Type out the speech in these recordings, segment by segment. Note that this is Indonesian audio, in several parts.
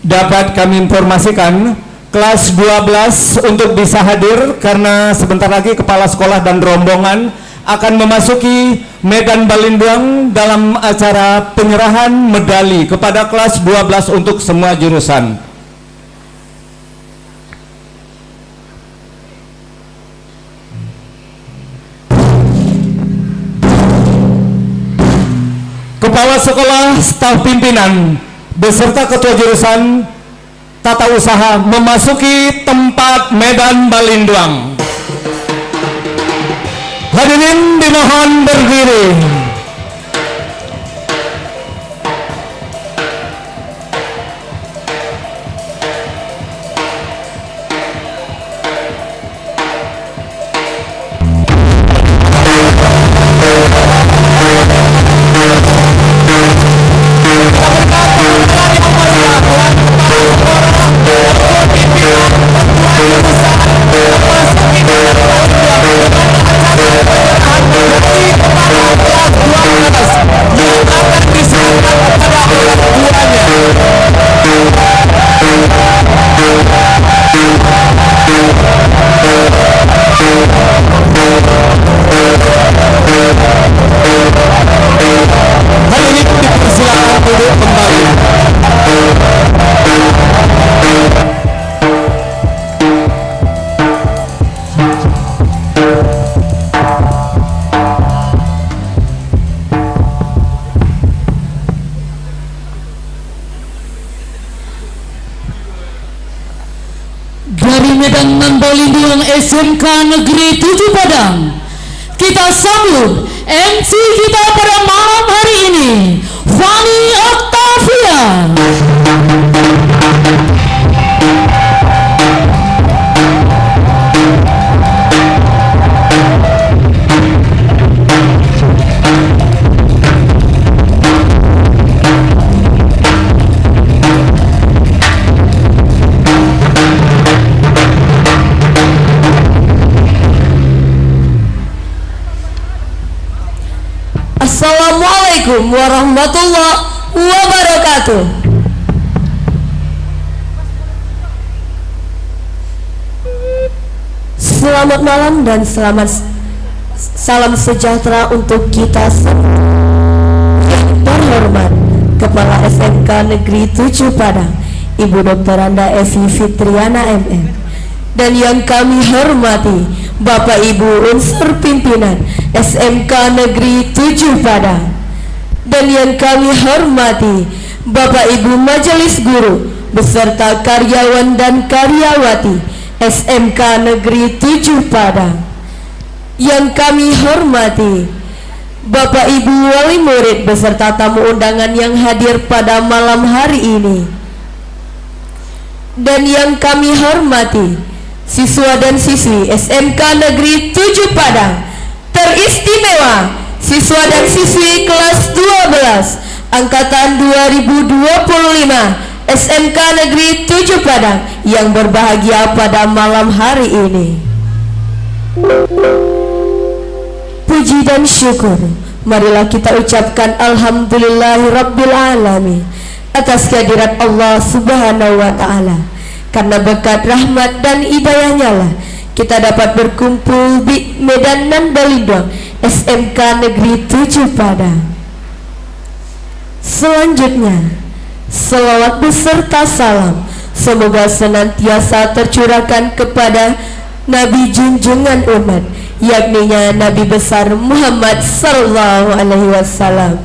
dapat kami informasikan kelas 12 untuk bisa hadir karena sebentar lagi kepala sekolah dan rombongan akan memasuki Medan Balindung dalam acara penyerahan medali kepada kelas 12 untuk semua jurusan. Kepala sekolah, staf pimpinan, beserta ketua jurusan tata usaha memasuki tempat Medan Balindung. Hadirin dimohon berdiri. Dari Medan Balindung SMK Negeri 7 Padang, kita sambut MC kita pada malam hari ini, Fani Octavia. Assalamualaikum warahmatullahi wabarakatuh. Selamat malam dan salam sejahtera untuk kita semua. Terhormat Kepala SMK Negeri 7 Padang, Ibu Dr. Anda Evi Fitriana MM, dan yang kami hormati Bapak Ibu unsur pimpinan SMK Negeri 7 Padang, dan yang kami hormati Bapak Ibu Majelis Guru beserta karyawan dan karyawati SMK Negeri 7 Padang, yang kami hormati Bapak Ibu Wali Murid beserta tamu undangan yang hadir pada malam hari ini, dan yang kami hormati siswa dan siswi SMK Negeri 7 Padang, teristimewa siswa dan siswi kelas 12 angkatan 2025 SMK Negeri 7 Padang yang berbahagia pada malam hari ini. Puji dan syukur marilah kita ucapkan alhamdulillahirabbil alamin atas kehadirat Allah Subhanahu wa taala. Karena berkat rahmat dan hidayahnya lah kita dapat berkumpul di Medan Balindung SMK Negeri 7 Padang. Selanjutnya, selawat beserta salam semoga senantiasa tercurahkan kepada Nabi junjungan umat, yakninya Nabi besar Muhammad sallallahu alaihi wasallam.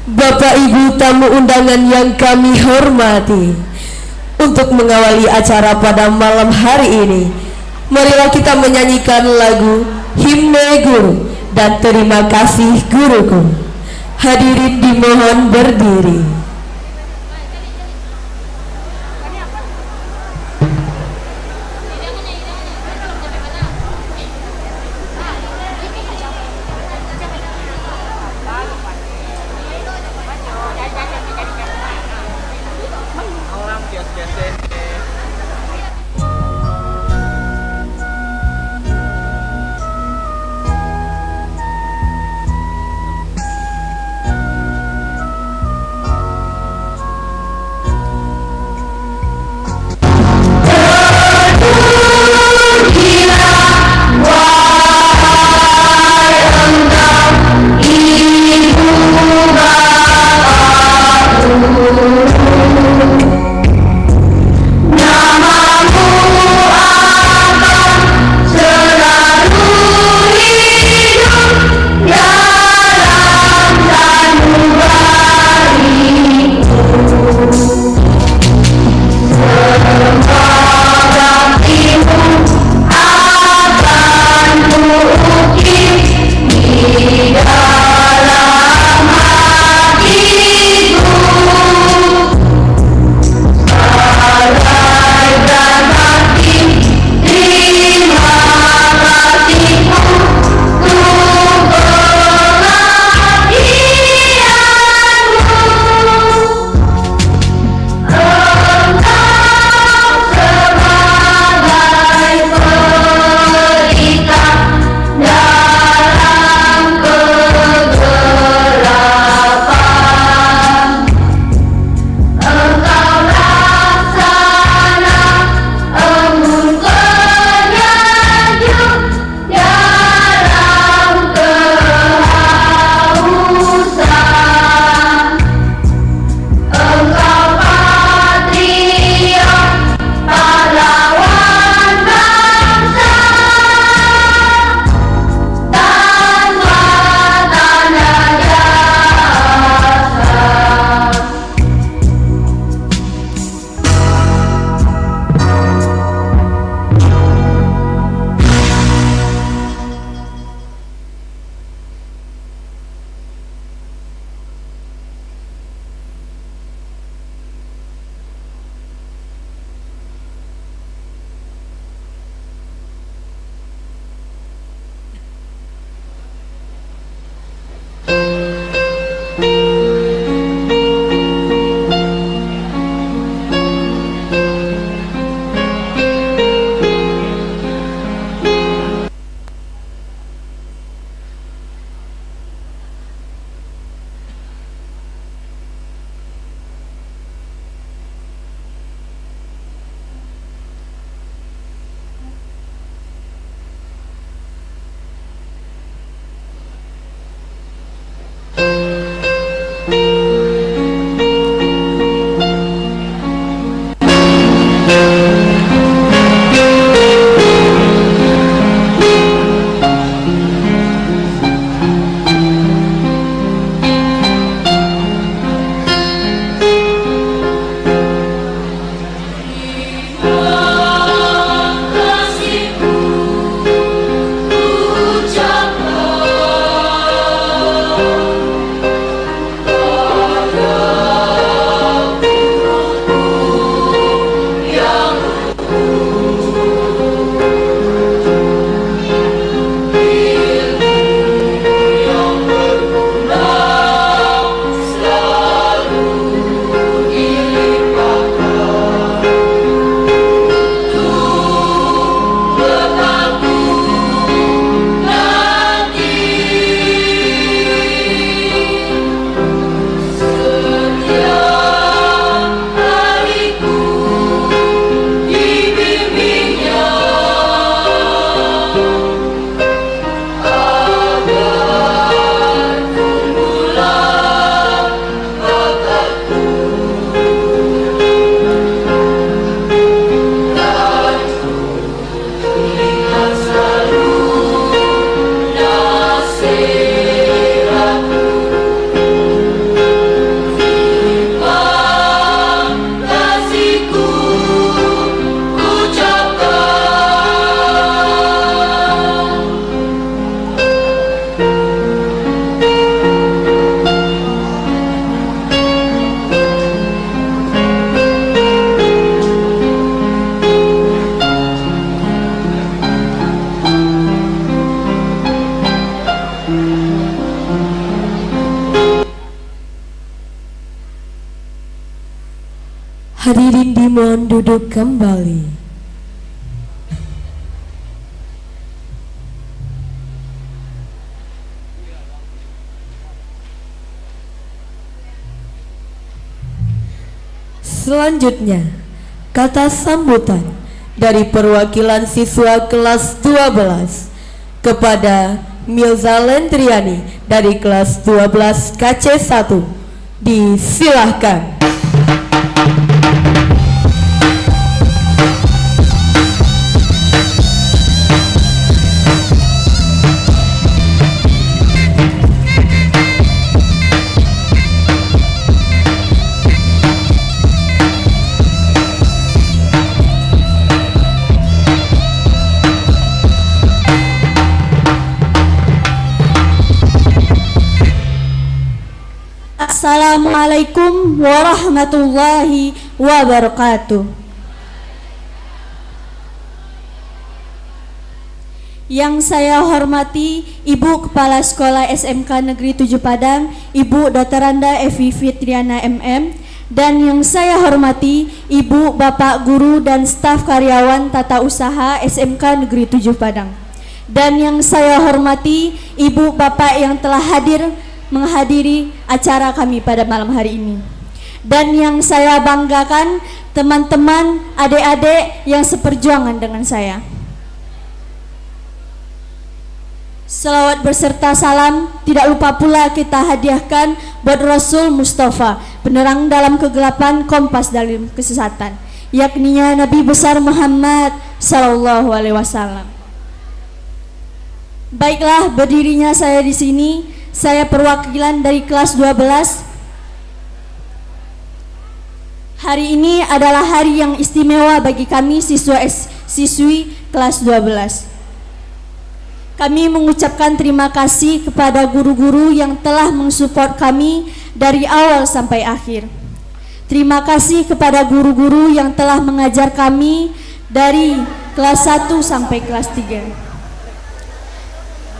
Bapak Ibu tamu undangan yang kami hormati, untuk mengawali acara pada malam hari ini, marilah kita menyanyikan lagu Himne Guru dan Terima Kasih Guruku. Hadirin dimohon berdiri. Hadirin dimohon duduk kembali. Selanjutnya, kata sambutan dari perwakilan siswa kelas 12 kepada Milza Lendriani dari kelas 12 KC1. Disilahkan. Assalamualaikum warahmatullahi wabarakatuh. Yang saya hormati Ibu Kepala Sekolah SMK Negeri 7 Padang, Ibu Dr. Randa Evi Fitriana MM, dan yang saya hormati Ibu, Bapak, Guru, dan staf karyawan tata usaha SMK Negeri 7 Padang. Dan yang saya hormati Ibu, Bapak yang telah hadir menghadiri acara kami pada malam hari ini. Dan yang saya banggakan teman-teman, adik-adik yang seperjuangan dengan saya. Selawat berserta salam tidak lupa pula kita hadiahkan buat Rasul Mustafa, penerang dalam kegelapan, kompas dalam kesesatan, yakninya Nabi besar Muhammad sallallahu alaihi wasallam. Baiklah, berdirinya saya di sini. Saya perwakilan dari kelas 12. Hari ini adalah hari yang istimewa bagi kami siswi kelas 12. Kami mengucapkan terima kasih kepada guru-guru yang telah mensupport kami dari awal sampai akhir. Terima kasih kepada guru-guru yang telah mengajar kami dari kelas 1 sampai kelas 3.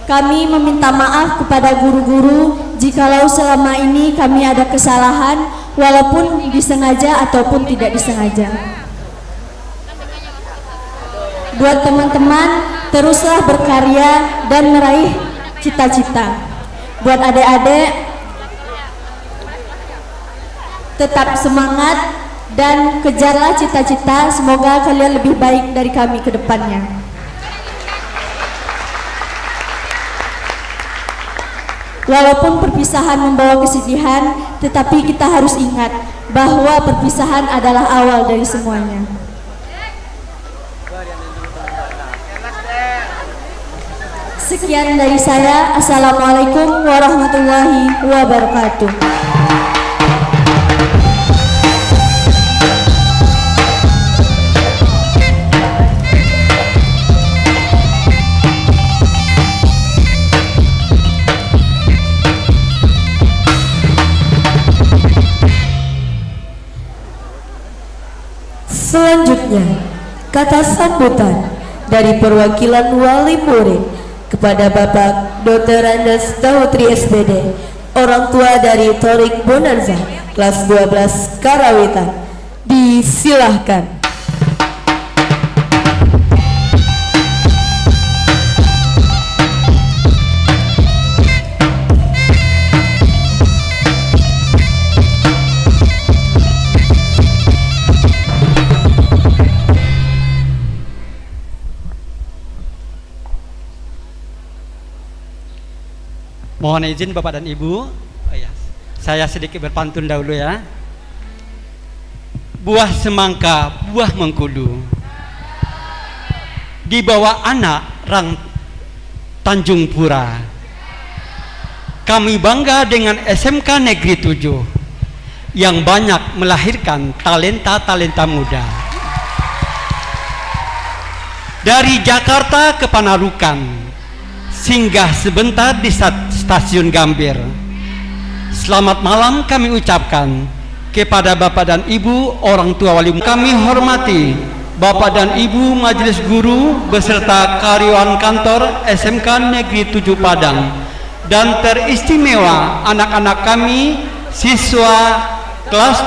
Kami meminta maaf kepada guru-guru jikalau selama ini kami ada kesalahan, walaupun disengaja ataupun tidak disengaja. Buat teman-teman, teruslah berkarya dan meraih cita-cita. Buat adik-adik, tetap semangat dan kejarlah cita-cita. Semoga kalian lebih baik dari kami ke depannya. Walaupun perpisahan membawa kesedihan, tetapi kita harus ingat bahwa perpisahan adalah awal dari semuanya. Sekian dari saya. Assalamualaikum warahmatullahi wabarakatuh. Selanjutnya, kata sambutan dari perwakilan wali murid kepada Bapak Dr. Andes Dahutri SPD, orang tua dari Torik Bonanza, kelas 12 Karawitan. Disilahkan. Mohon izin Bapak dan Ibu, saya sedikit berpantun dahulu ya. Buah semangka, buah mengkudu, dibawa anak rang Tanjung Pura. Kami bangga dengan SMK Negeri 7 yang banyak melahirkan talenta-talenta muda. Dari Jakarta ke Panarukan, singgah sebentar di stasiun Gambir. Selamat malam kami ucapkan kepada Bapak dan Ibu orang tua wali. Kami hormati Bapak dan Ibu Majelis Guru beserta karyawan kantor SMK Negeri 7 Padang, dan teristimewa anak-anak kami siswa kelas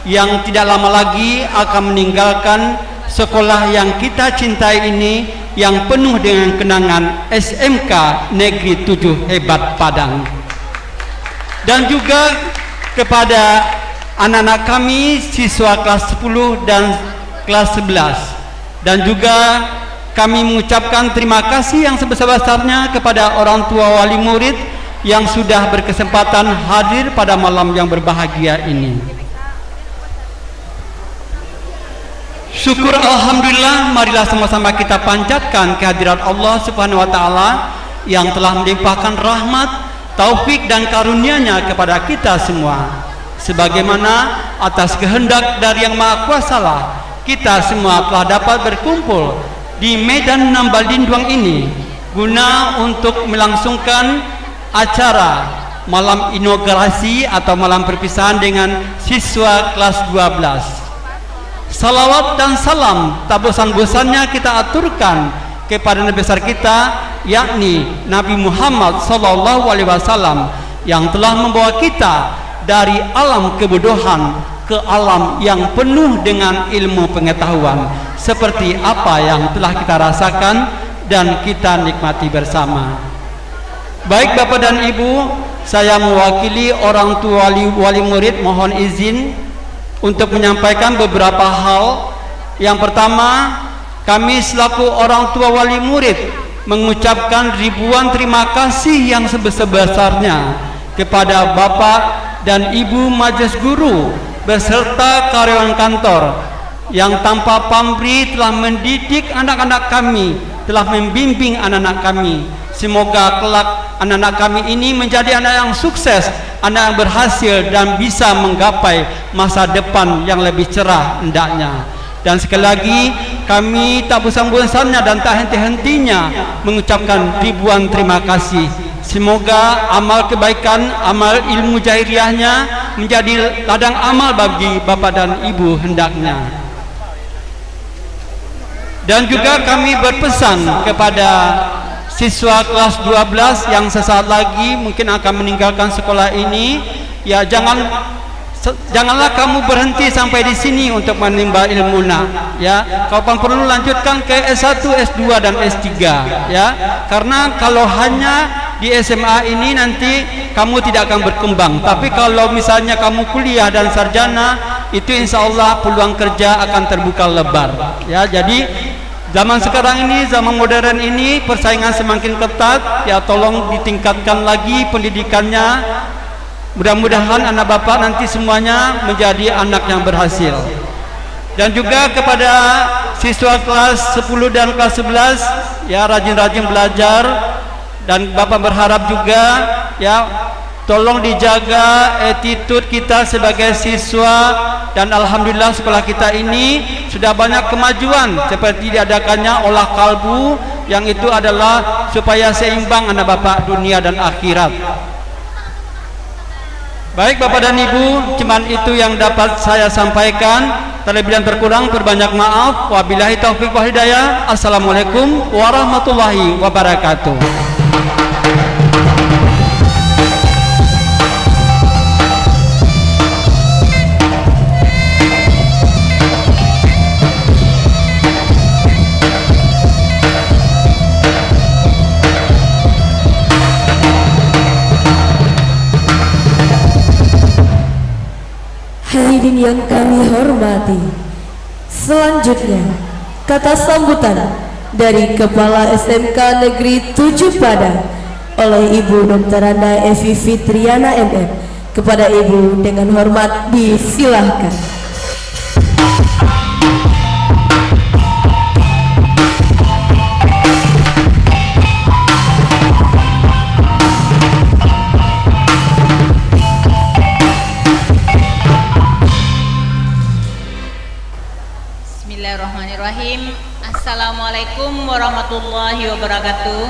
12 yang tidak lama lagi akan meninggalkan sekolah yang kita cintai ini, yang penuh dengan kenangan, SMK Negeri 7 Hebat Padang. Dan juga kepada anak-anak kami siswa kelas 10 dan kelas 11, dan juga kami mengucapkan terima kasih yang sebesar-besarnya kepada orang tua wali murid yang sudah berkesempatan hadir pada malam yang berbahagia ini. Syukur alhamdulillah, marilah sama-sama kita panjatkan kehadirat Allah Subhanahu wa taala yang telah melimpahkan rahmat, taufik dan karunia-Nya kepada kita semua. Sebagaimana atas kehendak dari Yang Maha Kuasa lah, kita semua telah dapat berkumpul di Medan Balindung ini guna untuk melangsungkan acara malam inaugurasi atau malam perpisahan dengan siswa kelas 12. Salawat dan salam tak bosan-bosannya kita aturkan kepada Nabi besar kita, yakni Nabi Muhammad SAW, yang telah membawa kita dari alam kebodohan ke alam yang penuh dengan ilmu pengetahuan, seperti apa yang telah kita rasakan dan kita nikmati bersama. Baik Bapak dan Ibu, saya mewakili orang tua wali murid mohon izin untuk menyampaikan beberapa hal. Yang pertama, kami selaku orang tua wali murid mengucapkan ribuan terima kasih yang sebesar-besarnya kepada Bapak dan Ibu Majelis Guru beserta karyawan kantor yang tanpa pamrih telah mendidik anak-anak kami, telah membimbing anak-anak kami. Semoga kelak anak-anak kami ini menjadi anak yang sukses, anak yang berhasil dan bisa menggapai masa depan yang lebih cerah hendaknya. Dan sekali lagi kami tak bosan-bosannya dan tak henti-hentinya mengucapkan ribuan terima kasih. Semoga amal kebaikan, amal ilmu jahiliyahnya menjadi ladang amal bagi Bapak dan Ibu hendaknya. Dan juga kami berpesan kepada siswa kelas 12 yang sesaat lagi mungkin akan meninggalkan sekolah ini, ya janganlah kamu berhenti sampai di sini untuk menimba ilmu ya. Kau perlu lanjutkan ke S1, S2 dan S3 ya. Karena kalau hanya di SMA ini nanti kamu tidak akan berkembang. Tapi kalau misalnya kamu kuliah dan sarjana, itu insya Allah peluang kerja akan terbuka lebar ya. Jadi zaman sekarang ini, zaman modern ini, persaingan semakin ketat ya. Tolong ditingkatkan lagi pendidikannya. Mudah-mudahan anak bapak nanti semuanya menjadi anak yang berhasil. Dan juga kepada siswa kelas 10 dan kelas 11 ya, rajin-rajin belajar. Dan bapak berharap juga ya, tolong dijaga attitude kita sebagai siswa. Dan alhamdulillah sekolah kita ini sudah banyak kemajuan, seperti diadakannya olah kalbu, yang itu adalah supaya seimbang anak bapak dunia dan akhirat. Baik Bapak dan Ibu, cuman itu yang dapat saya sampaikan. Terlebih dan terkurang berbanyak maaf. Wabillahi taufiq wal hidayah. Assalamualaikum warahmatullahi wabarakatuh. Hadirin yang kami hormati, selanjutnya kata sambutan dari Kepala SMK Negeri 7 Padang oleh Ibu Dr. Anda Evi Fitriana MM. Kepada Ibu dengan hormat disilahkan. Bismillahirrahmanirrahim. Assalamualaikum warahmatullahi wabarakatuh.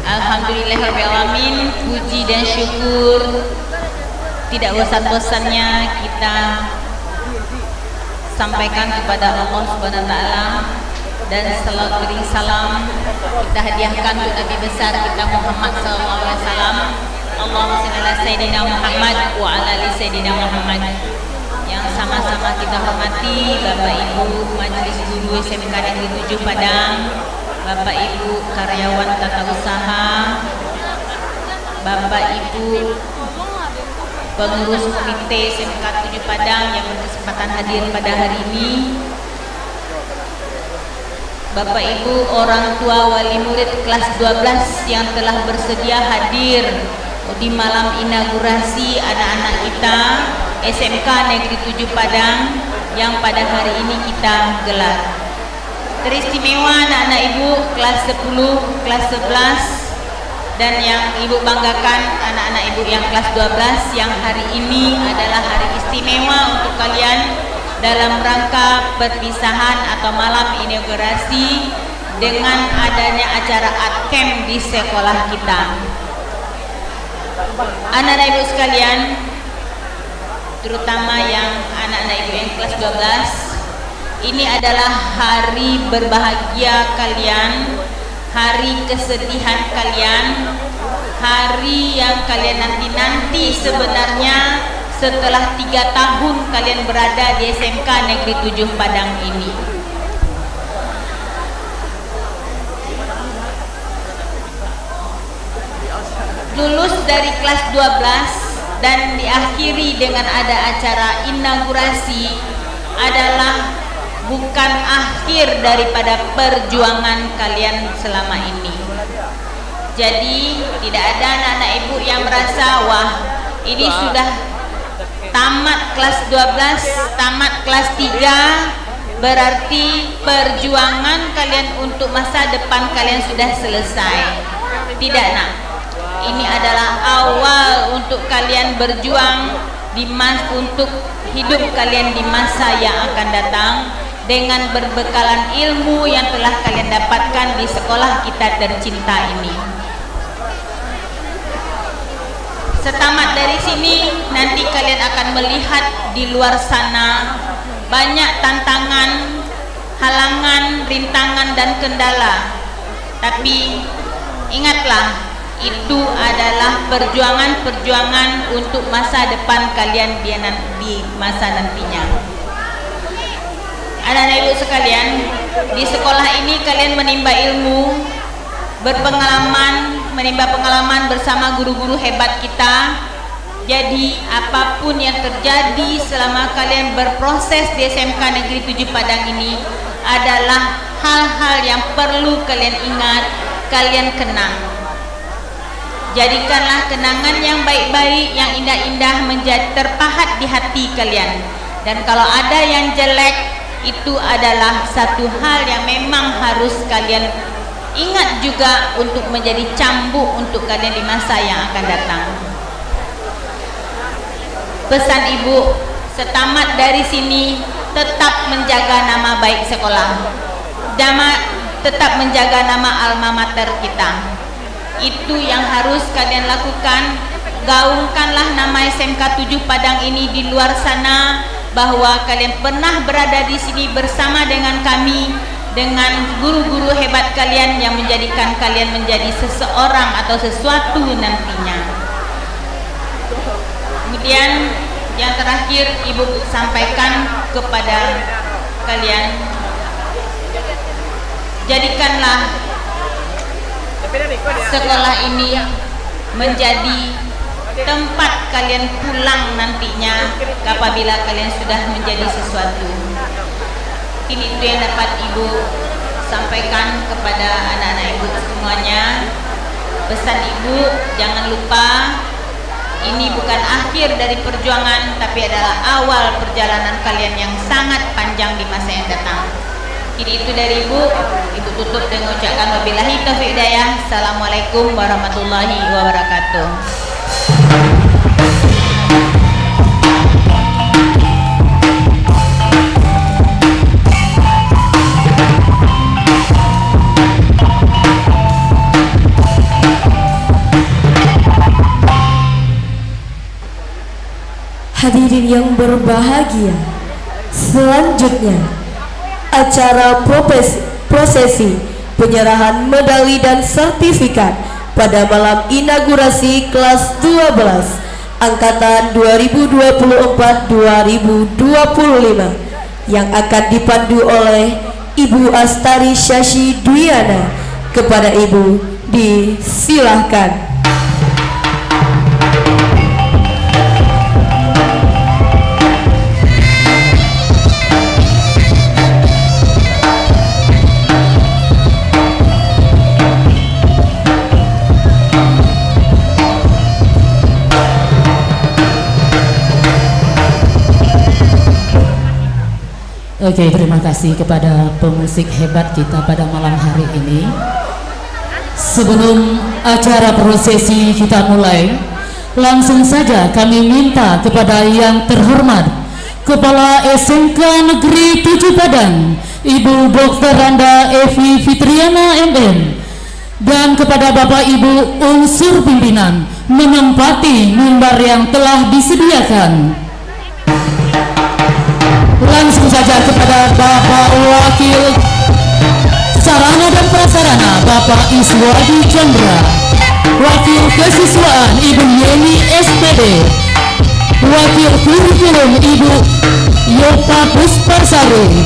Alhamdulillahirrahmanirrahim. Puji dan syukur tidak bosan-bosannya kita sampaikan kepada Allah Subhanahu wa taala, dan salawat beri salam kita hadiahkan untuk Nabi besar kita Muhammad sallallahu alaihi wasallam. Allahumma shalli ala Sayyidina Muhammad wa ala ali Sayyidina Muhammad. Yang sama-sama kita hormati Bapak Ibu Majelis Guru SMK Negeri 7 Padang, Bapak Ibu karyawan tata usaha, Bapak Ibu pengurus komite SMK 7 Padang yang berkesempatan hadir pada hari ini, Bapak Ibu orang tua wali murid kelas 12 yang telah bersedia hadir di malam inaugurasi anak-anak kita SMK Negeri 7 Padang yang pada hari ini kita gelar. Teristimewa anak-anak Ibu kelas 10, kelas 11, dan yang Ibu banggakan anak-anak Ibu yang kelas 12 yang hari ini adalah hari istimewa untuk kalian dalam rangka perpisahan atau malam inaugurasi dengan adanya acara ATKEM di sekolah kita. Anak-anak Ibu sekalian, terutama yang anak-anak Ibu yang kelas 12, ini adalah hari berbahagia kalian, hari kesedihan kalian, hari yang kalian nanti-nanti sebenarnya setelah 3 tahun kalian berada di SMK Negeri 7 Padang ini. Lulus dari kelas 12 dan diakhiri dengan ada acara inaugurasi adalah bukan akhir daripada perjuangan kalian selama ini. Jadi tidak ada anak-anak Ibu yang merasa wah ini sudah tamat kelas 12, tamat kelas 3, berarti perjuangan kalian untuk masa depan kalian sudah selesai. Tidak nak, ini adalah awal untuk kalian berjuang untuk hidup kalian di masa yang akan datang dengan berbekalan ilmu yang telah kalian dapatkan di sekolah kita tercinta ini. Setamat dari sini nanti kalian akan melihat di luar sana banyak tantangan, halangan, rintangan dan kendala. Tapi ingatlah, itu adalah perjuangan-perjuangan untuk masa depan kalian di masa nantinya. Anak-anak Ibu sekalian, di sekolah ini kalian menimba ilmu, menimba pengalaman bersama guru-guru hebat kita. Jadi apapun yang terjadi selama kalian berproses di SMK Negeri 7 Padang ini adalah hal-hal yang perlu kalian ingat, kalian kenang. Jadikanlah kenangan yang baik-baik, yang indah-indah menjadi terpahat di hati kalian. Dan kalau ada yang jelek, itu adalah satu hal yang memang harus kalian ingat juga untuk menjadi cambuk untuk kalian di masa yang akan datang. Pesan Ibu, setamat dari sini tetap menjaga nama baik sekolah, tetap menjaga nama alma mater kita. Itu yang harus kalian lakukan. Gaungkanlah nama SMK 7 Padang ini di luar sana, bahwa kalian pernah berada di sini bersama dengan kami, dengan guru-guru hebat kalian yang menjadikan kalian menjadi seseorang atau sesuatu nantinya. Kemudian yang terakhir Ibu sampaikan kepada kalian, jadikanlah sekolah ini menjadi tempat kalian pulang nantinya apabila kalian sudah menjadi sesuatu. Ini itu yang dapat Ibu sampaikan kepada anak-anak Ibu semuanya. Pesan Ibu, jangan lupa ini bukan akhir dari perjuangan, tapi adalah awal perjalanan kalian yang sangat panjang di masa yang datang. Ini itu dari Ibu tutup dengan ucapan wabillahi taufiq hidayah. Assalamualaikum warahmatullahi wabarakatuh. Hadirin yang berbahagia, selanjutnya acara prosesi penyerahan medali dan sertifikat pada malam inaugurasi kelas 12 angkatan 2024-2025 yang akan dipandu oleh Ibu Astari Syashi Dwiana. Kepada Ibu disilahkan. Oke, terima kasih kepada pemusik hebat kita pada malam hari ini. Sebelum acara prosesi kita mulai, langsung saja kami minta kepada yang terhormat Kepala SMK Negeri 7 Padang, Ibu Dr. Randa Evi Fitriana MM, dan kepada Bapak Ibu unsur pimpinan menempati mimbar yang telah disediakan. Langsung saja kepada Bapak Wakil Sarana dan Prasarana Bapak Iswadi Chandra, Wakil Kesiswaan Ibu Yeni SPD, Wakil Kurikulum Ibu Yopa Pusparsari,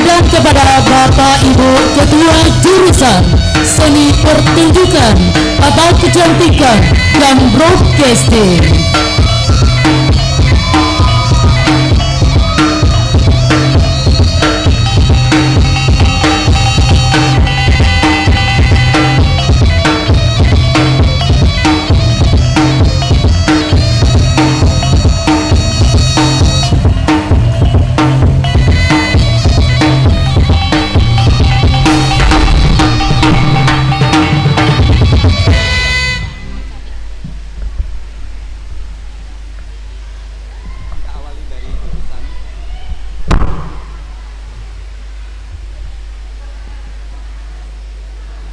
dan kepada Bapak Ibu Ketua Jurusan Seni Pertunjukan atau Kecantikan dan Broadcasting.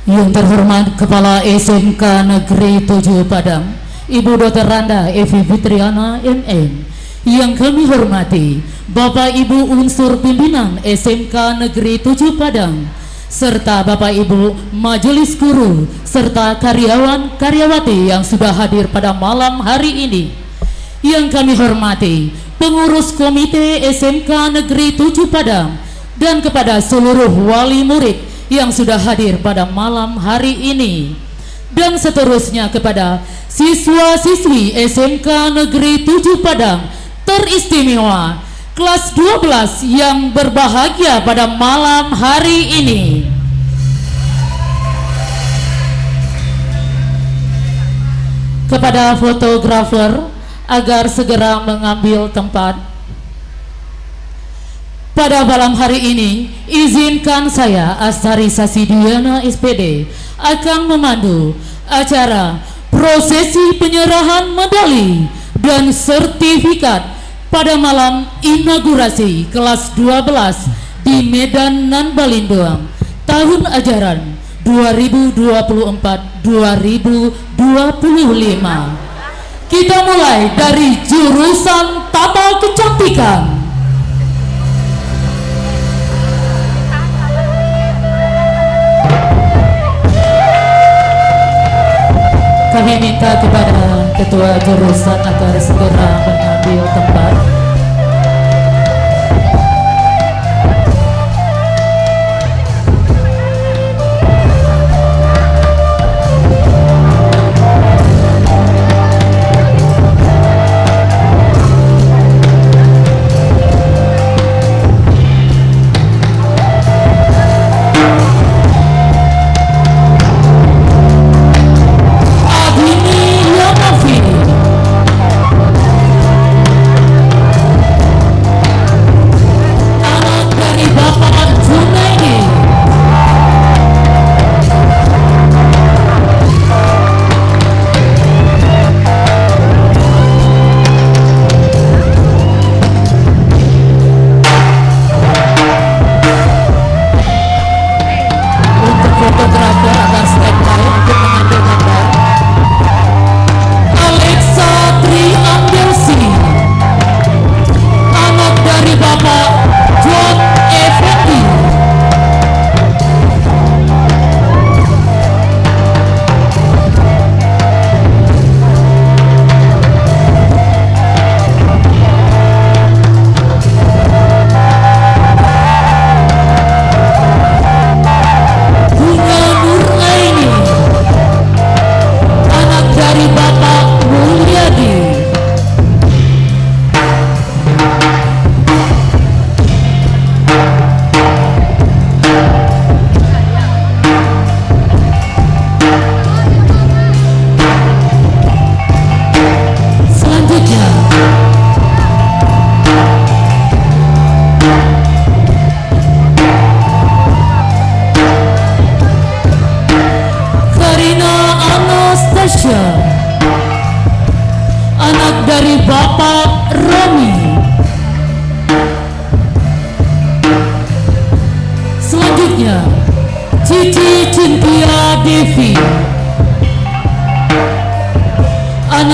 Yang terhormat Kepala SMK Negeri 7 Padang, Ibu Dr. Randa Evi Fitriana MM. Yang kami hormati Bapak Ibu unsur pimpinan SMK Negeri 7 Padang, serta Bapak Ibu majelis guru serta karyawan-karyawati yang sudah hadir pada malam hari ini. Yang kami hormati pengurus komite SMK Negeri 7 Padang, dan kepada seluruh wali murid yang sudah hadir pada malam hari ini, dan seterusnya kepada siswa-siswi SMK Negeri 7 Padang teristimewa kelas 12 yang berbahagia pada malam hari ini. Kepada fotografer agar segera mengambil tempat. Pada malam hari ini, izinkan saya Astari Syashi Dwiana SPD akan memandu acara prosesi penyerahan medali dan sertifikat pada malam inaugurasi kelas 12 di Medan Nan Balindoang tahun ajaran 2024-2025. Kita mulai dari jurusan Tata Kecantikan. Kami minta kepada ketua jurusan agar segera mengambil tempat.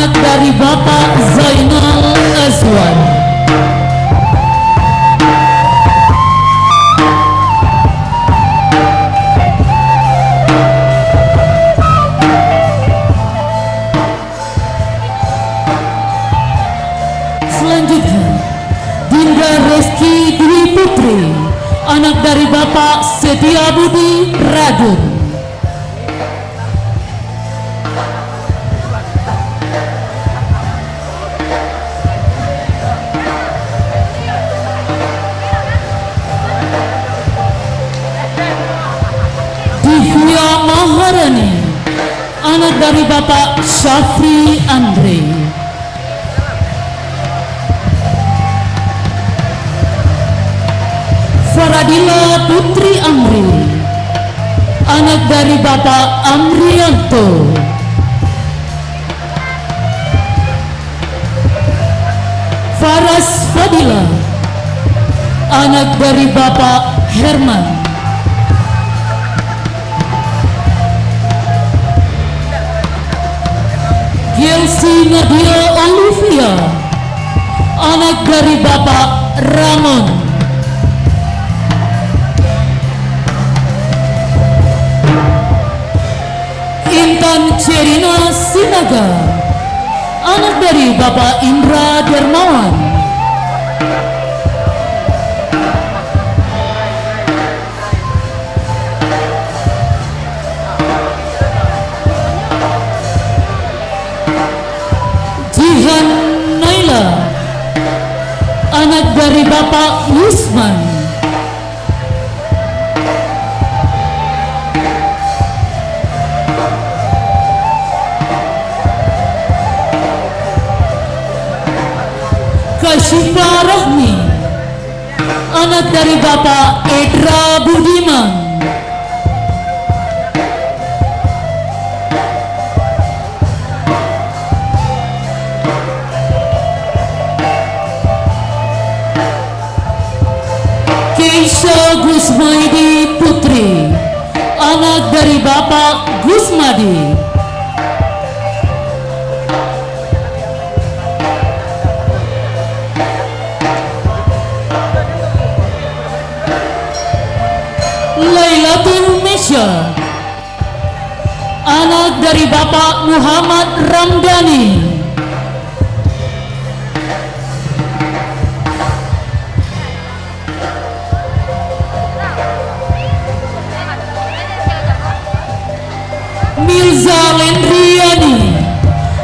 anak dari Bapak Zainal Azwan. Selanjutnya, Dinda Reski Dwi Putri, anak dari Bapak Setiabudi Radun. Divya Maharani, anak dari Bapak Syafri Andre. Faradila Putri Amri, anak dari Bapak Amrianto. Faras Fadila, anak dari Bapak Herman. Gelsi Nadia Olivia, anak dari Bapak Ramon. Intan Cerina Sinaga, anak dari Bapak Indra Dermawan. Jihan Naila, anak dari Bapak Yusman. Kasyifa Rahmi, anak dari Bapak Edra Budiman. Keisha Gusmaidi Putri, anak dari Bapak Gusmadi. Lailatul Mesya, anak dari Bapak Muhammad Ramdhani. Mirza Lendriani,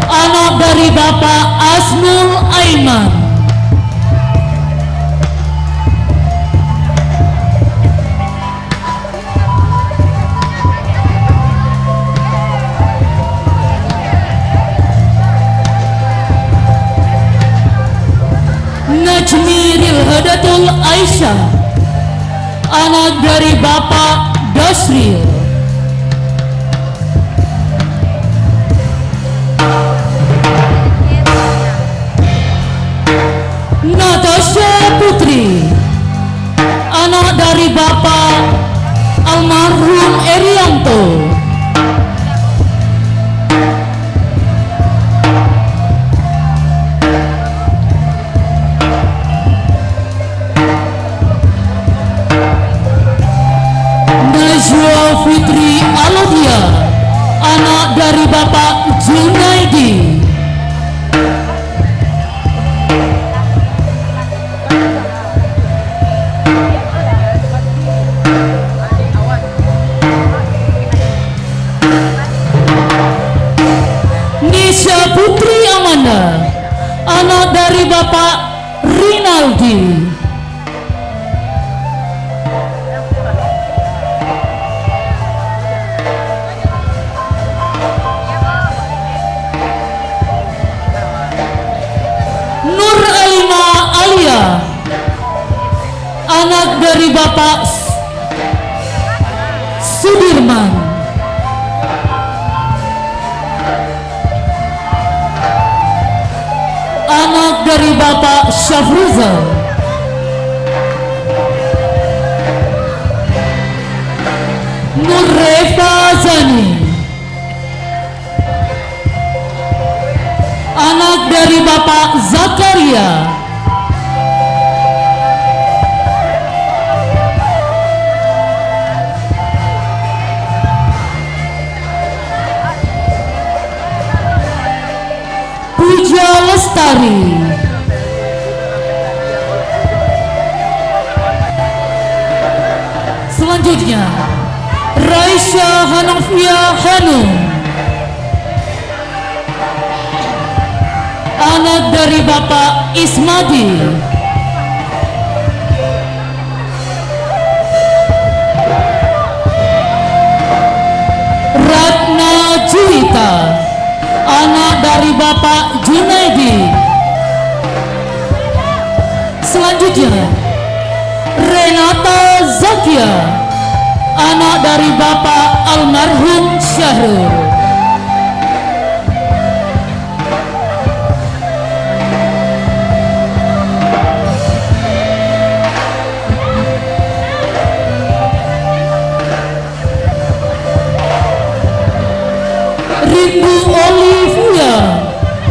anak dari Bapak Asmul Aiman. Najmi Rilhadatul Aisyah, anak dari Bapak Dasril. Natasha Putri, anak dari Bapak almarhum Erianto. Najwa Fitri Aladia, anak dari Bapak Junaidi. Nisha Putri Amanda, anak dari Bapak Rinaldi. Nur Alima Alia, anak dari Bapak Sudirman. Anak dari Bapak Syafruzal. Nur Refa Zani, anak dari Bapak Zakaria. Puja Lestari. Selanjutnya Raisya Hanafia Hanum, anak dari Bapak Ismadi. Ratna Juwita, anak dari Bapak Junaidi. Selanjutnya Renata Zakia, anak dari Bapak almarhum Syahrul. Rindu Olivia,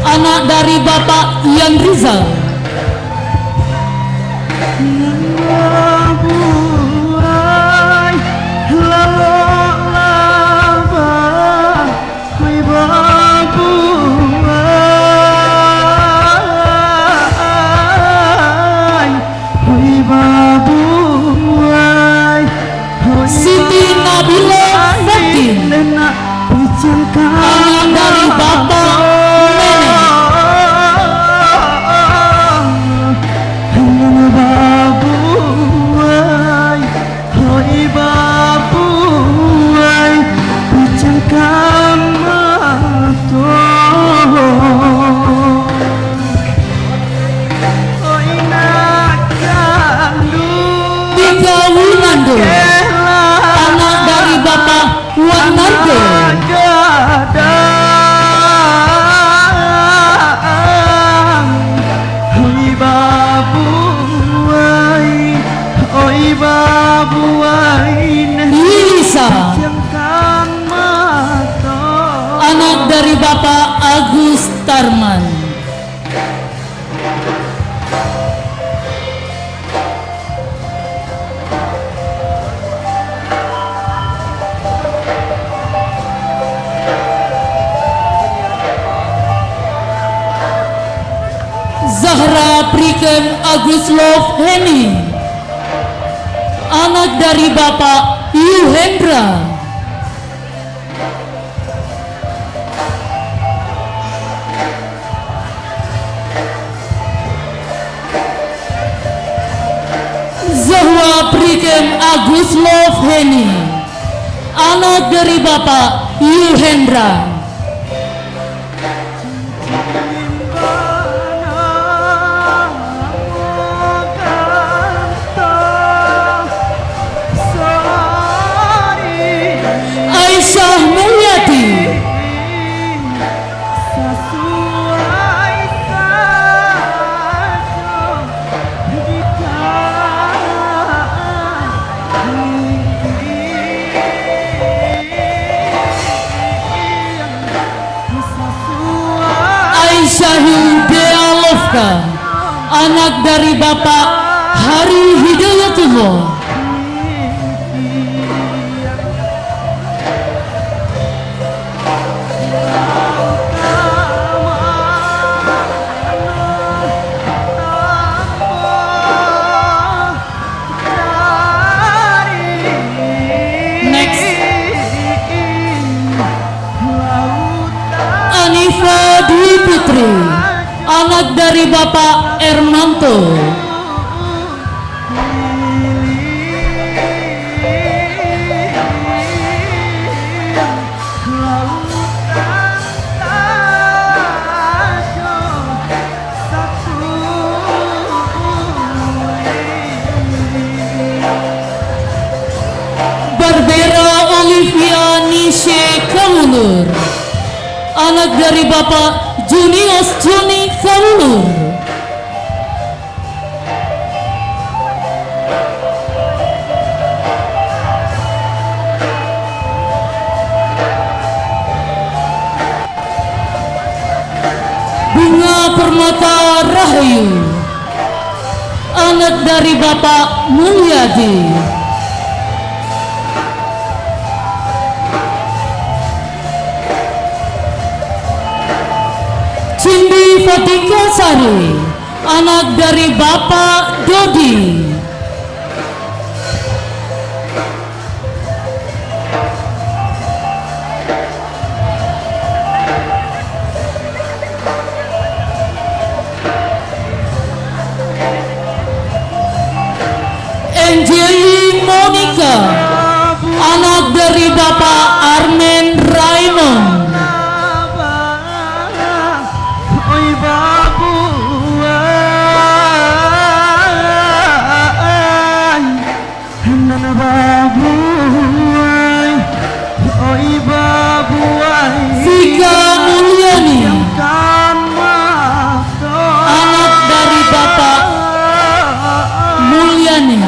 anak dari Bapak Ian Rizal. Siti Nabila Fatin, anak dari Bapak Tika Winando, anak dari Bapak Wanardo. Lisa, anak dari Bapak Agus Tarman. Zahra Priken Agus Love Heni, anak dari Bapak Yuhendra. Zahra Priken Agus Love Heni, anak dari Bapak Yuhendra. Aisyah Mulyati, Aisyah Dealovka, anak dari Bapak Hari Hidayatullah. Anifa Dwi Putri, anak dari Bapak Ermanto. Barbera Olivia Nishe Kaulur, anak dari Bapak Junius Joni Kaulur. Permata Rahayu, anak dari Bapak Mulyadi. Cindi Fatika Sari, anak dari Bapak Dodi. Angeli Monica, anak dari Bapak Armen Raymond. Vika Mulyani, anak dari Bapak Mulyani.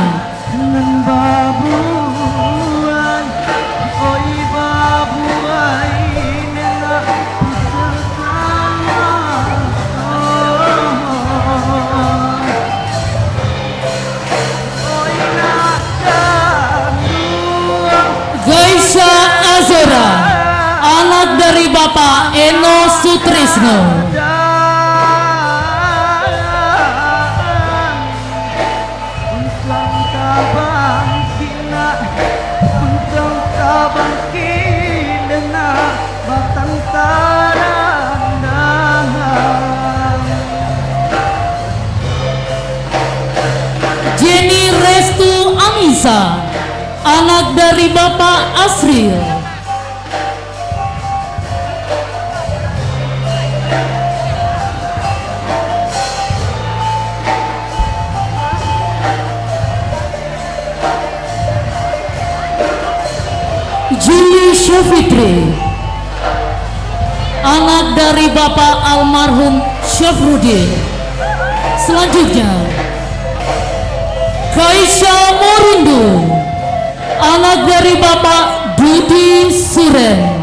Gaisha Azora, anak dari Bapak Eno Sutrisno. Jenny Restu Anissa, anak dari Bapak Asril. Juli Syafitri, anak dari Bapak almarhum Syafruddin. Selanjutnya Kaisha Morindu, anak dari Bapak Dudi Suren.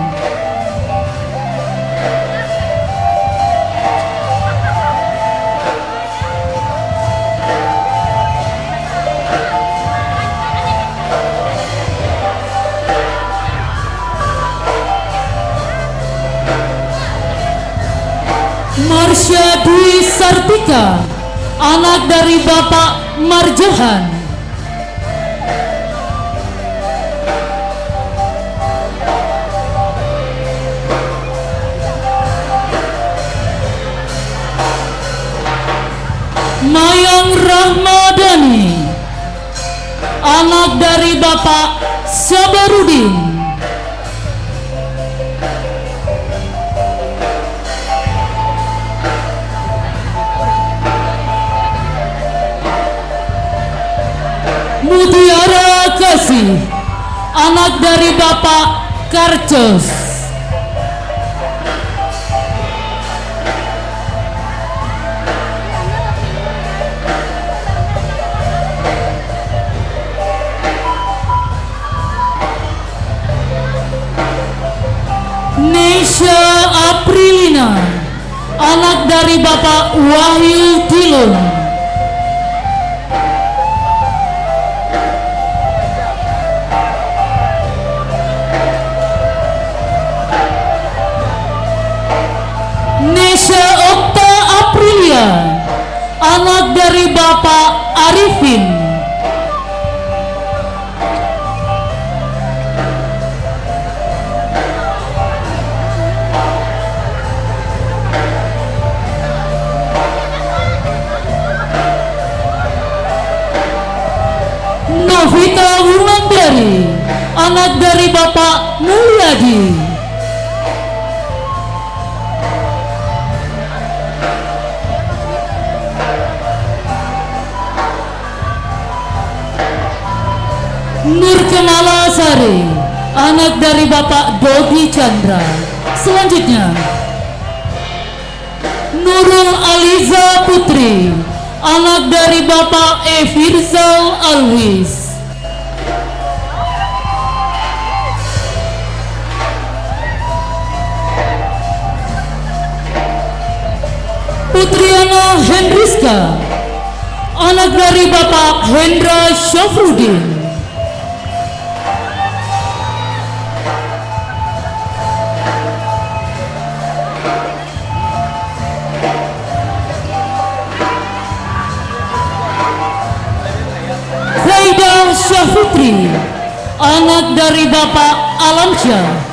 Marsha Dwi Sartika, anak dari Bapak Marjahan. Mayang Rahmadani, anak dari Bapak Sabarudin. Mutiara Kasih, anak dari Bapak Karcos. Nesha Aprilina, anak dari Bapak Wahyu Tilun. Nesha Okta Aprilia, anak dari Bapak Arifin. Novita Wulandari, anak dari Bapak Mulyadi. Nur Kemala Sari, anak dari Bapak Dodi Chandra. Selanjutnya Nurul Aliza Putri, anak dari Bapak Efirzal Alwis. Putriana Hendriska, anak dari Bapak Hendra Syafruddin. Faida Syafitri, anak dari Bapak Alamsyah.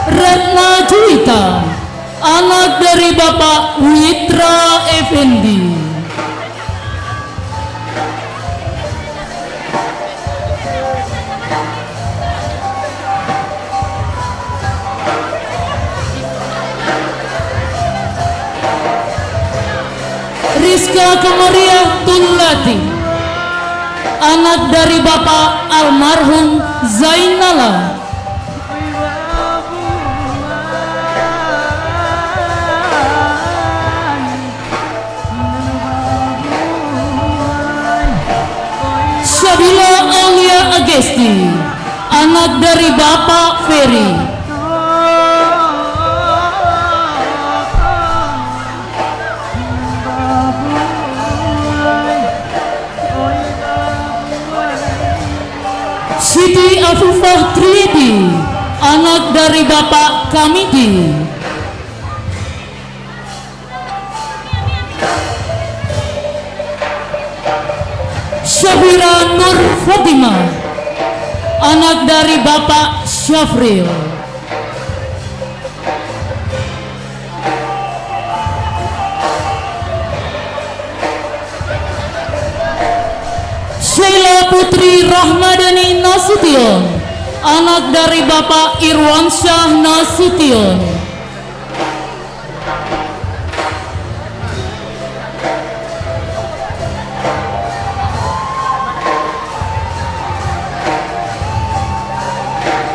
Retna Juwita, anak dari Bapak Witra Effendi. Rizka Komariah Tulati, anak dari Bapak almarhum Zainala. Syabila Aulia Agesti, anak dari Bapak Ferry. Siti Afifah Tridi, anak dari Bapak Kamidi. Syafira Nur Fatimah, anak dari Bapak Syafril. Sheila Putri Rahmadani Nasution, anak dari Bapak Irwansyah Nasution.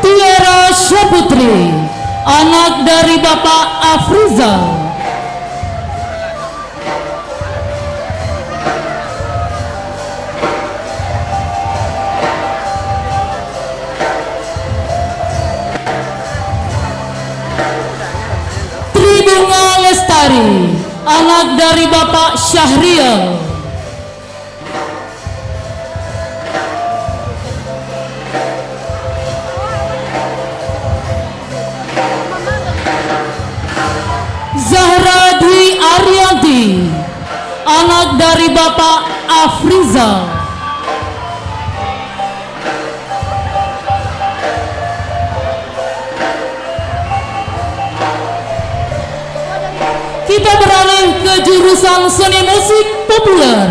Tiara Syaputri, anak dari Bapak Afrizal. Tribunga Lestari, anak dari Bapak Syahrial. Zahra Dwi Arianti, anak dari Bapak Afrizal. Kita beralih ke jurusan seni musik populer.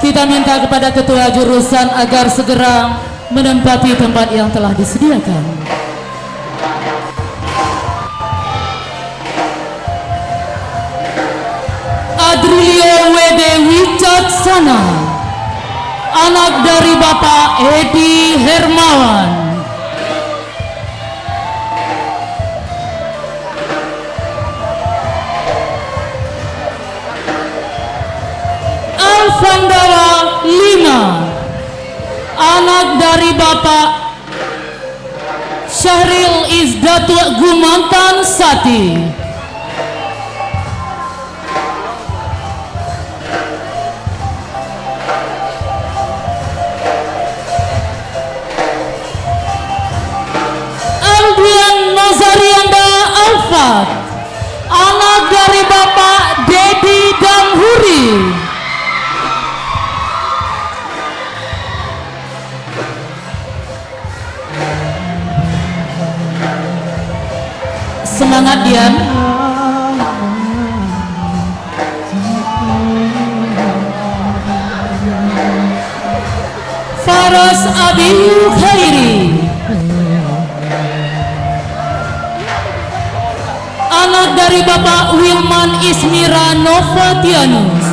Kita minta kepada ketua jurusan agar segera menempati tempat yang telah disediakan. Adrilio WD Wicaksana, anak dari Bapak Edi Hermawan. Alfandawa Lima, anak dari Bapak Syahril Izdatul Gumantan Sati. Aldian Nazarianda Alfat, anak dari Bapak Dedi Damhuri. Semangat Dian. Faras Abiyu Khairi, anak dari Bapak Wilman Ismira Novatianus.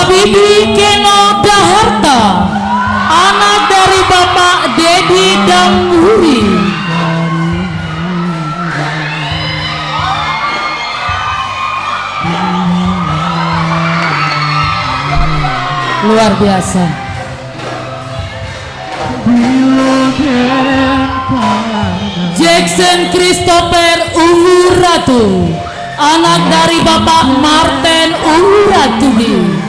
Habibi Keno Daharta, anak dari Bapak Dedi Damhuri. Luar biasa. Jackson Christopher Uhuratu, anak dari Bapak Martin Uhuratubi.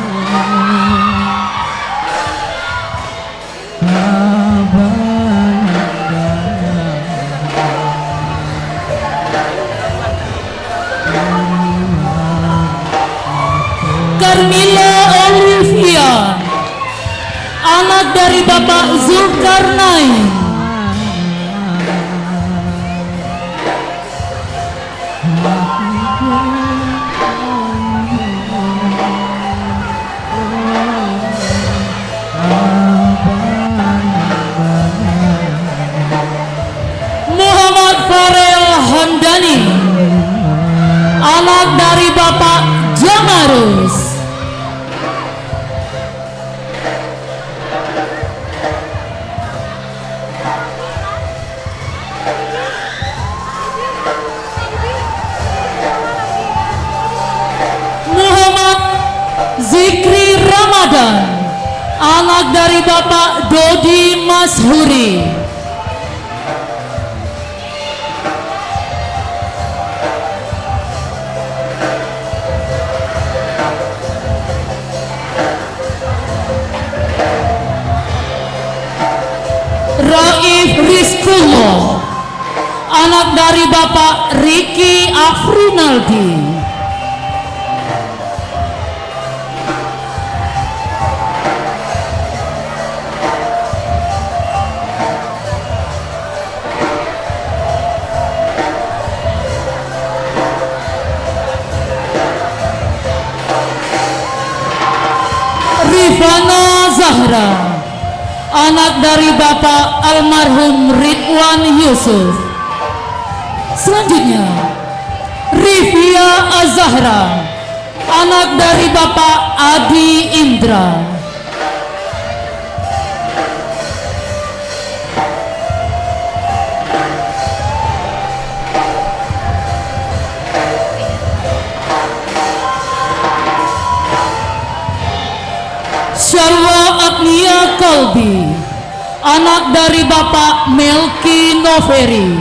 Carmila Olivia, anak dari Bapak Zulkarnain. Muhammad Farel Hamdani, anak dari Bapak Jamarus. Muhammad Zikri Ramadan, anak dari Bapak Dodi Mashuri. Raif Rizkullah, anak dari Bapak Riki Afrinaldi. Rifana Zahra, anak dari Bapak almarhum Ridwan Yusuf. Selanjutnya Rifia Azahra, anak dari Bapak Adi Indra. Syarwa Agnia Kolbi, anak dari Bapak Melki Noveri.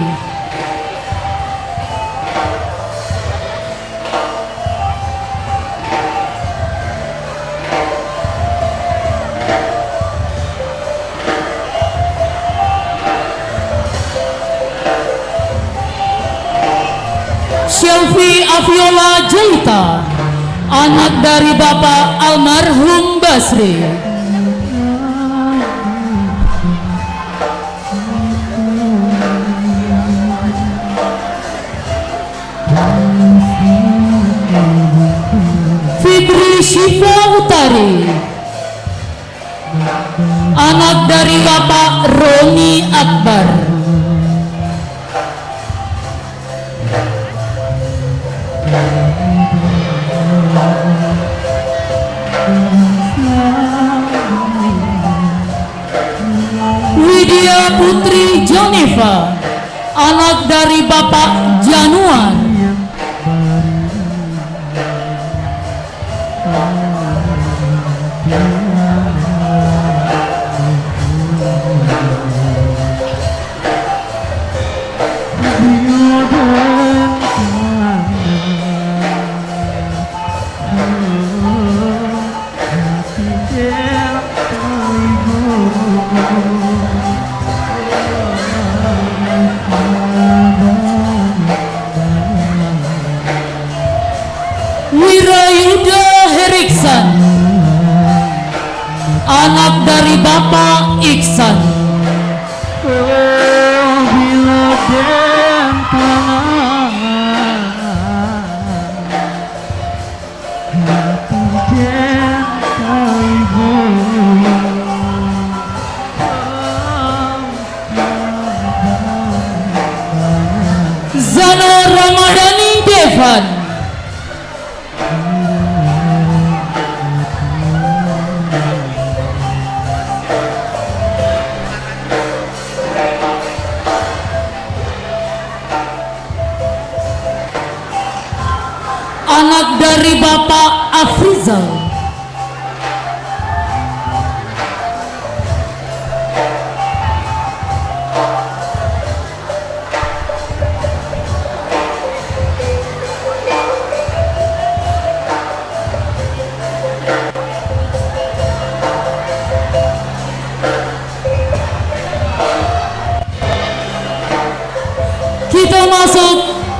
Shelfie Aviola Jaita, anak dari Bapak almarhum Basri. Fitri Syifa Utari, anak dari Bapak Roni Akbar. Widya Putri Joniva, anak dari Bapak Januan. Wirayuda Heriksan, anak dari Bapak Iksan. Zano Ramadhani Devan,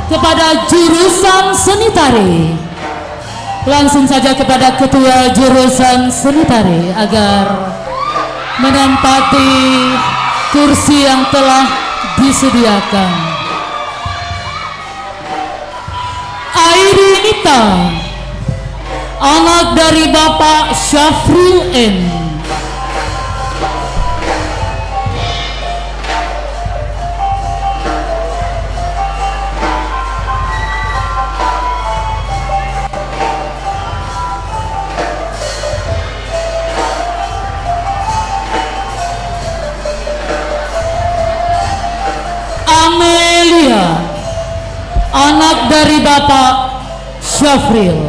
kepada jurusan seni tari. Langsung saja kepada ketua jurusan seni tari agar menempati kursi yang telah disediakan. Airi Nita, anak dari Bapak Syafril N. Amelia, anak dari Bapak Syafril.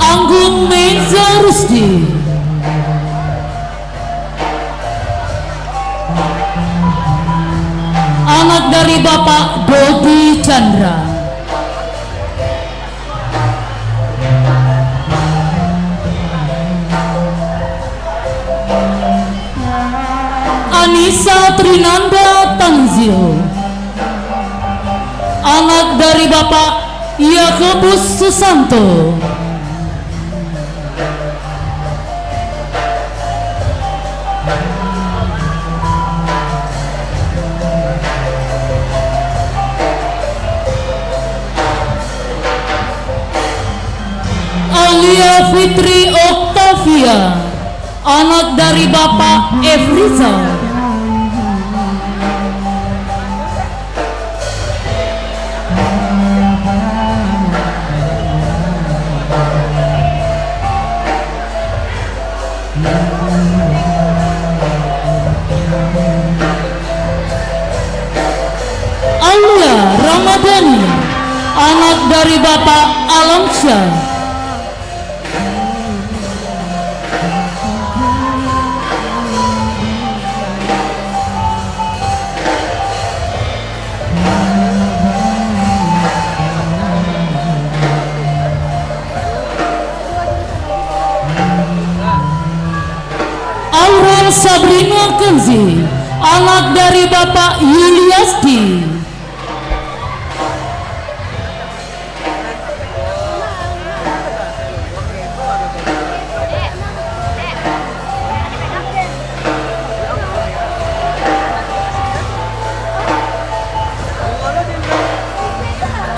Anggun Meza Rusdi, anak dari Bapak Dodi Chandra. Anissa Trinanda Tanzil, anak dari Bapak Yakobus Susanto. Alia Fitri Octavia, anak dari Bapak Efriza. Alia Ramadhani, anak dari Bapak Alamsyah. Aurel Sabrina Kenzi, anak dari Bapak Yuliasti.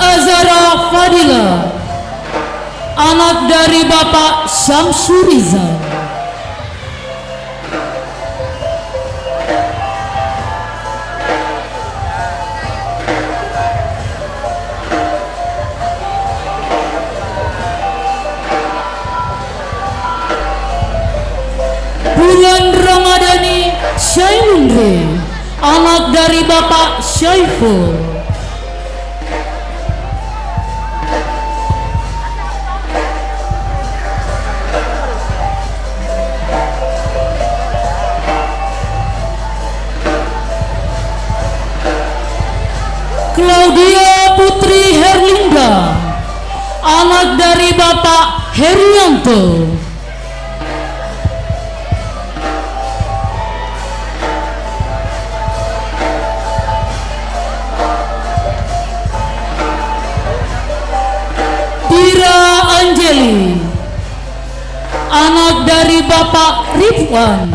Azara Fadila, anak dari Bapak Syamsuriza. Bulan Ramadhani Syailundre, anak dari Bapak Syaiful. Claudia Putri Herlinda, anak dari Bapak Herianto. Tira Anjeli, anak dari Bapak Ridwan.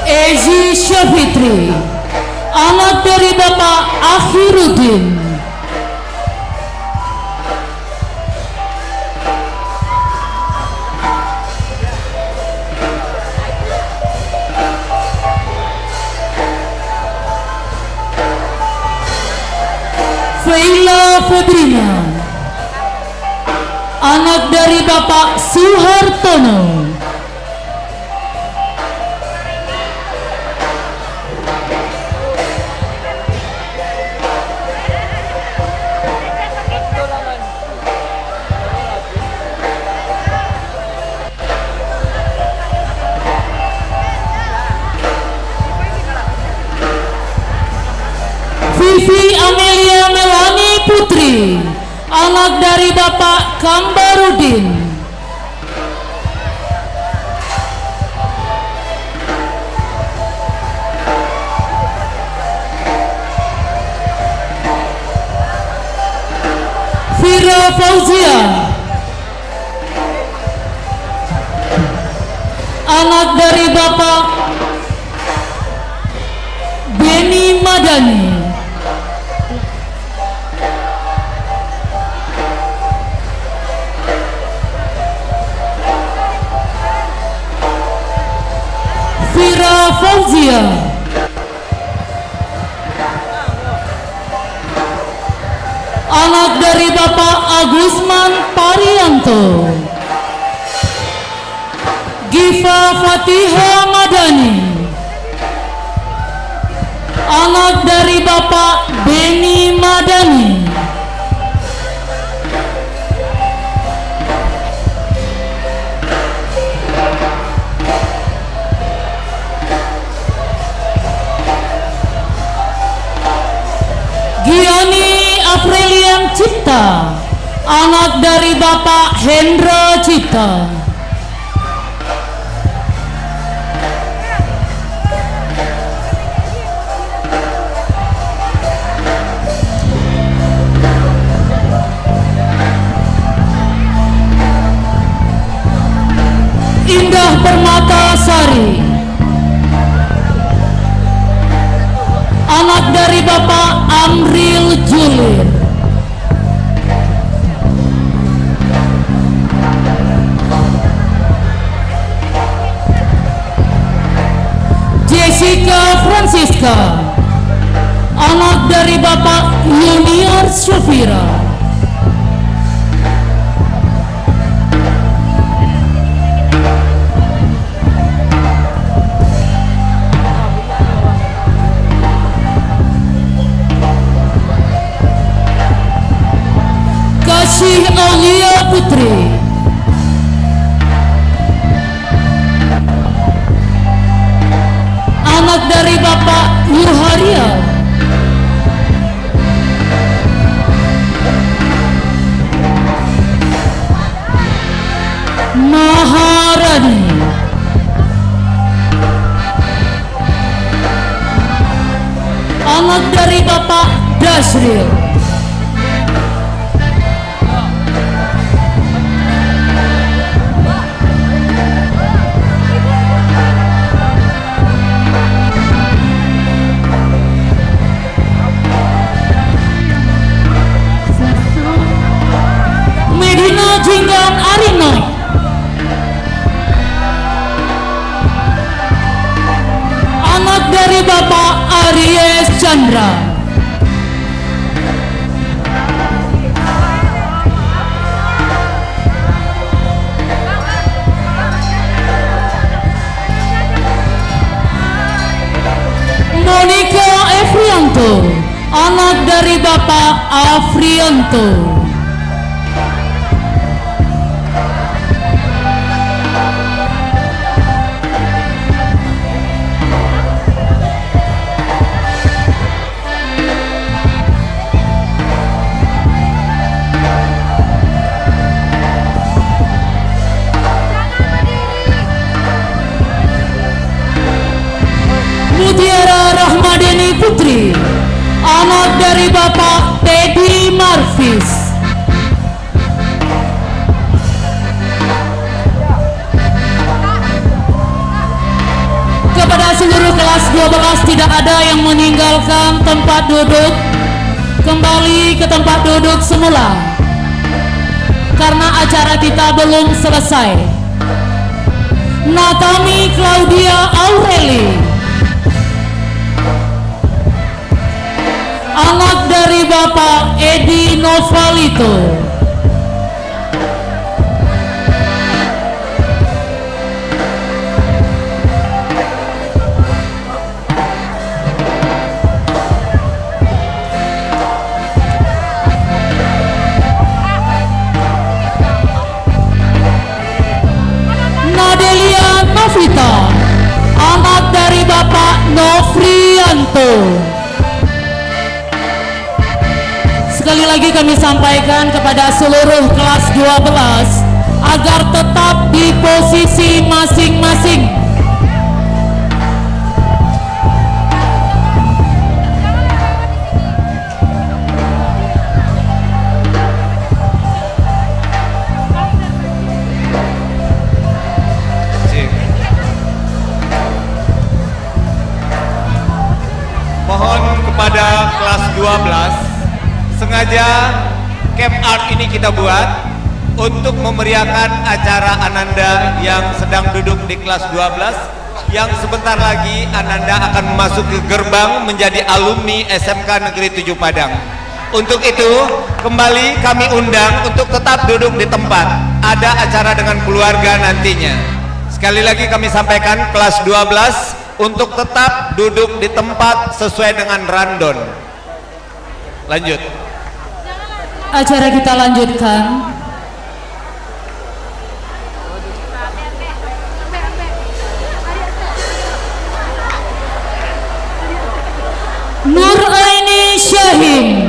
Ezi Syafitri, anak dari Bapak Akhiruddin. Feila Febrina, anak dari Bapak Suhartono. Putri, anak dari Bapak Kambarudin. Fira Fauzia, anak dari Bapak Beni Madani. Fira Fauzia, anak dari Bapak Agusman Parianto. Giva Fatiha Madani, anak dari Bapak Beni Madani. Giani Aprilian Cipta, anak dari Bapak Hendra Cipta. Indah Permatasari, anak dari Bapak Amril Julir. Jessica Francisca, anak dari Bapak Junior Syafira. Kasih Aulia Putri, anak dari Bapak Yuharia. Maharani, anak dari Bapak Dasril. Medina Jinggan Arina, anak dari Bapak Aries Chandra. Monica Efrianto, anak dari Bapak Afrianto. Mutiara Rahmadeni Putri, anak dari Bapak Teddy Marvis. Kepada seluruh kelas 12 tidak ada yang meninggalkan tempat duduk, kembali ke tempat duduk semula karena acara kita belum selesai. Natami Claudia Aureli, anak dari Bapak Edi Novalito. Nadelia Novita, anak dari Bapak Novrianto. Sekali lagi lagi kami sampaikan kepada seluruh kelas 12 agar tetap di posisi masing-masing. Mohon kepada kelas 12, sengaja camp art ini kita buat untuk memeriahkan acara Ananda yang sedang duduk di kelas 12, yang sebentar lagi Ananda akan masuk ke gerbang menjadi alumni SMK Negeri 7 Padang. Untuk itu kembali kami undang untuk tetap duduk di tempat, ada acara dengan keluarga nantinya. Sekali lagi kami sampaikan kelas 12 untuk tetap duduk di tempat sesuai dengan randon. Lanjut. Acara kita lanjutkan. Nur Aini Syahim,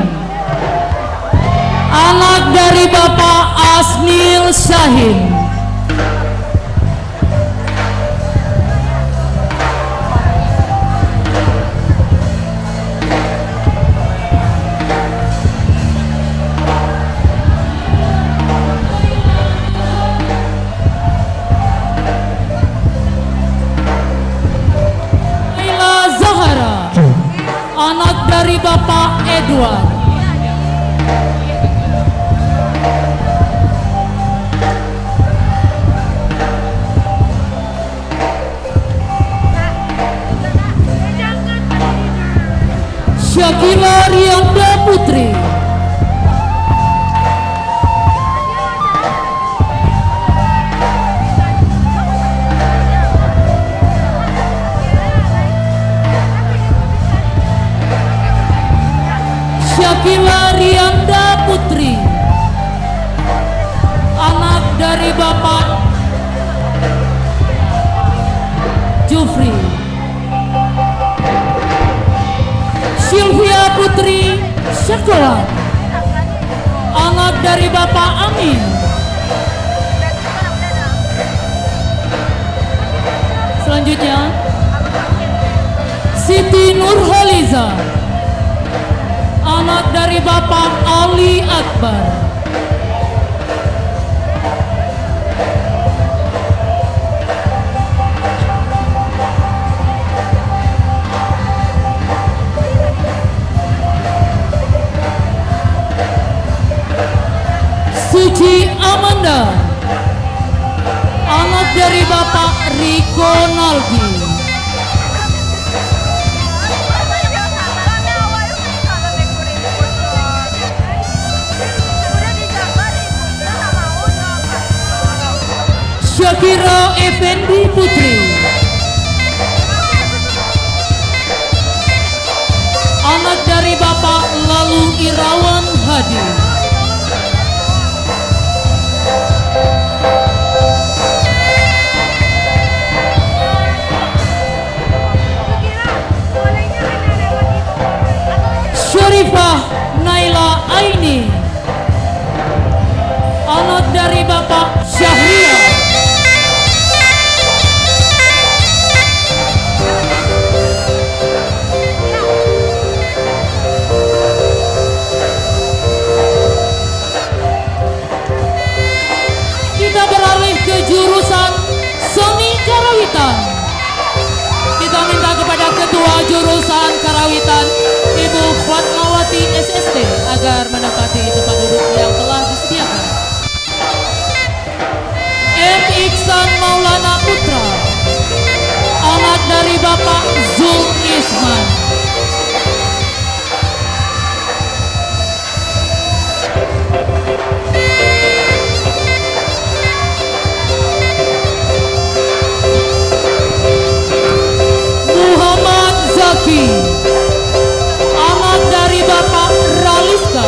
anak dari Bapak Asnil Syahim. Anak dari Bapak Edward. Syakila Rianda Putri. Syakila Rianda Putri, anak dari Bapak Jufri. Sylvia Putri Syakola, anak dari Bapak Amin. Selanjutnya Siti Nurhaliza, anak dari Bapak Ali Akbar. Suci Amanda, anak dari Bapak Riko Nalgi. Syakira Effendi Putri, anak dari Bapak Lalu Irawan Hadi. Syarifah Naila Aini, anak dari Bapak Syahriar. Kita beralih ke jurusan seni karawitan. Kita minta kepada ketua jurusan karawitan Ibu Fatmawati SST agar menempati tempat duduk yang telah disediakan. M. Iksan Maulana Putra, anak dari Bapak Zul Isman. Muhammad Zaki, anak dari Bapak Raliska.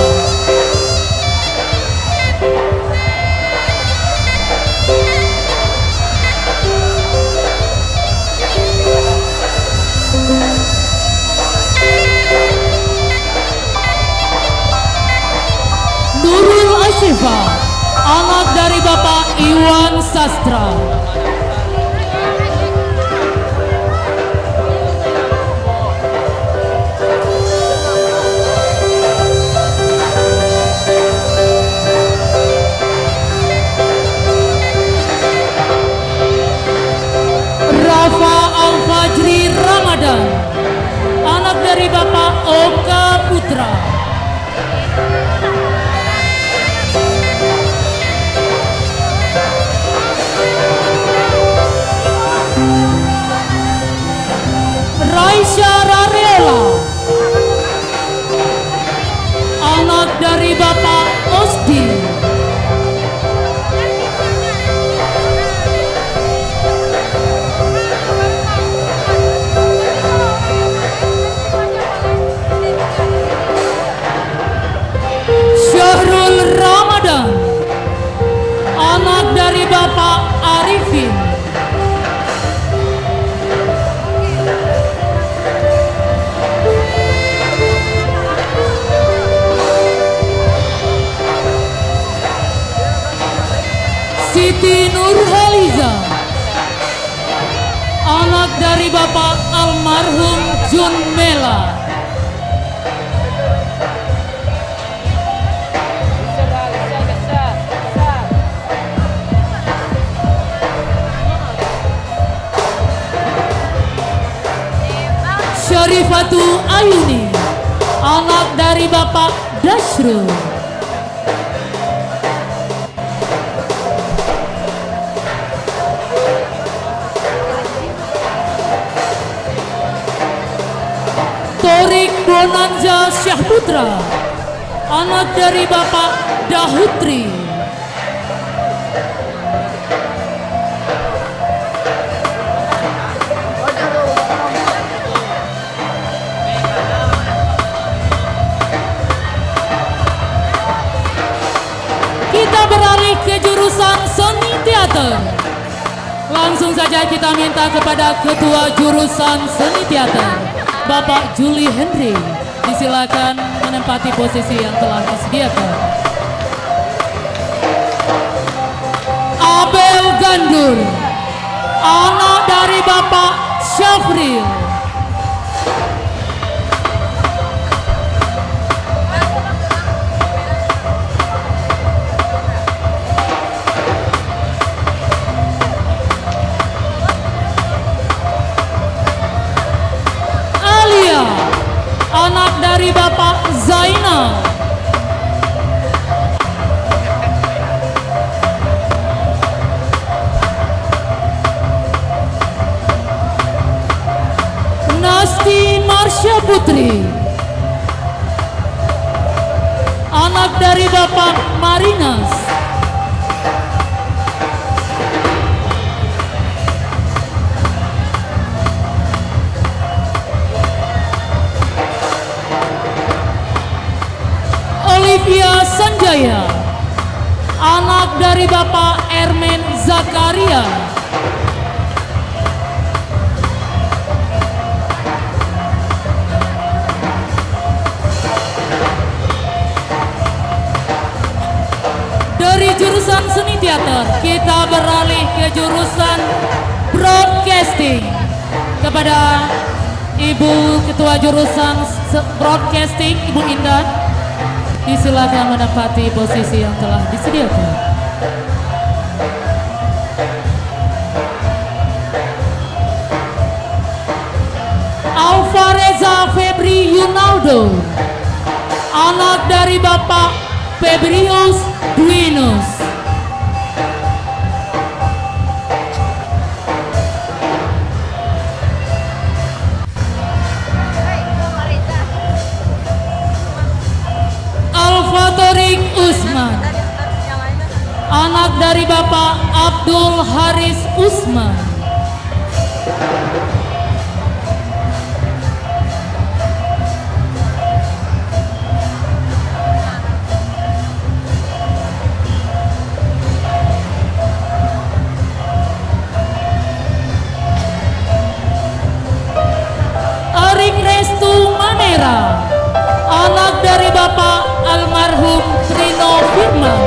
anak dari Bapak Iwan Sastra. Rafa Al-Fajri Ramadan, anak dari Bapak Oka Putra. Raisya Rarela, anak dari Bapak Osdi. Syahrul Ramadan, anak dari Bapak Arifin. Siti Nurhaliza, anak dari Bapak almarhum Jun Mela. Syarifatu Ayuni, anak dari Bapak Dasrul. Torik Bonanza Syahputra, anak dari Bapak Dahutri. Kita beralih ke jurusan seni teater. Langsung saja kita minta kepada ketua jurusan seni teater, Bapak Juli Henry, disilakan menempati posisi yang telah disediakan. Abel Gandur, anak dari Bapak Syafril. Anak dari Bapak Zainal. Nasti Marsha Putri, anak dari Bapak Marinas. Olivia Sanjaya, anak dari Bapak Ermen Zakaria. Dari jurusan seni teater, kita beralih ke jurusan broadcasting. Kepada Ibu Ketua Jurusan Broadcasting, Ibu Indah, disilakan menempati posisi yang telah disediakan. Alvareza Febri Yunaldo, anak dari Bapak Febrius Duinus. Alfatorik Usman, anak dari Bapak Abdul Haris Usman. Arik Restu Manera, anak dari Bapak almarhum Trino Firman.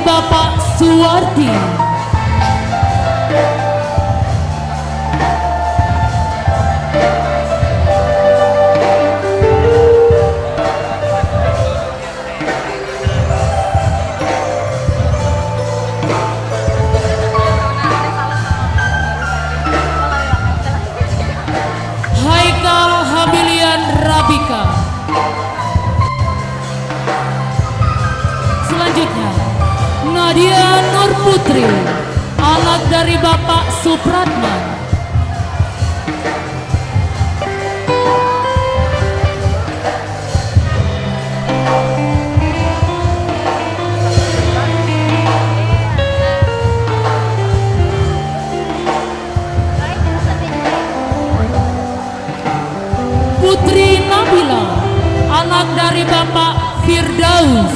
Bapak Suwardi. Haikal Habilian Rabika. Selanjutnya, Nadia Nur Putri, anak dari Bapak Supratman. Putri Nabila, anak dari Bapak Firdaus.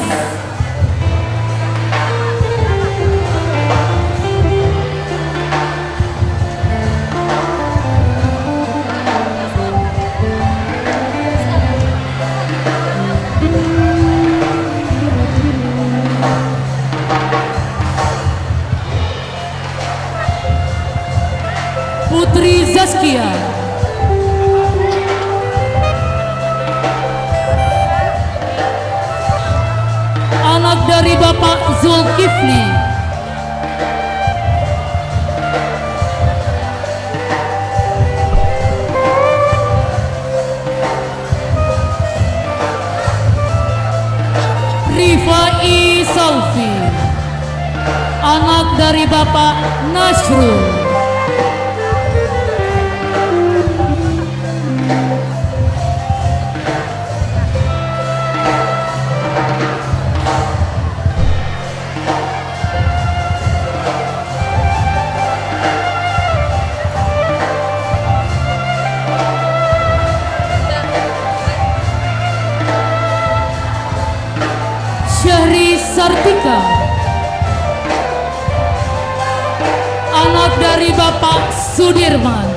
Putri Zaskia, anak dari Bapak Zulkifli. Rifai Salfi, anak dari Bapak Nasrul. Syahri Sartika, anak dari Bapak Sudirman.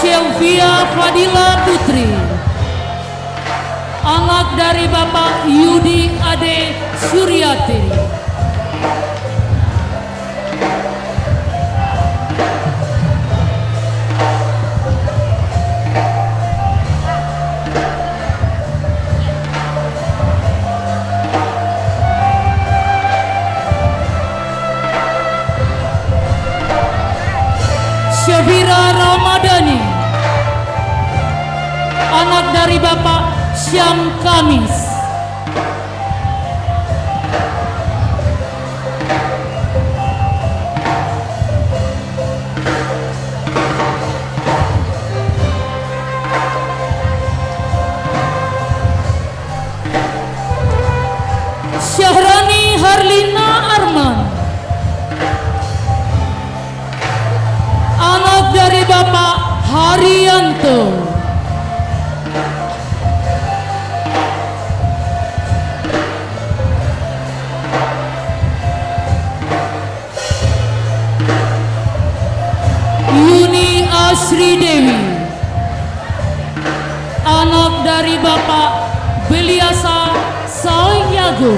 Sylvia Fadila Putri, anak dari Bapak Yudi Ade Suryati. Syafira Ramadhani, anak dari Bapak Syam Kamis. Syahrani Harlina Arman, anak dari Bapak Haryanto. Yuni Asri Dewi, anak dari Bapak Beliasa Sayago.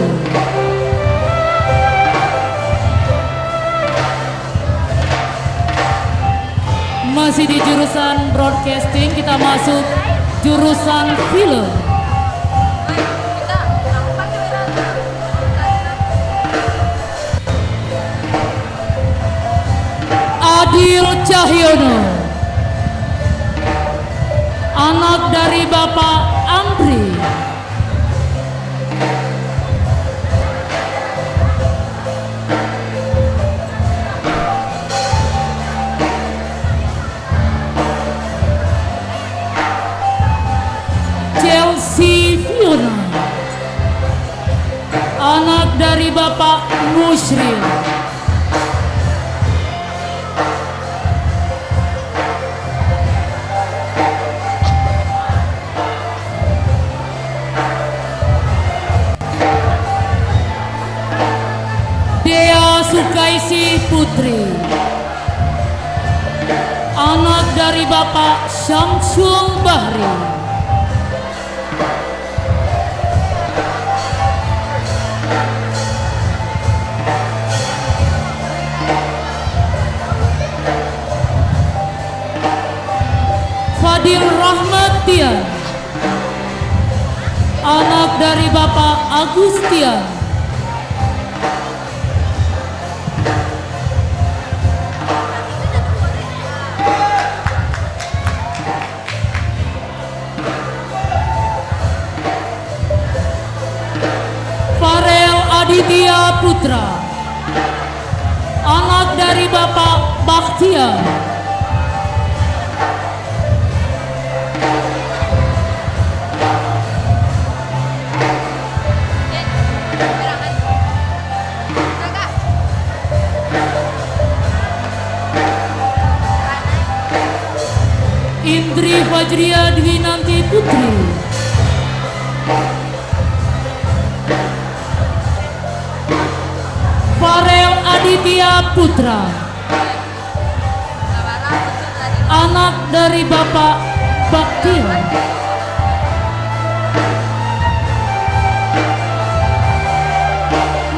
Masih di jurusan broadcasting, kita masuk jurusan film. Adil Cahyono, anak dari Bapak Amri. Chelsea Fiona, anak dari Bapak Musri. Nurbaisi Putri, anak dari Bapak Syamsul Bahri. Fadil Rahmatian, anak dari Bapak Agustian. Farel Aditya Putra, anak dari Bapak Bakhtiar. Indri Fajria Dwinanti Putri, Farel Aditya Putra, anak dari Bapak Bakhtiar.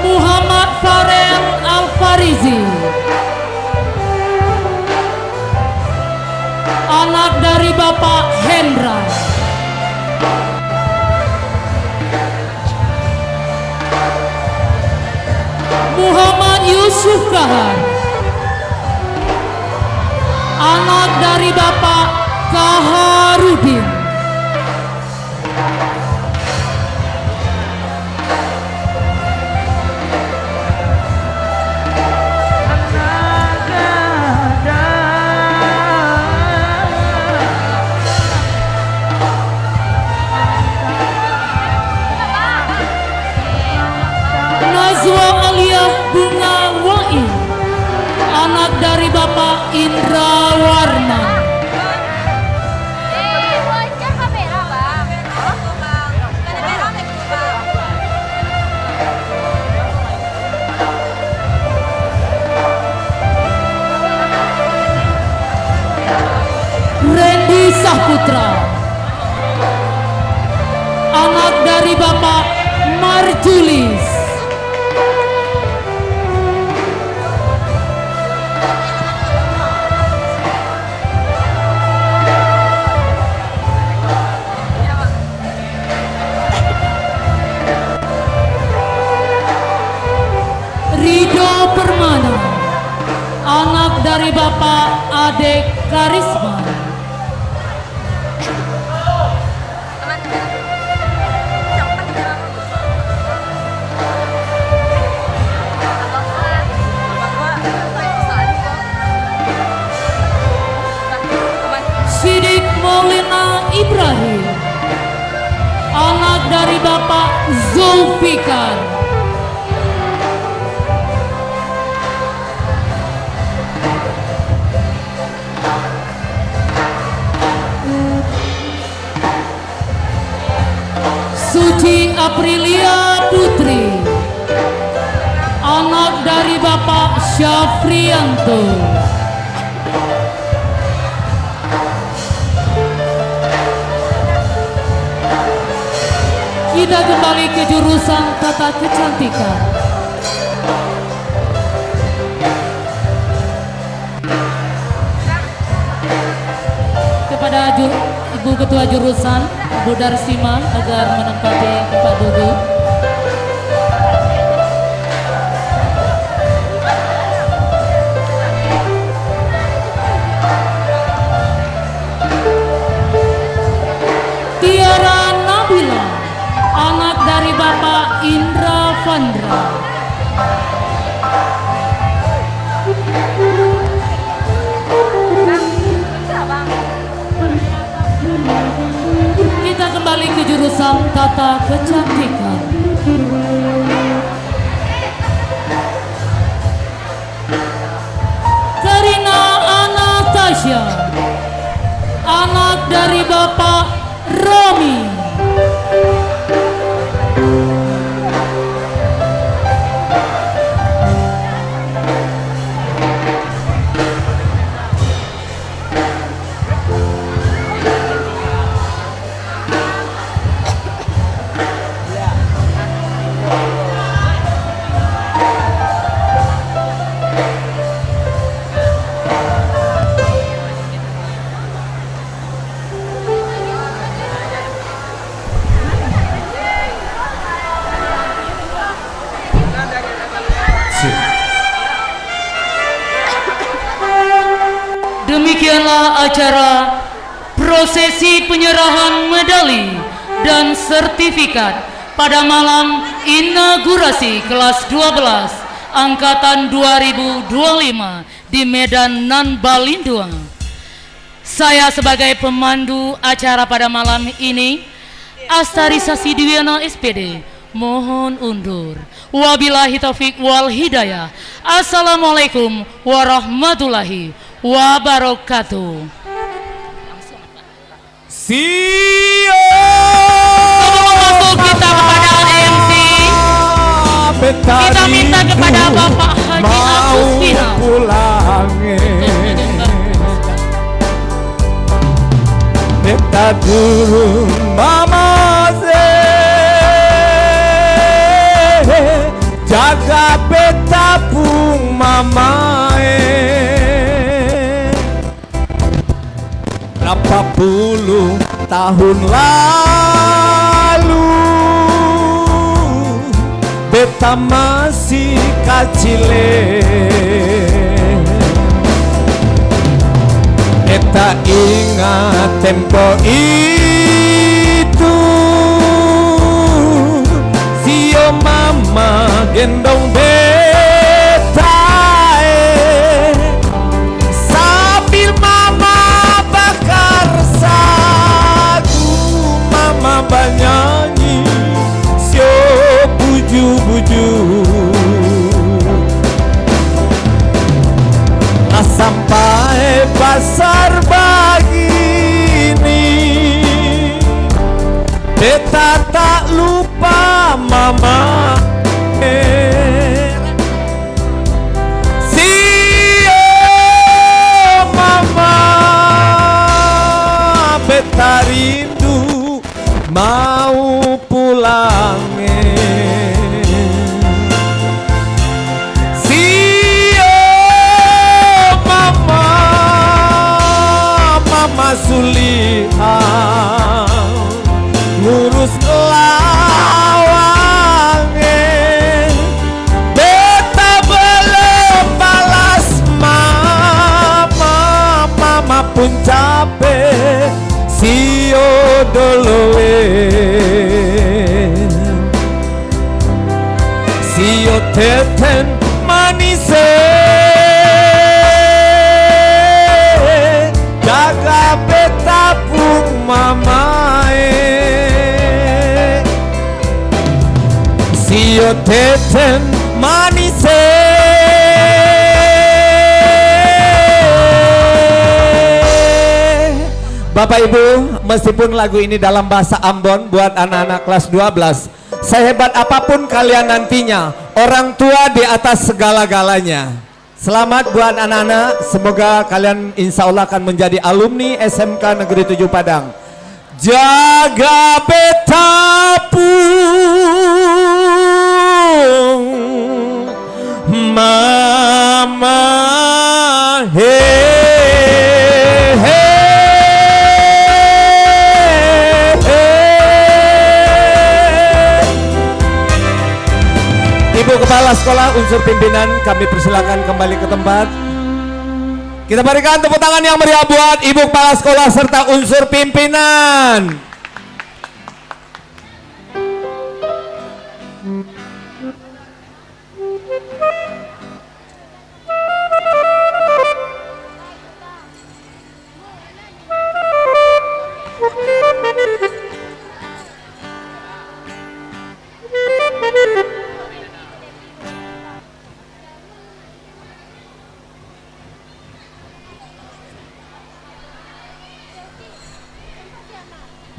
Muhammad Farel Al-Farizi, anak dari Bapak Hendra. Muhammad Yusuf Kahar, anak dari Bapak Kaharudin. Nazwa Aliyah Bunga Wai, anak dari Bapak Indra Warna. Randy Sahputra, anak dari Bapak Marjulis. Ridho Permana, anak dari Bapak Adek Karisma. Sidik Maulana Ibrahim, anak dari Bapak Zulfikar. Suci Aprilia Putri, anak dari Bapak Syafrianto. Kita kembali ke jurusan tata kecantikan. Kepada Ibu Ketua Jurusan, Ibu Darsima, agar menempati tempat duduk. Tiara Nabila, anak dari Bapak Indra Vandra. Kita kembali ke jurusan tata kecantikan. Karina Anastasia, anak dari Bapak Romi. acara prosesi penyerahan medali dan sertifikat pada malam inaugurasi kelas 12 angkatan 2025 di Medan Nan Balinduang. Saya sebagai pemandu acara pada malam ini, Astarisa Sidwiana SPD, mohon undur. Wabillahi taufik wal hidayah. Assalamualaikum warahmatullahi wabarakatuh. Sebelum kita kepada MC, kita minta kepada Bapak Haji Agus Final Beta dulu mama jaga beta pung mama berapa puluh tahun lalu beta masih kecil. Beta ingat tempo itu, sio mama gendong beta sambil mama bakar sagu, mama bernyanyi sio buju-buju. Sampai pasar begini, beta tak lupa mama. Sio mama, beta rindu mau pulang. Sulihan ngurus lawangnya, beta belum balas mama, mama pun capek sio doloe, sio teten manise jaga beta pung mama sio teten manise. Bapak Ibu, meskipun lagu ini dalam bahasa Ambon buat anak-anak kelas 12, sehebat apapun kalian nantinya, orang tua di atas segala-galanya. Selamat buat anak-anak, semoga kalian insya Allah akan menjadi alumni SMK Negeri 7 Padang. Jaga beta pung mama Ibu Kepala Sekolah unsur pimpinan, kami persilakan kembali ke tempat. Kita berikan tepuk tangan yang meriah buat Ibu Kepala Sekolah serta unsur pimpinan.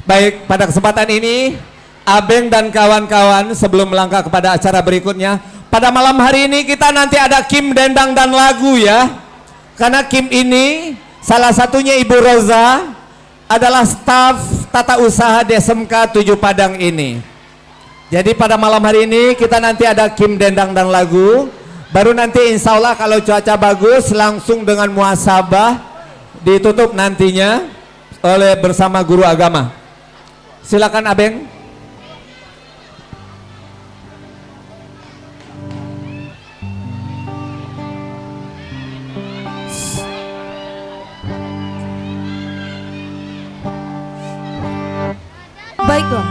Baik, pada kesempatan ini Abeng dan kawan-kawan sebelum melangkah kepada acara berikutnya, pada malam hari ini kita nanti ada Kim Dendang dan lagu ya. Karena Kim ini salah satunya Ibu Roza adalah staf tata usaha di SMK 7 Padang ini. Jadi pada malam hari ini kita nanti ada Kim Dendang dan lagu. Baru nanti insya Allah kalau cuaca bagus langsung dengan muhasabah ditutup nantinya oleh bersama guru agama. Silakan Abeng. Baiklah,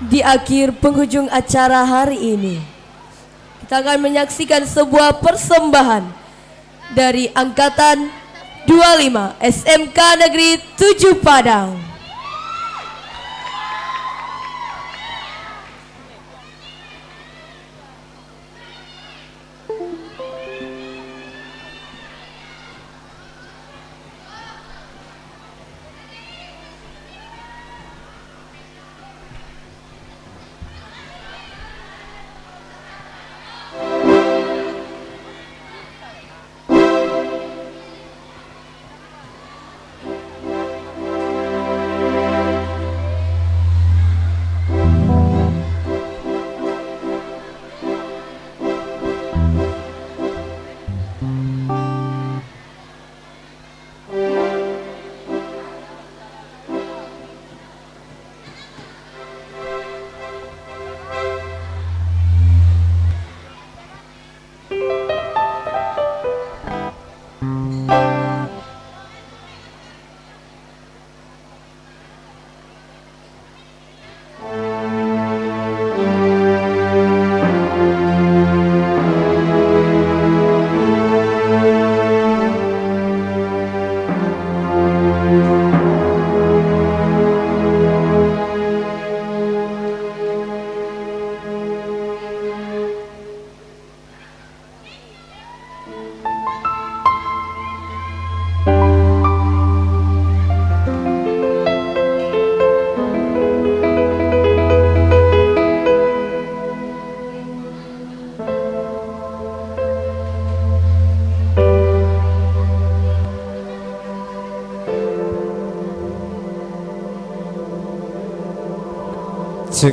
di akhir penghujung acara hari ini kita akan menyaksikan sebuah persembahan dari Angkatan 25 SMK Negeri 7 Padang. Cek.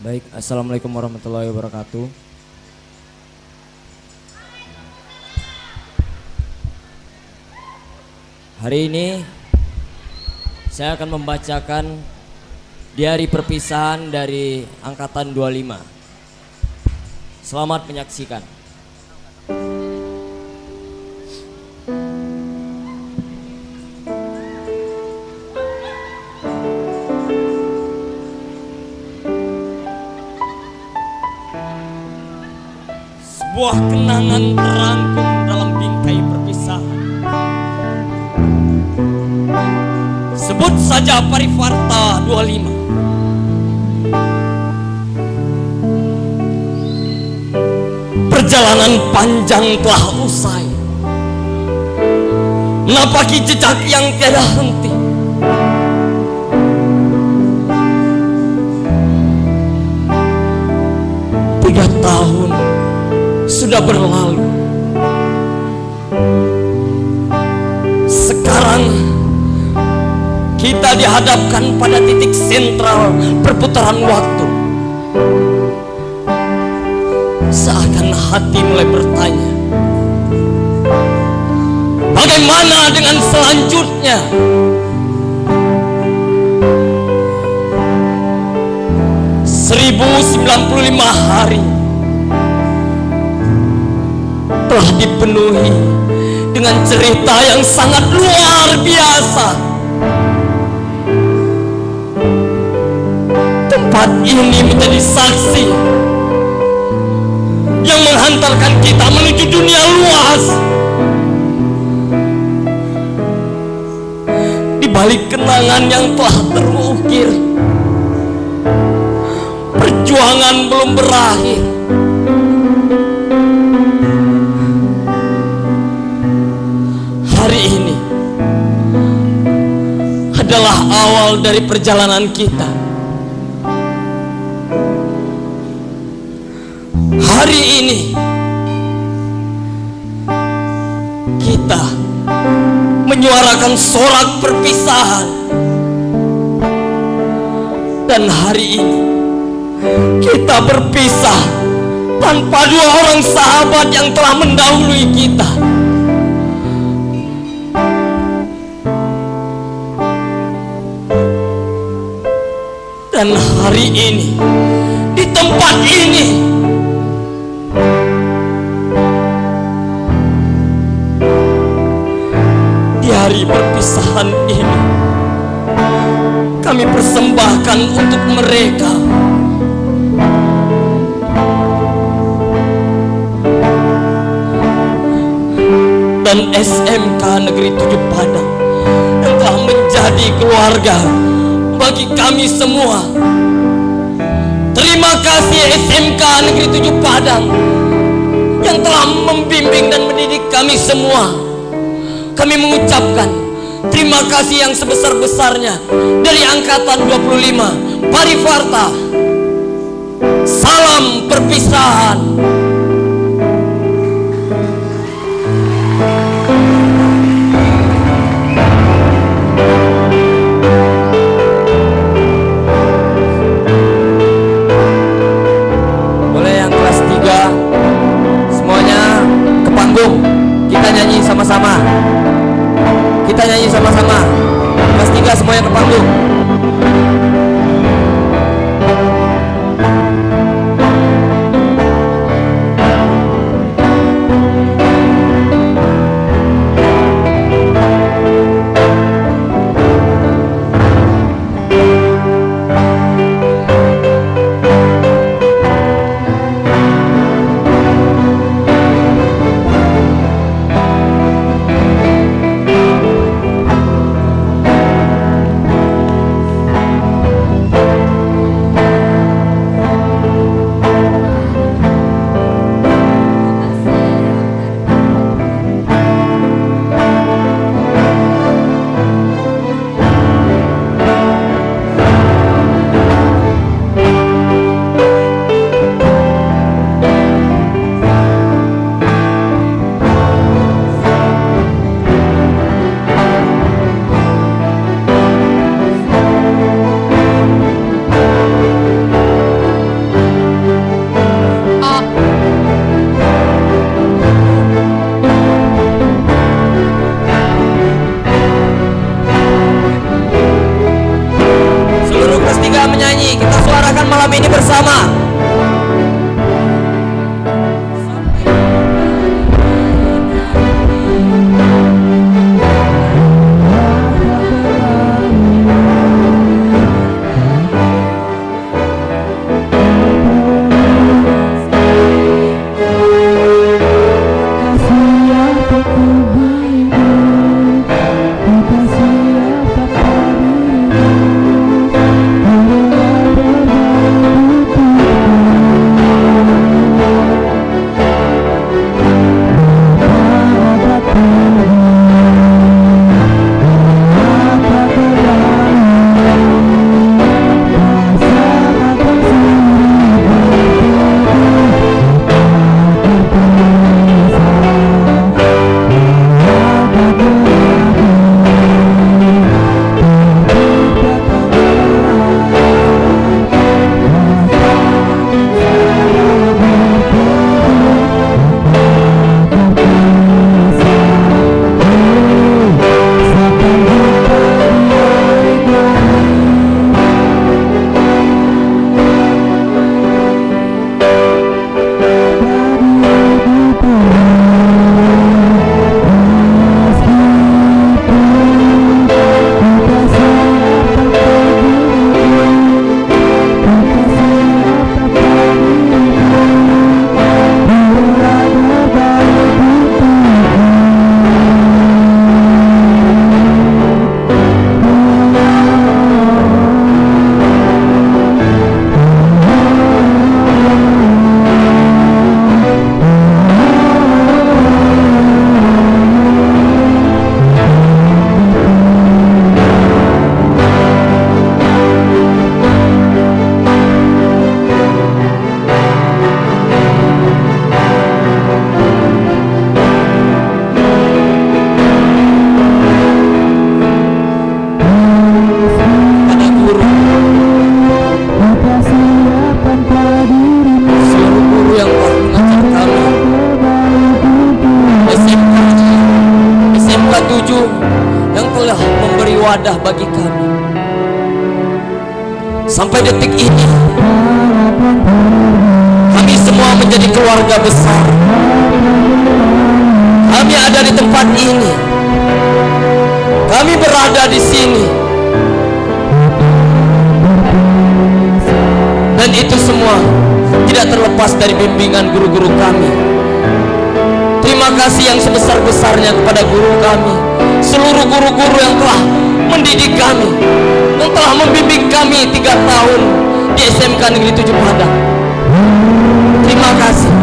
Baik, Assalamualaikum warahmatullahi wabarakatuh. Hari ini saya akan membacakan diari perpisahan dari Angkatan 25. Selamat menyaksikan. Sebuah kenangan terangkum dalam bingkai perpisahan. Sebut saja Parivarta 25. Perjalanan panjang telah usai. menapaki jejak yang tiada henti. Tiga tahun sudah berlalu. Sekarang kita dihadapkan pada titik sentral perputaran waktu. Seakan hati mulai bertanya, bagaimana dengan selanjutnya? ...1095 hari telah dipenuhi dengan cerita yang sangat luar biasa. Tempat ini menjadi saksi yang menghantarkan kita menuju dunia luas. Di balik kenangan yang telah terukir, perjuangan belum berakhir. Hari ini adalah awal dari perjalanan kita. Hari ini kita menyuarakan sorak perpisahan. Dan hari ini kita berpisah tanpa dua orang sahabat yang telah mendahului kita. Dan hari ini, di tempat ini, di hari perpisahan ini, kami persembahkan untuk mereka dan SMK Negeri 7 Padang yang telah menjadi keluarga bagi kami semua. Terima kasih SMK Negeri 7 Padang yang telah membimbing dan mendidik kami semua. Kami mengucapkan terima kasih yang sebesar-besarnya dari Angkatan 25 Parivarta. Salam perpisahan. Boleh yang kelas 3 semuanya ke panggung. Kita nyanyi sama-sama. Kita nyanyi sama-sama. Kelas 3 semuanya ke panggung. wadah bagi kami. Sampai detik ini kami semua menjadi keluarga besar. Kami ada di tempat ini. Kami berada di sini. Dan itu semua tidak terlepas dari bimbingan guru-guru kami. Terima kasih yang sebesar-besarnya kepada guru kami, seluruh guru-guru yang telah mendidik kami, yang telah membimbing kami 3 tahun di SMK Negeri 7 Padang. Terima kasih.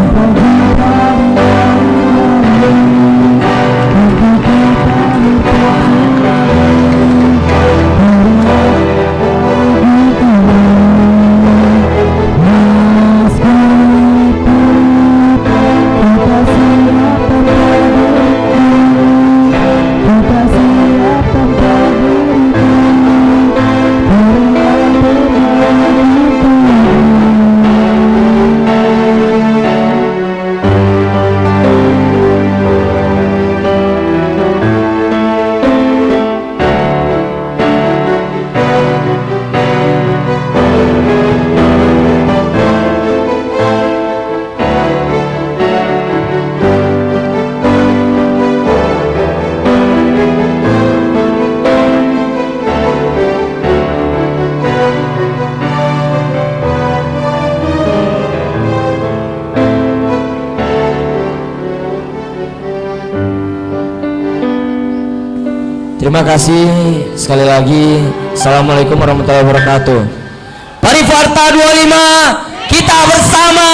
Terima kasih sekali lagi. Assalamualaikum warahmatullahi wabarakatuh. Parivarta 25, kita bersama.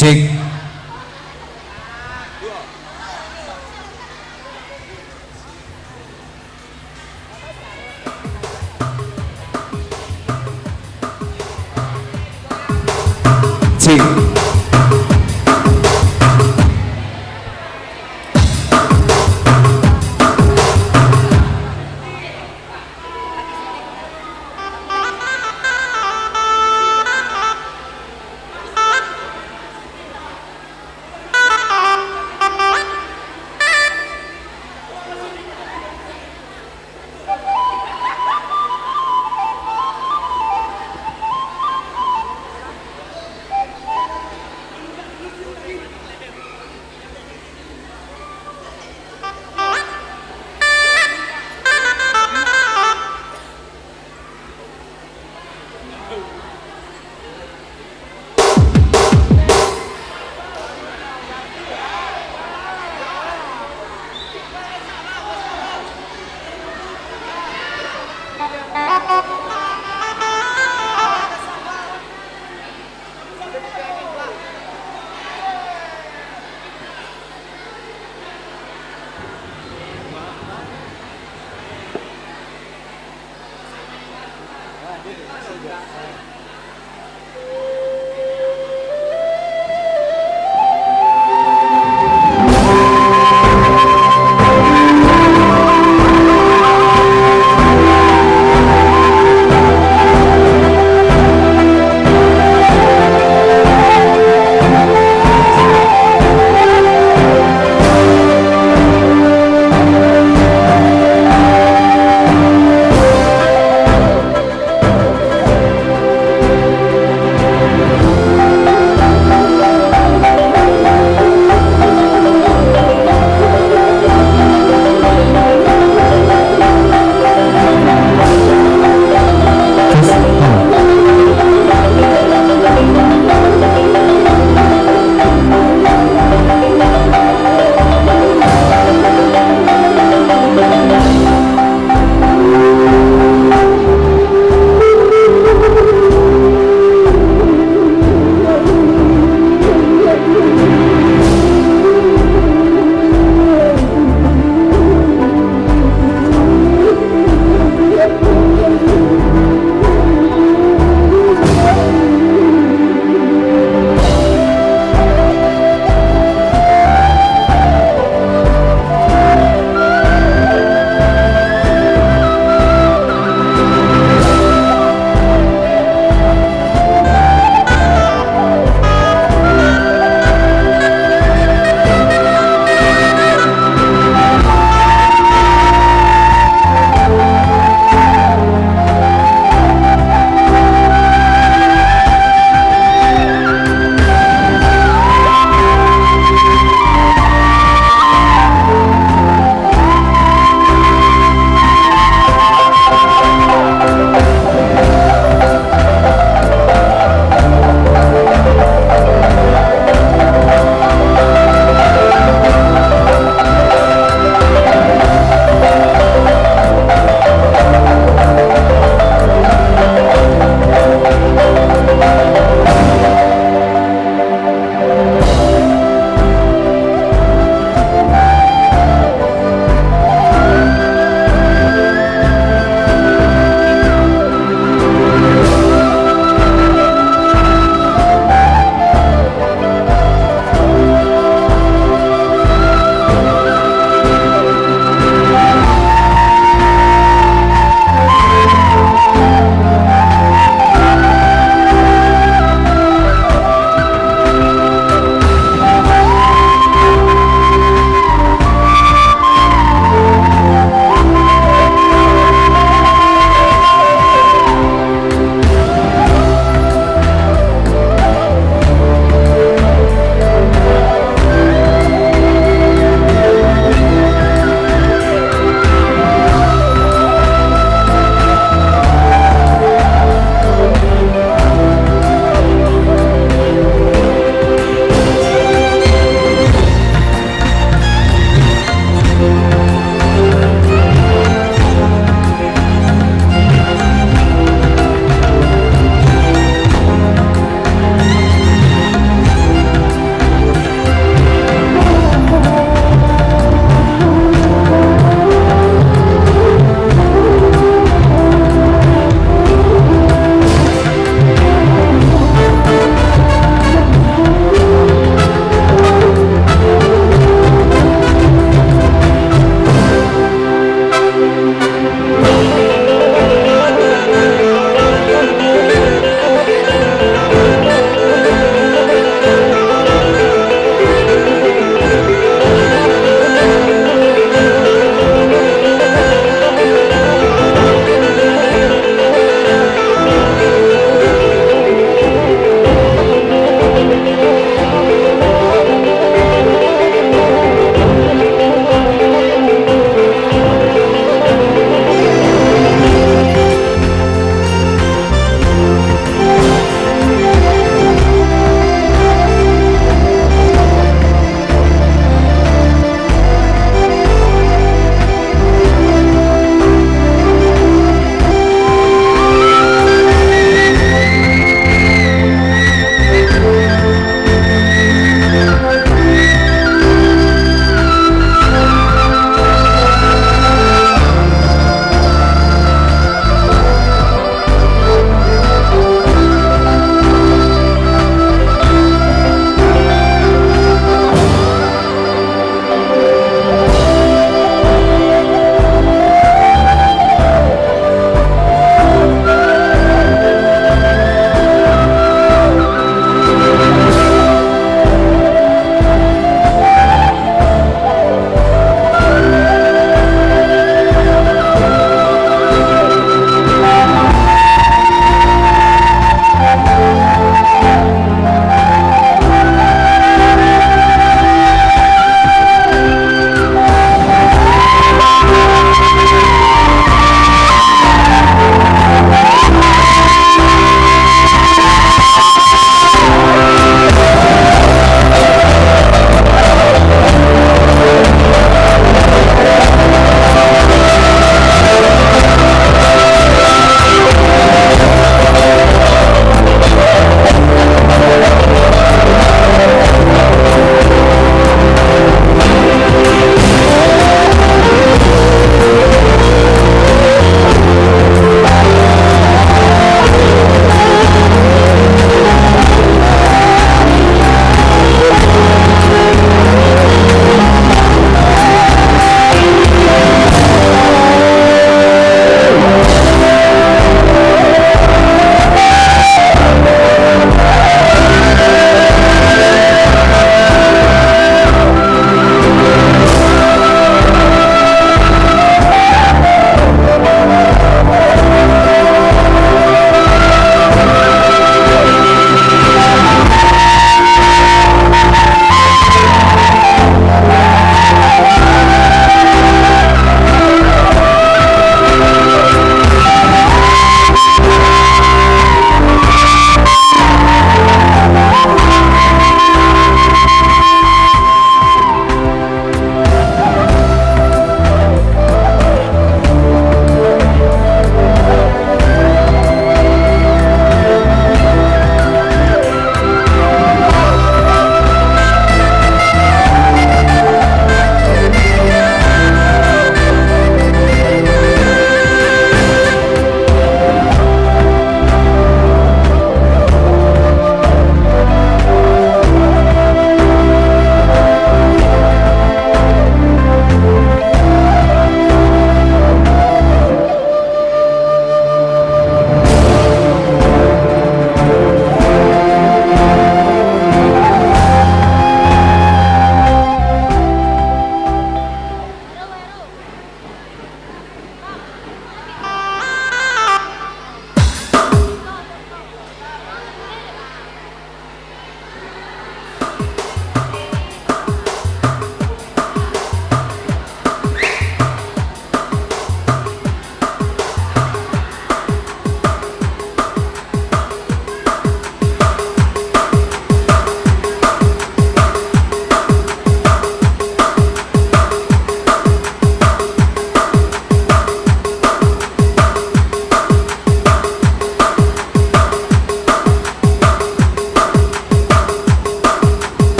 Cek. Cek.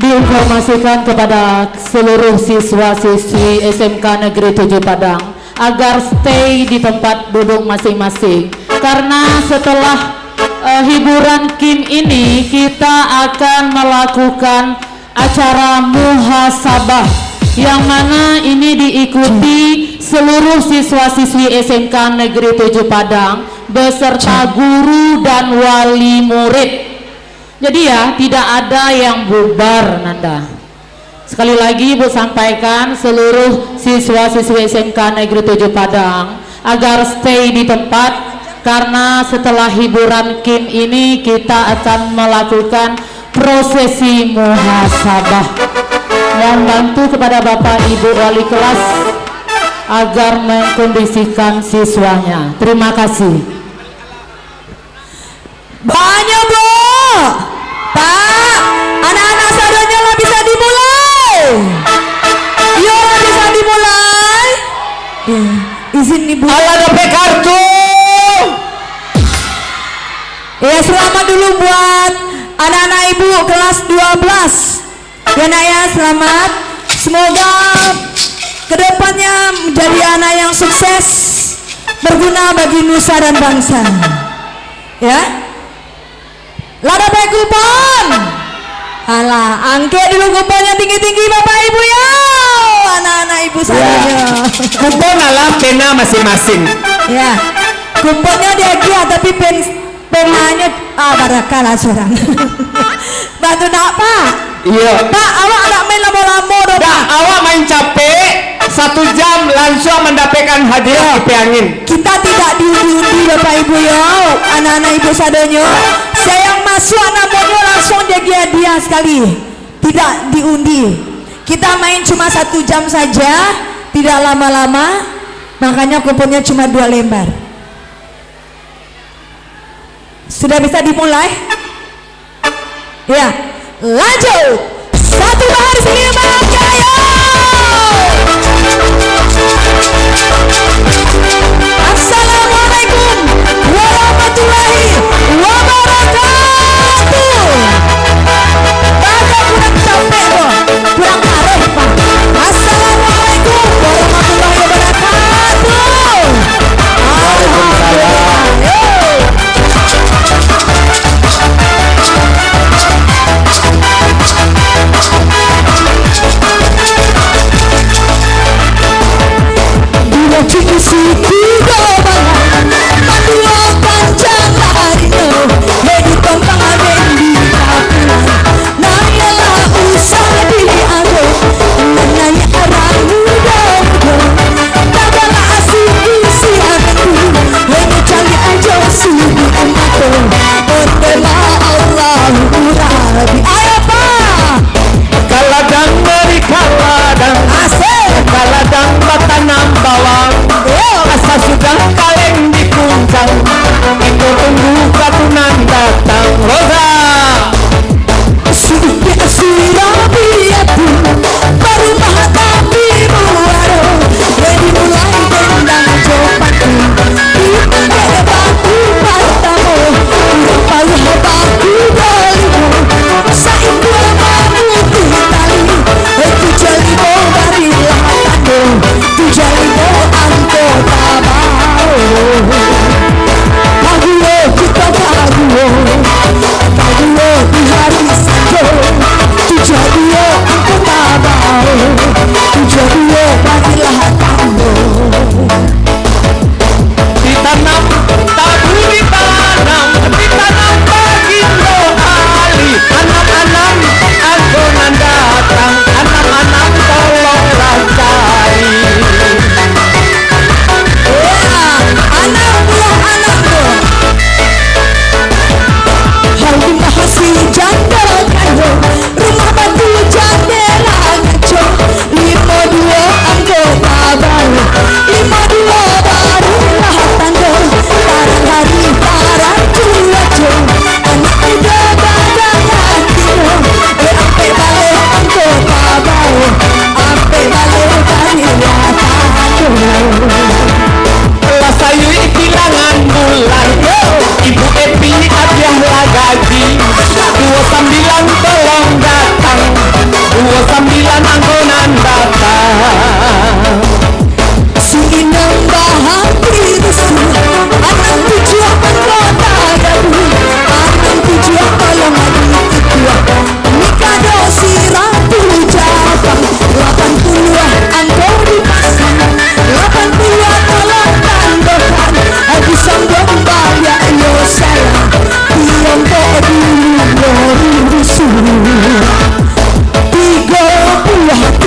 diinformasikan kepada seluruh siswa-siswi SMK Negeri 7 Padang agar stay di tempat duduk masing-masing, karena setelah hiburan Kim ini kita akan melakukan acara muhasabah yang mana ini diikuti seluruh siswa-siswi SMK Negeri 7 Padang beserta guru dan wali murid. Jadi ya, tidak ada yang bubar, Nanda. Sekali lagi Ibu sampaikan seluruh siswa-siswi SMK Negeri 7 Padang agar stay di tempat, karena setelah hiburan Kim ini kita akan melakukan prosesi muhasabah. Mohon bantu kepada Bapak Ibu wali kelas agar mengkondisikan siswanya. Terima kasih. Banyak Bu, Pak, anak-anak saudara lah bisa dimulai. Yo bisa dimulai. Ya, izin Ibu. Allah dapat kartu. Ya, selamat dulu buat anak-anak Ibu kelas 12. Ya nak ya, selamat. Semoga kedepannya menjadi anak yang sukses, berguna bagi nusa dan bangsa. Ya. Lada baik kupon. Alah, angke dulu kuponnya tinggi-tinggi Bapak Ibu ya. Anak-anak Ibu saya. Kupon ala pena masing-masing. Ya. Kuponnya dia tapi penanya barakalah seorang. Bantu nak Pak. Iya. Pak, awak nak main lama-lama dong Dah, Pak. awak main capek 1 jam langsung mendapatkan hadiah kopi angin. Kita tidak diundi-undi Bapak Ibu ya, anak-anak Ibu sadonyo. Saya yang masuk anak monyo langsung jadi hadiah sekali. Tidak diundi. Kita main cuma 1 jam saja, tidak lama-lama. Makanya kuponnya cuma 2 lembar. Sudah bisa dimulai? Ya, lanjut. 1 baris 5 ayo. Assalamualaikum warahmatullahi wabarakatuh. Bapak kurang capek loh, kurang marah Pak. Assalamualaikum warahmatullahi wabarakatuh. Ayo Pak. Kaladang beri kaladang, kaladang batanam bawang. Asa sudah kaleng dikuncang, itu tunggu katunan datang. Rosa Sudah Surabaya baru menghadapi muaro. Jadi mulai tendang jopatu, kita batu patamu, palu baku dalimu. Saing dua mamu tali, itu jalimo barilah tando, tu jalimo angko tabao. Paguo kita paguo, paguo di hari sanjo, tu jalimo angko tabao, tu jalimo barilah tando. ditanam, tabu ditanam, ditanam bagi rohali. Anam-anam adonan datang, anam-anam tolong rancai. Anak buah anakku, hari mahasiswa janda kayo, rumah batu jendela ngaco, 52 anggota baru, 52 barulah tanda, tarang hari tarang cuaca, anak muda badangan tino, ampe balik anggota baru, ampe balik barilah tanda. Kelas sayu kehilangan bulan, Ibu Epi hadiah lagi 29 tolong datang. sambilan anggonan datang. Si inang bahagia restu, anang tujuan kota dabu, anang tujuan kolong adi ketua, Mikado si Ratu Jabang, 80 angko dipasang, 80 tolong tandokan, Adi sambung baya yo sayang, tiongkok dulu ngori rusuh, 30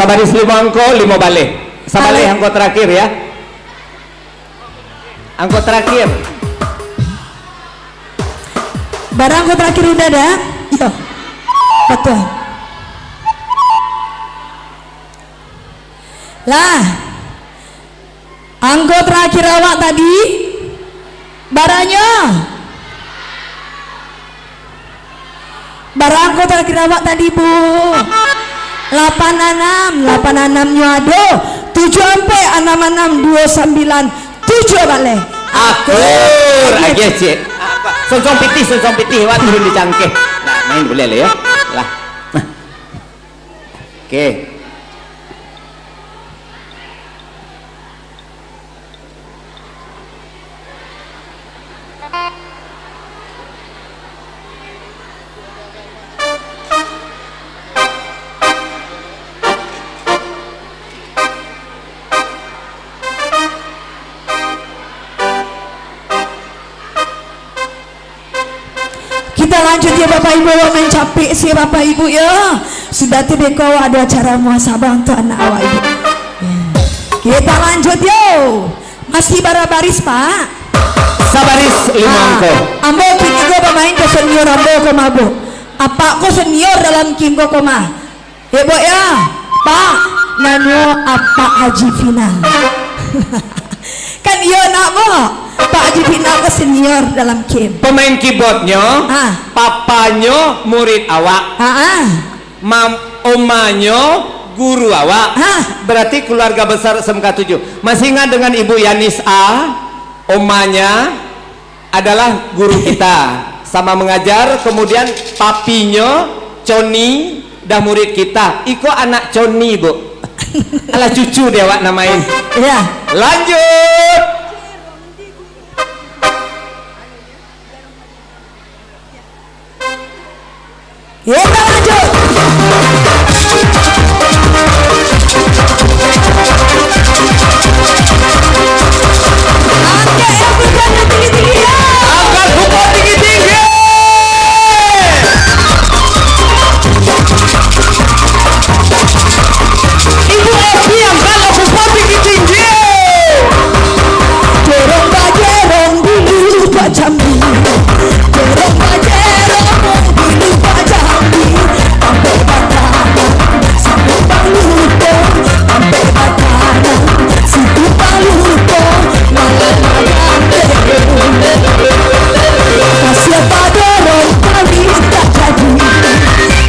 Sabaris 5 angko 5 balik. Sabalik angko terakhir ya. Angko terakhir. Barang angko terakhir udah ada? Iya. Betul. Lah. Angko terakhir awak tadi barangnya. Barang angko terakhir awak tadi, Bu. 86 nya ada 7 sampai 66 29 7 balik. Akur aja cik. Sonsong pitih wak turun di cangkeh. Nah, main boleh lah ya. Lah. Oke. Kita lanjut ya Bapak Ibu, main capek sih Bapak Ibu ya. Sudah tidak kau ada acara muhasabah untuk anak awak Ibu. Ya. Kita lanjut yo. Masih baris Pak. Sabaris 5 angko. Ambo kini gue pemain ke senior ambo ke mabo. Apa ko senior dalam kim ko koma? Ya Bu ya. Pak Nano apa Haji Final. Kan iya nak Bo. Pak Haji Final ke senior dalam kim. Pemain keyboardnya, papanya murid awak, omanya guru awak. Berarti keluarga besar SMK 7. Masih ingat dengan Ibu Yanis A, omanya adalah guru kita, sama mengajar. Kemudian papinya Coni dah murid kita. Iko anak Coni Bu. Alah cucu dia awak namain. Iya. Lanjut. Ya, kita lanjut. Angkat yang bukannya tinggi-tinggi ya. Angkat bukan tinggi-tinggi. Ibu Evi angkat bukan tinggi-tinggi. Jerong bajerong dulu Pak Jambi. Jerong bajerong dulu Pak Jambi. Sampai Batanan, situ Paluto. Sampai Batanan, situ Paluto. Pasnya padorong kami tak jadi.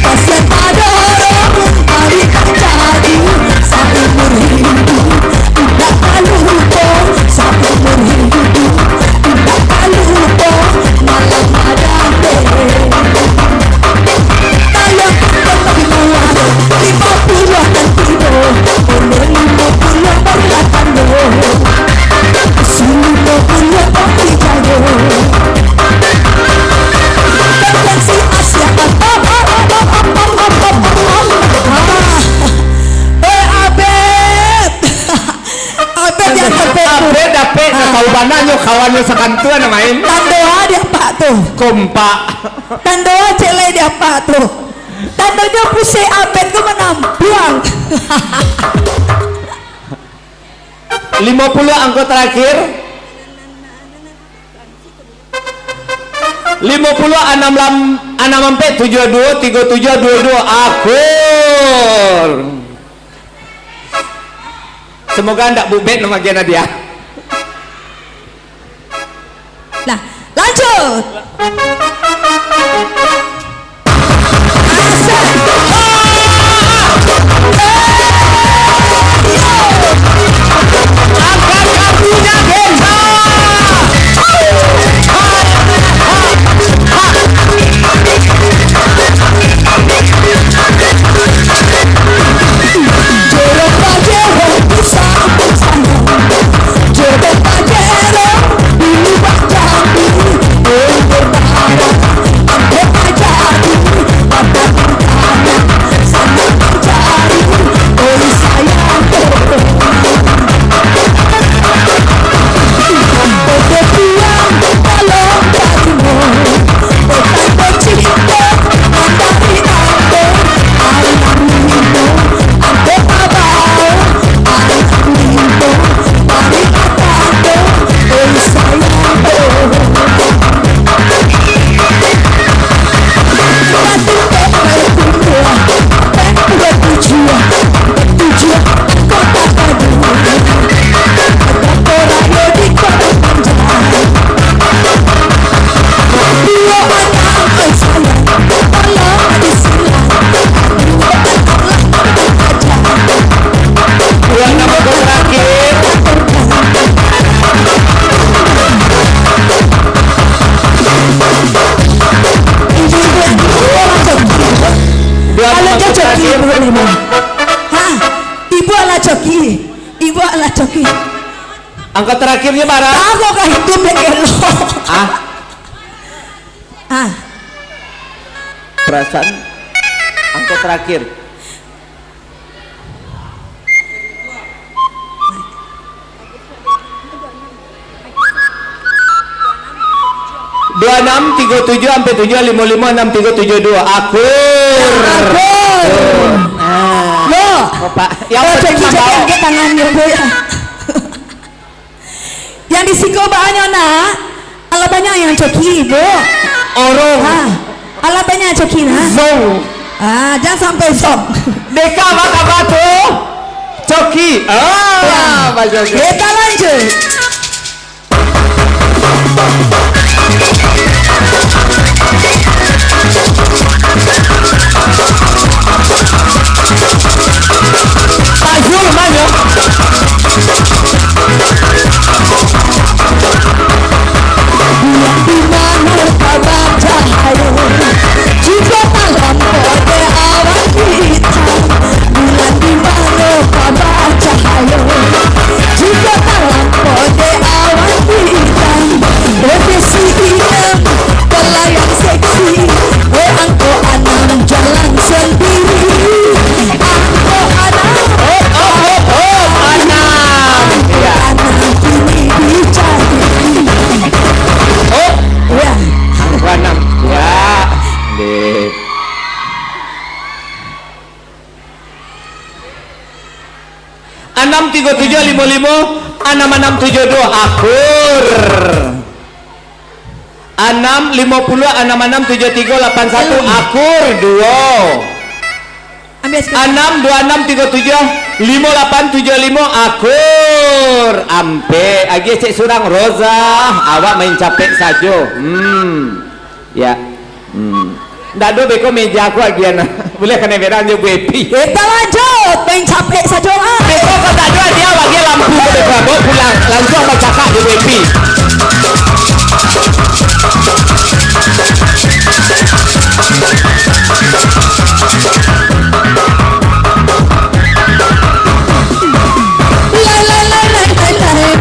Pasnya padorong kami tak jadi. Sampai berhidup tidak Paluto. Sampai berhidup tidak Paluto. Malam ada kalau kita keluar 50 akan tiba. Oleh 50 berlakan doh. 50 pasti jago. Konvensi Asia Abed yang terpetu. Abed dapet tahu bananya kawannya sekantua namain. Tandoa dia Pak tuh. Kompak. Tandoa cele dia Pak tuh. Tandonya pusing Abed ke menampuang. 50 angka terakhir. 50 6 72 37 22 akur. Semoga ndak bubet nama gena dia. Nah, lanjut. Angkat kakinya Gensa. Jerong bajerong pisang bersama. Jerong bajerong dulu Pak Jambi. Bertahan sampai Angka terakhirnya Bara. Aku kah hidup yang elok. Perasaan angka terakhir. Dua enam tiga tujuh sampai tujuh lima lima enam tiga tujuh dua. Akur. Lo. Pak. Yang penting membawa. Ke tangannya Bu ya. Yang disiko banyak nak. Ala banyak yang coki Bu. Orang. Ala banyak coki nah. Zong. Jangan sampai sok. Deka maka batu. Coki. Pak Joki. Kita lanjut. Azul mana? Di mana kabar cahaya jika malam kode awan hitam. Bulan di mana kabar cahaya jika malam kode awan hitam. Revisi hitam pelayan seksi. Angko anam jalan sendiri. Angko anam Anam. Ya. anam kini dicari. Ya. Anam. Ya. Dek. Enam tiga tujuh lima lima enam tujuh dua. Akur. 6 50 66 73 81 akur duo. Ambil 6 26 37 58 75 akur ampe agi cek surang Roza awak main capek saja. Ya. Ndak do beko meja aku agian. Boleh kena beran je Epi. Kita lanjut main capek saja lah. Beko kau tak ada dia bagi lampu ke beko bawa pulang langsung baca cakap je Epi.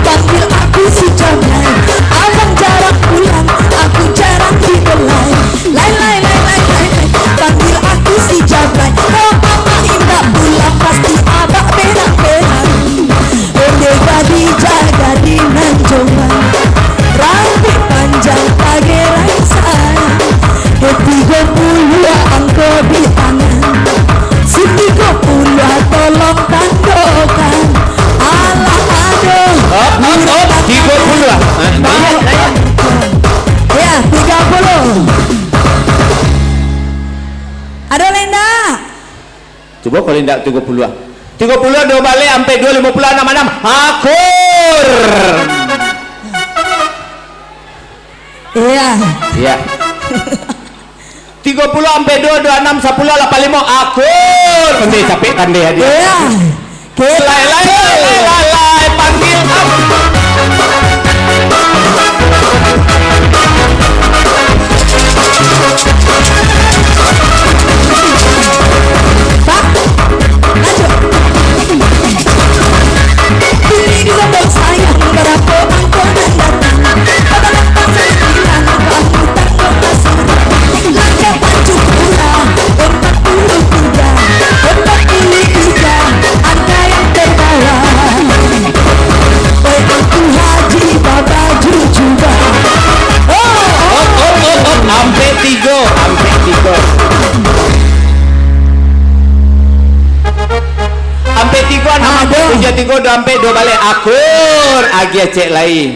Panggil aku si Jamai. Abang jarang pulang, aku jarang dibelai. Lai panggil aku si Jamai. Oh mama indah pulang pasti abang berak-berak. Ondega dijaga di nanjongan. Rambut panjang pageran sayang. Ketiga puluh angko di tangan. Setiga puluh tolong tandokan. Alah aduh. 30 lah. Ya 30. Ada Lenda. Coba kalau tidak 30 lah. 30 dua balik sampai 250 66 akur. Iya. Iya. 30 sampai 2 26 10 85 akur. Nanti capek tanda dia. Iya. Kita Lai panggil aku. Pak. Lanjut. Ini di lembok sayang berapa angko dan datang. Pada lepas sembilan kamu tanggung kasih. Langkah maju pula 43 angka yang terbawa. Aku haji baba jujuba. Sampai 3 sampai 3 nama Aduh. 73 sampai 2 balik akur agi cek lain.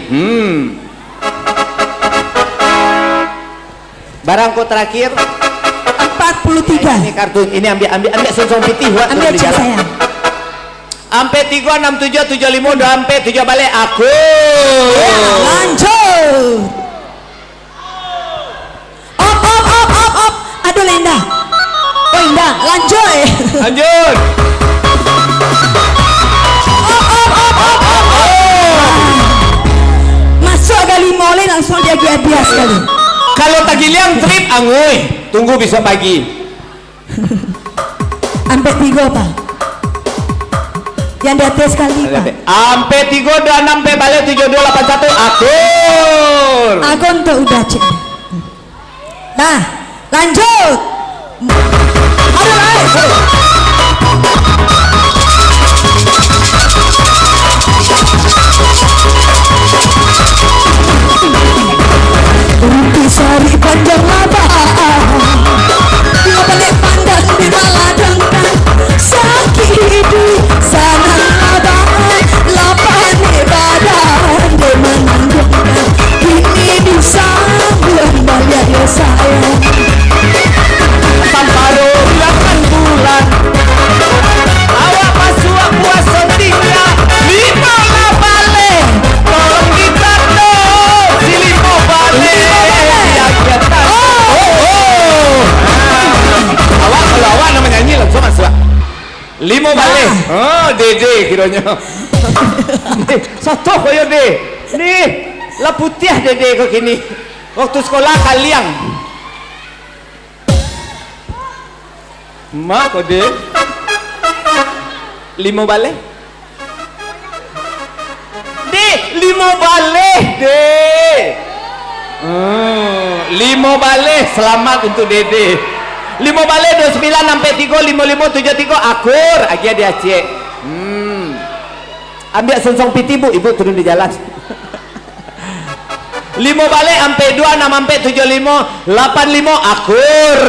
Barangku terakhir 43. ini kartun ini ambil sonsong pitih buat Ambil cek saya. sampai 3 6 7 75 2 sampai 7 balik akur. Lanjut. Op. Aduh Lenda. Oh Indah, lanjut. Lanjut. Masuk kali mole langsung dia bias kali. Kalau pagi liang trip angui, tunggu besok pagi. Sampai 3 Pak. Yang di atas sekali Pak. Ampe 326 ampe balik 7281 akur. Aku untuk udah cek. Nah, lanjut. Aduh, Intisari panjang labah, nggak balik pandang di maladang sakit sana labah, lapan badan di menanggungkan ini bisa kembali ya sayang. Pamparu 8 bulan awak masuk puasa tinggal 5 lah balik. Tolong kita dong si 5 balik. Awak kalau awak nama nyanyi langsung masuk 5 balik. Oh Dede kiranya. Satu koyo de. Nih lah putih Dede kok kini. Waktu sekolah kaliang. Mak kode 5 balik de 5 balik de 5 balik selamat untuk Dede 5 balik 29 sampai 3 55 73 akur aja dia cek ambil sonsong piti bu ibu turun di jalan 5 balik sampai 2 6 sampai 75 85 akur.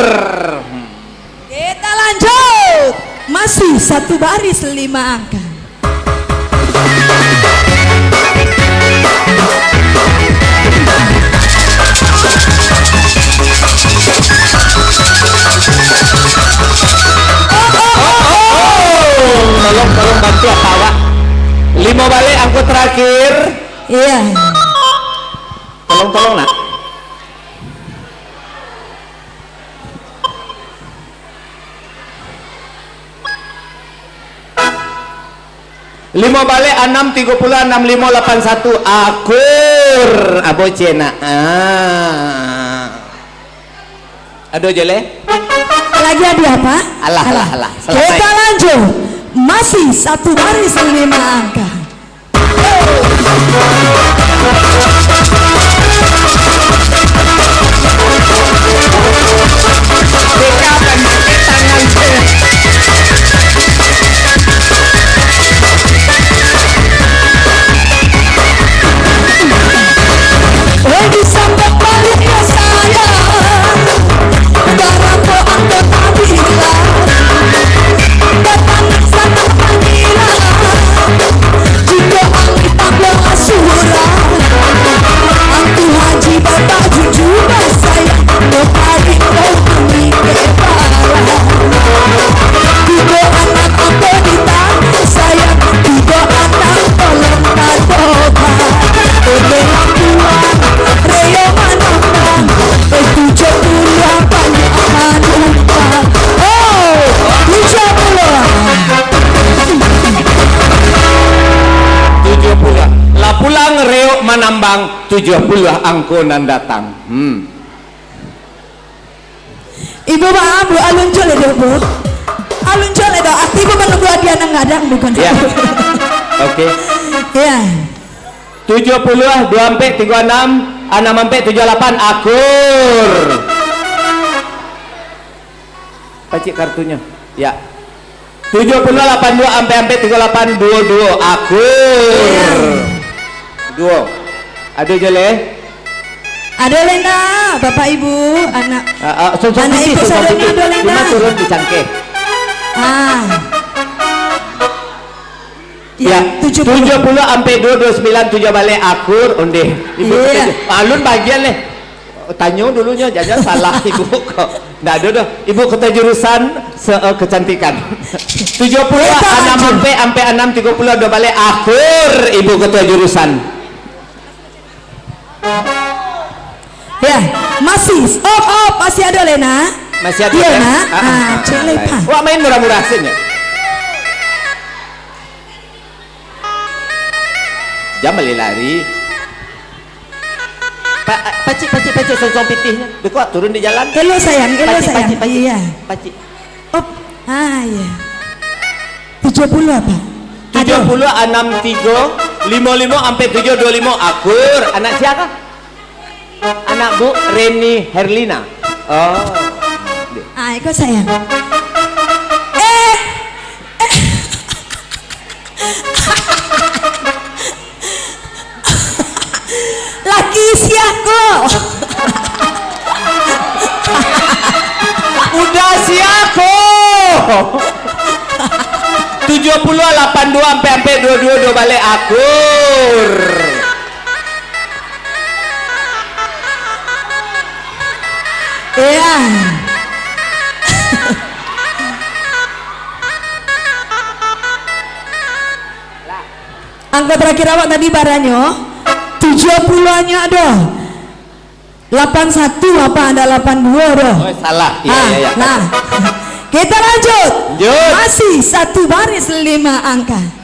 Kita lanjut. Masih satu baris 5 angka. Tolong bantu apa awak 5 balik angkut terakhir. Iya. Tolong nak 5 balik 6 30 65 81 akur abo cena aduh jele Lagi ada apa? alah Kita lanjut. Masih satu baris 5 angka. Manambang 70 angkunan datang. Ibu maaf bu, alun cole deh bu. Alun cole deh. Aktif menunggu dia ngadang bukan? Ya. Oke. Ya. 70 2 sampai 36 6 sampai 78 akur. Pacik kartunya. Ya. 70 82 sampai 38 22 akur. Duo. Ada jele? Ada Lena, Bapak Ibu, anak. Anak ibu saya ada Lena. Lima turun di cangkeh. Ya, 70 sampai 229 7 balik akur onde. Ibu alun bagian leh. Tanya dulunya jangan salah ibu kok. Nggak ada dah. Ibu kata jurusan kecantikan. 70 6 sampai 6 30 2 balik akur ibu kata jurusan. Ya, masih masih ada Lena. Masih ada ya, ya? Nak. Cek lepas. Wah main murah-murah saja. Jam lari. Pacik sonsong pitihnya. Dekok turun di jalan. Hello sayang, sayang. Iya. Pacik. Iya. 70 apa? 70 63 55 sampai 725 akur. Anak siapa? Anak Bu Reni Herlina. Oh. Ikut sayang. Laki siaku. Udah siapa? 70 82 sampai 22 balik akur. Iya. Angka terakhir awak tadi baranyo 70-nya ada 81 apa ada 82 doh. Oh, salah. Iya. Nah, kita lanjut. Lanjut. Masih satu baris 5 angka.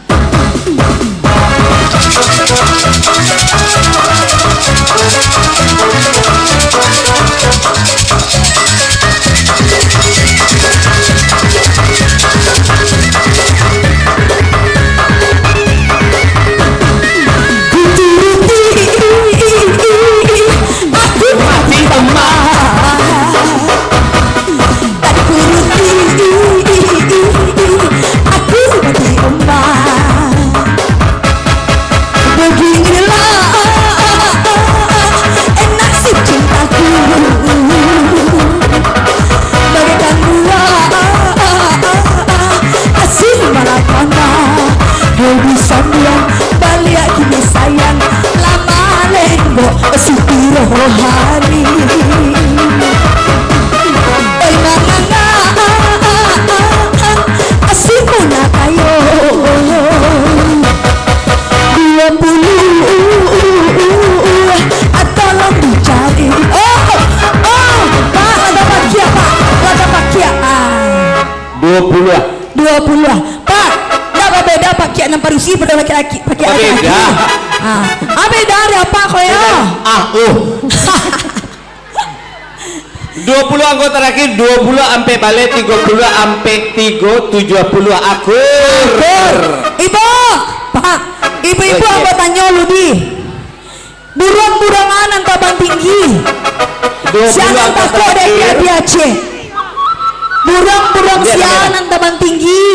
Rohani asik nak ayo 20 tolong dicari Pak ada pakia Pak ada pakia 20 Pak apa beda pakai enam parusi pada laki-laki pakai beda. Beda ada apa koyo? 20 anggota terakhir 20 sampai balik 30 sampai 3 70 akur. Ibu, Pak, ibu-ibu anggota nyolu di burung-burangan antabang tinggi. 20 Sianan anggota takut deh terakhir dia cek. Burung sianan tabang tinggi.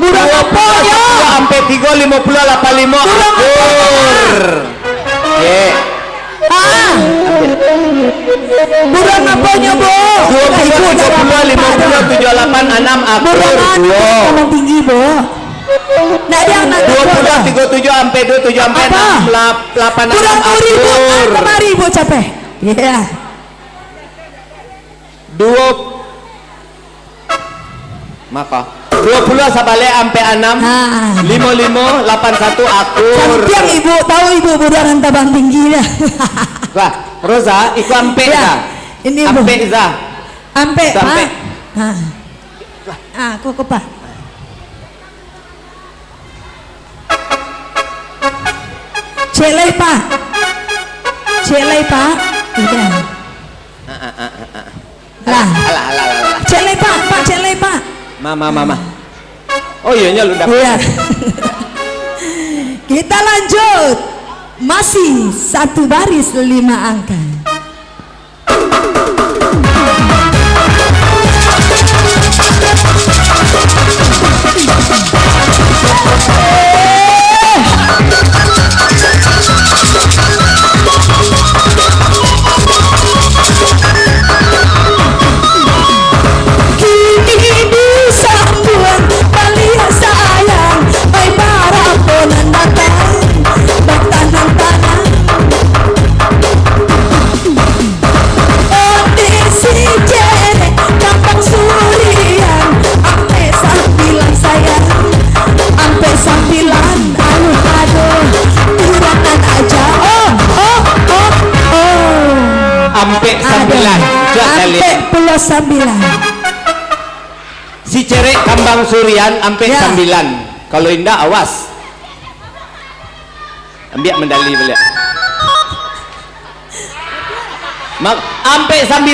Burung apa ya? Sampai 3 50 85 akur. Burung apanya Bu? 20 30 50 78 6 akur. Burung tinggi Bu. Nah dia anak 20 37 sampai 27 sampai 6 8 burung akur. Kemari Bu capek. Iya. 2 maka 20 sabale sampai 6 55 81 akur. Sampiang ibu tahu ibu budaran tabang tinggi dah. Wah, Roza ikut ampe Ya, ini ibu. ampe za. Ampe Sampai. Pak. Kok Pak. Celai Pak. Tidak. Lah. Celai Pak, celai Pak. Mama. Oh iya lu dapat. Iya. Kita lanjut. Masih satu baris 5 angka. Ampe 9. Si cerek kambang surian ampe 9. Kalau indah awas. Ambil medali beliau. Mak ampe 9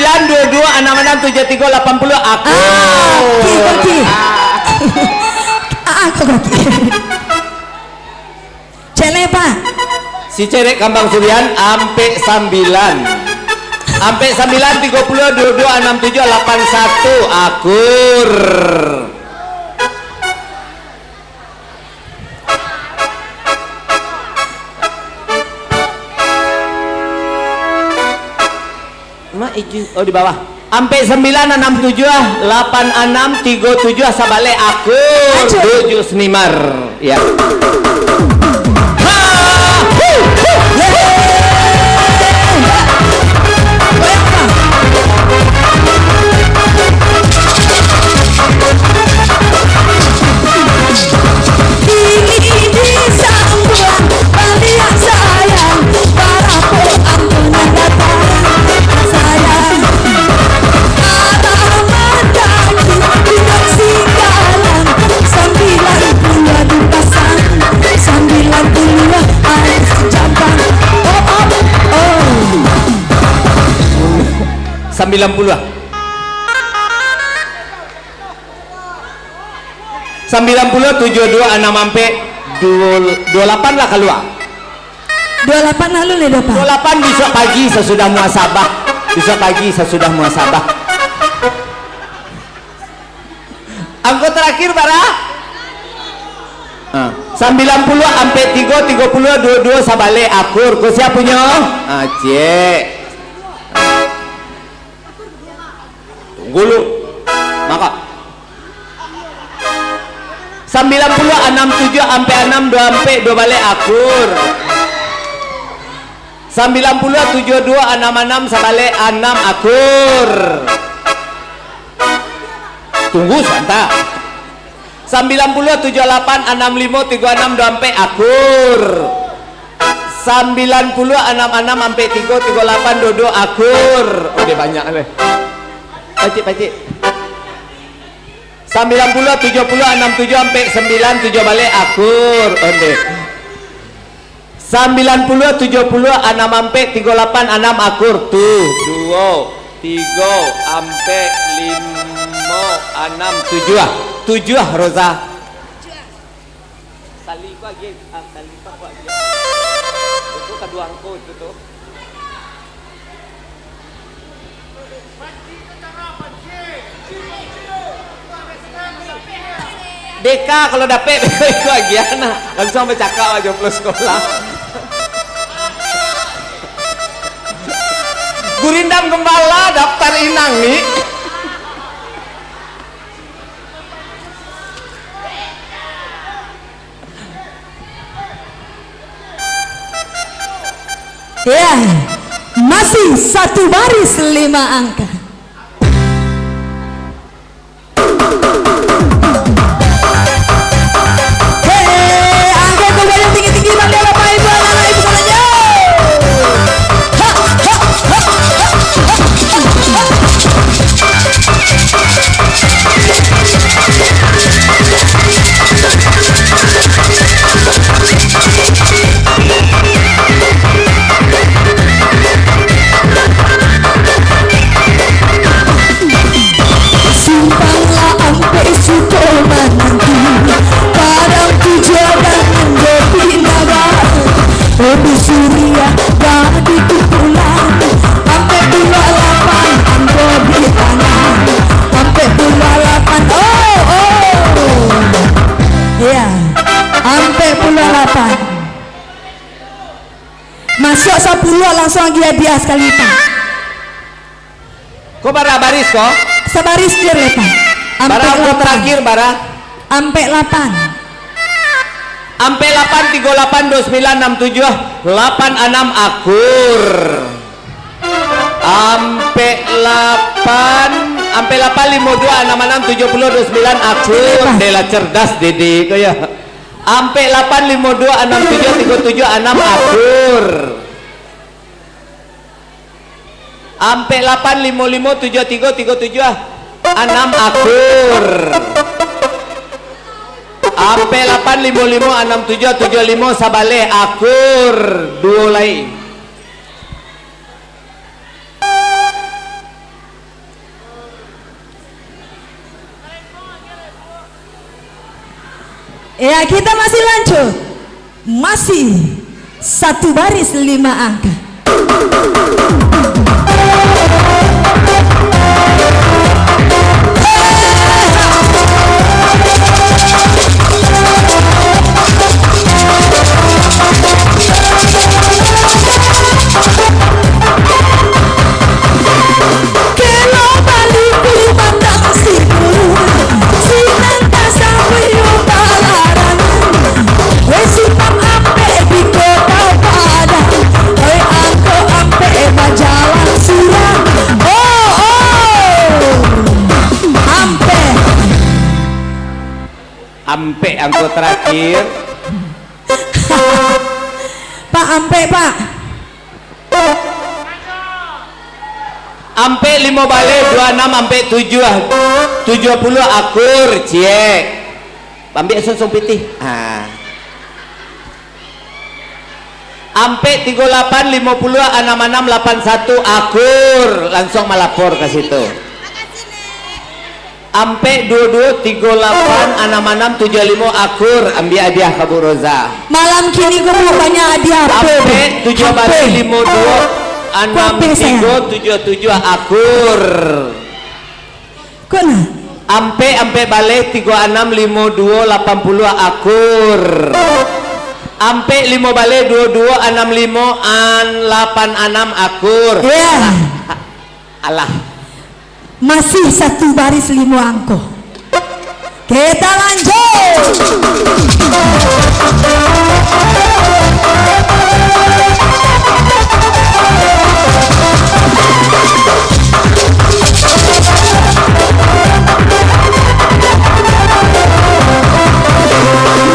22 6 73 80 aku. Kaki. Si cerek Kambang Suryan ampe 9. Ampe 9 30 22 67 81 akur. Oh di bawah. Ampe 9 67 86 37 sabale akur 7 senimar ya. Sembilan puluh 72 6 ampe 28 lah keluar 28 lalu nih Pak. 28 besok pagi sesudah muasabah. Besok pagi sesudah muasabah. Angka terakhir bara 90 ampe 3 30 22 sabale akur. Ku siapa punya? Aceh. Gulu maka 90 67 ampe 6 2 ampe 2 balik akur 90 72 66 sabalik 6 akur. Tunggu santai. 90 78 65 36 2 ampe akur 90 66 ampe 3 38 22 akur. Udah banyak leh. Pacik 90 70 67 sampai 9 7 balik akur onde 90 70 6 sampai 38 6 akur tuh 2 3 sampai 5 6 7 Rosa tali ku lagi tali pak ku lagi itu kedua angko itu tuh Deka kalau dapet itu agiana langsung bercakap aja plus sekolah. Gurindam Gembala daftar inang nih. Ya, masih satu baris 5 angka. Masuk 10 langsung lagi hadiah sekali Pak. Kok bara baris kok? Sebaris dia Pak. Bara angko terakhir bara. Ampe 8. Ampe 8 38 29 67 86 akur. Ampe 8 ampe 8 52 66 70 29 akur. Dela cerdas Dede kaya. Ampe 8 52 67 37 6 akur. Ampe 8 55 73 37 6 akur. Ampe 8 55 67 75 sabale akur. Dua lain. Ya kita masih lanjut. Masih satu baris 5 angka. Ampe angko terakhir. Pak, ampe Pak. Ampe 5 bale 26 ampe 7 70 akur cie. Ambil sungsung pitih. Ampe 38 50 66 81 akur, langsung melapor ke situ. Ampe 22 38 66 75 akur, ambil hadiah ke Bu Roza. Malam kini gue banyak hadiah. Ampe 7 bale 52 63 77 akur. Kona. Ampe bale 36 52 80 akur. Ampe 5 bale 22 65 86 akur. Ya. Allah. Masih satu baris 5 angko. Kita lanjut.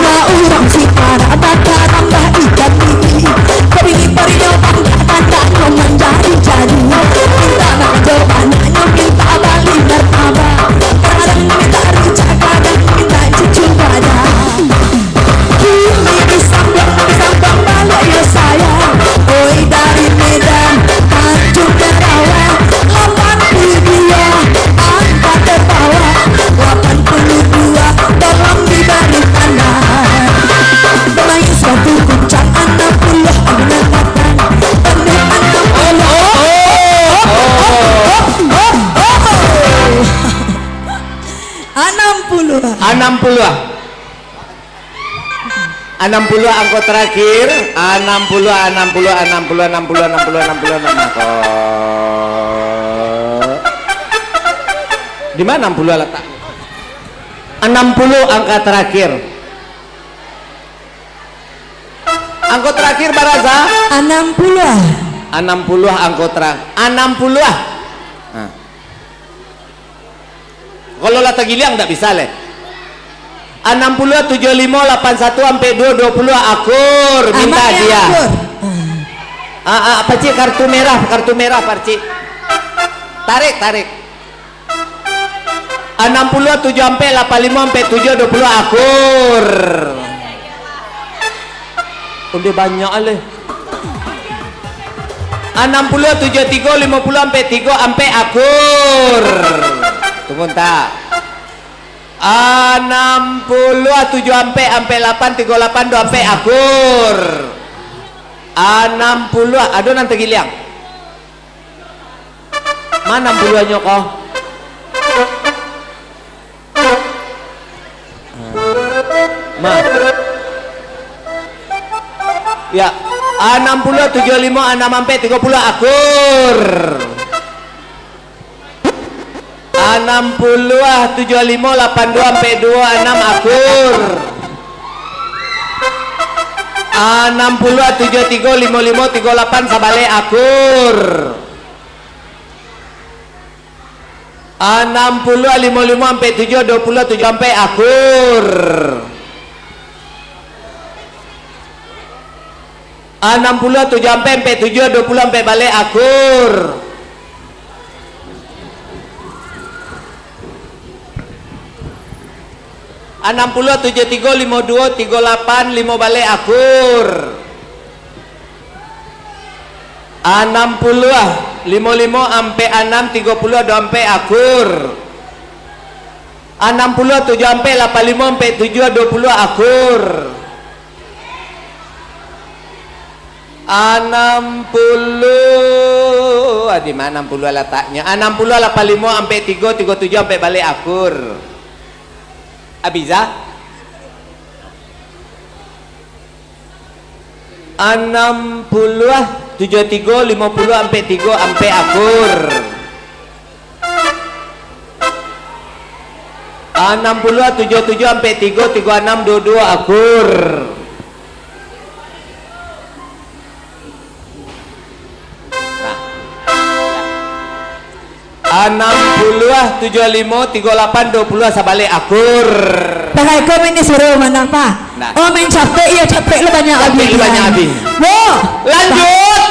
Na urang si para bata tambah ikan gigi. Peri-perinya tanda menjadi jadi. Minta nak jawabannya minta balik martabak. Kadang minta rujak, kadang minta cucu pada. Kini disambang balik ya saya. Oi dari Medan, Tanjung Kerawang. 82 angkat ke bawah, 82 tolong diberi tanda. Main suatu kuncang 60 mengatakan penuh 60 angko terakhir. 60 di mana 60 letak? 60 angka terakhir. Angko terakhir Baraza 60 angko terakhir 60 nah. Kalau letak giliang tidak bisa leh. 60 75 81 sampai 2 20 akur minta dia. Apa cik kartu merah Pak cik. Tarik 60 7 sampai 85 sampai 7 20 akur. Udah banyak leh. 60 73 50 sampai 3 sampai akur. Tunggu tak. 60 7 sampai 8 38 2 sampai akur. 60 aduh nanti giliang. Mana 60 nyoko? Ya 60 75 6 sampai 30 akur. 60 75 82 sampai 26 akur. 60 73 55 38 sabale akur. 60 55 sampai 7 27 sampai akur. 60 7 sampai 7 20 sampai balik akur. 60 73 52 38 5 balik akur. 60 55 sampai 6 30 sampai akur. 60 7 sampai 85 sampai 7 20 akur. 60. Di mana 60 letaknya? 60 85 sampai 3 37 sampai balik akur. Abiza? 60 73 50 sampai 3 sampai akur. 60 77 sampai 3 36 22 akur. Nah. 60 75 38 20 sabalik akur. Pakai kom ini suruh mana pak? Nah. Oh main capek ya capek lu banyak Capek habis. lu banyak habis. Wow. Lanjut.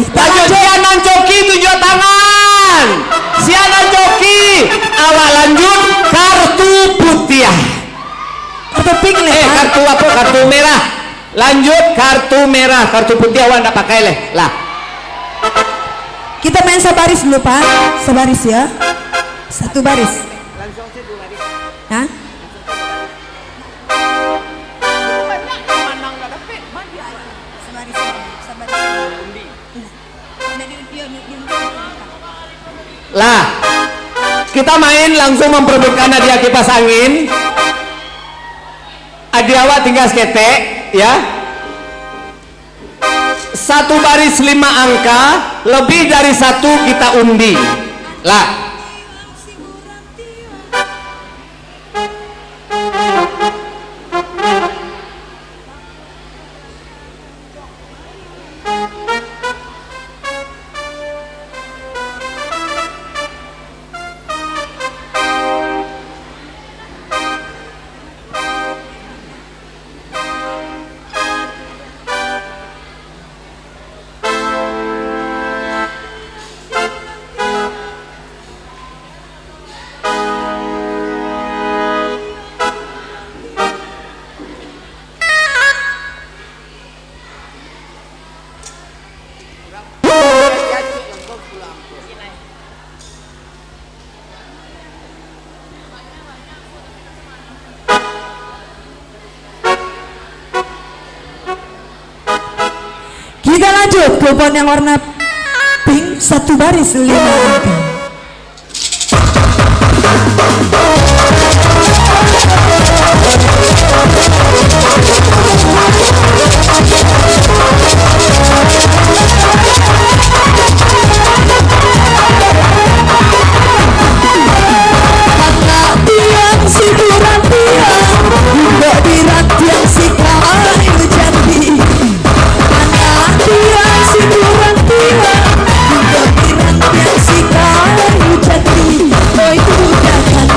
Lanjut Sianan Coki tunjuk tangan. Sianan Coki. Awal lanjut kartu putih. Kartu pink leh. Kartu apa? Kartu merah. Lanjut kartu merah. Kartu putih awal ndak pakai leh. Lah. Kita main sebaris dulu pak. Sebaris ya. Satu baris. Langsung sih 2 baris. Hah? Lah, kita main langsung memperebutkan hadiah kipas angin. Adiawa tinggal seketek, ya. Satu baris 5 angka, lebih dari 1 kita undi. Lah. Kita lanjut kupon yang warna pink satu baris 5 angka. Anak tiang si buran tiang, juga dirat tiang si kayu jati. Anak tiang si buran tiang, juga dirat tiang si kayu jati. Oh itu jangan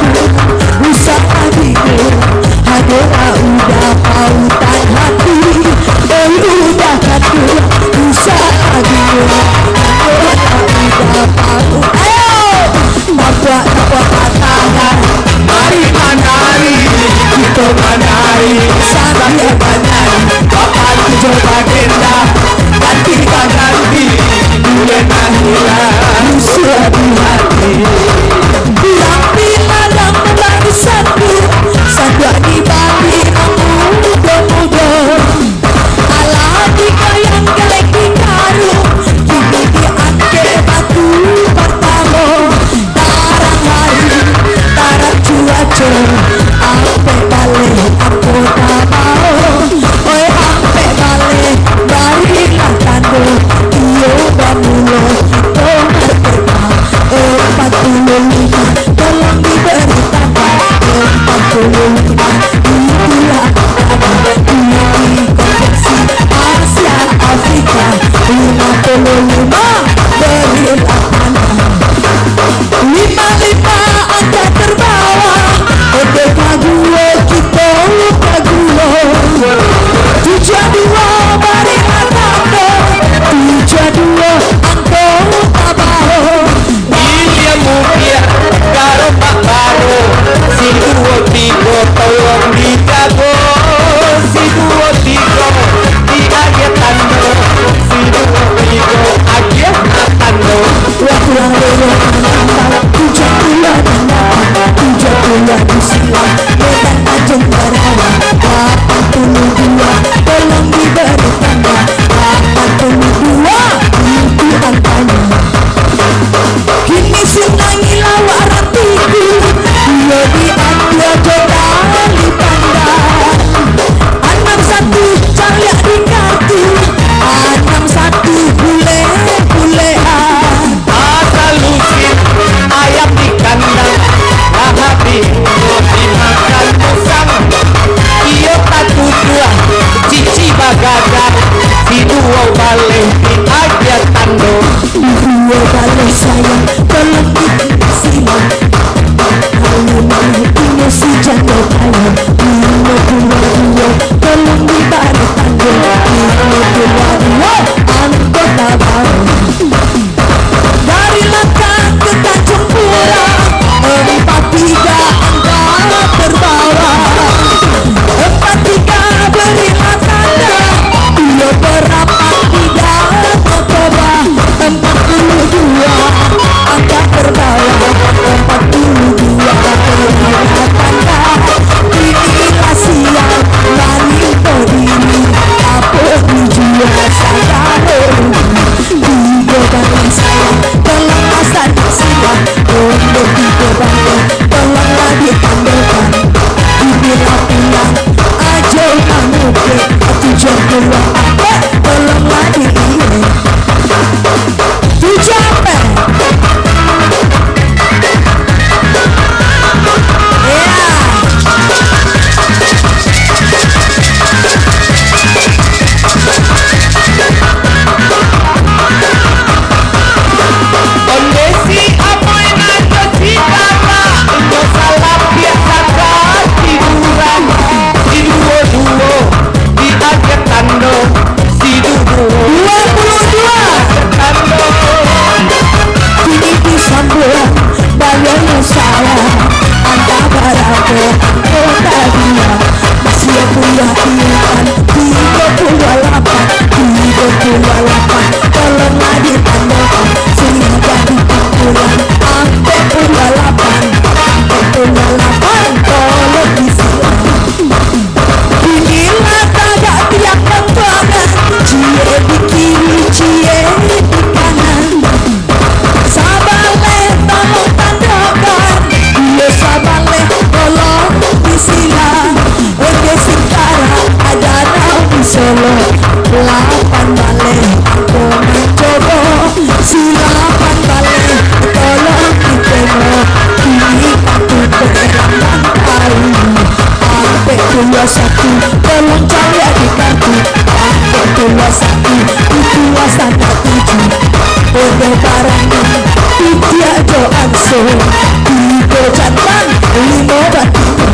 tiga jantan lima batiko,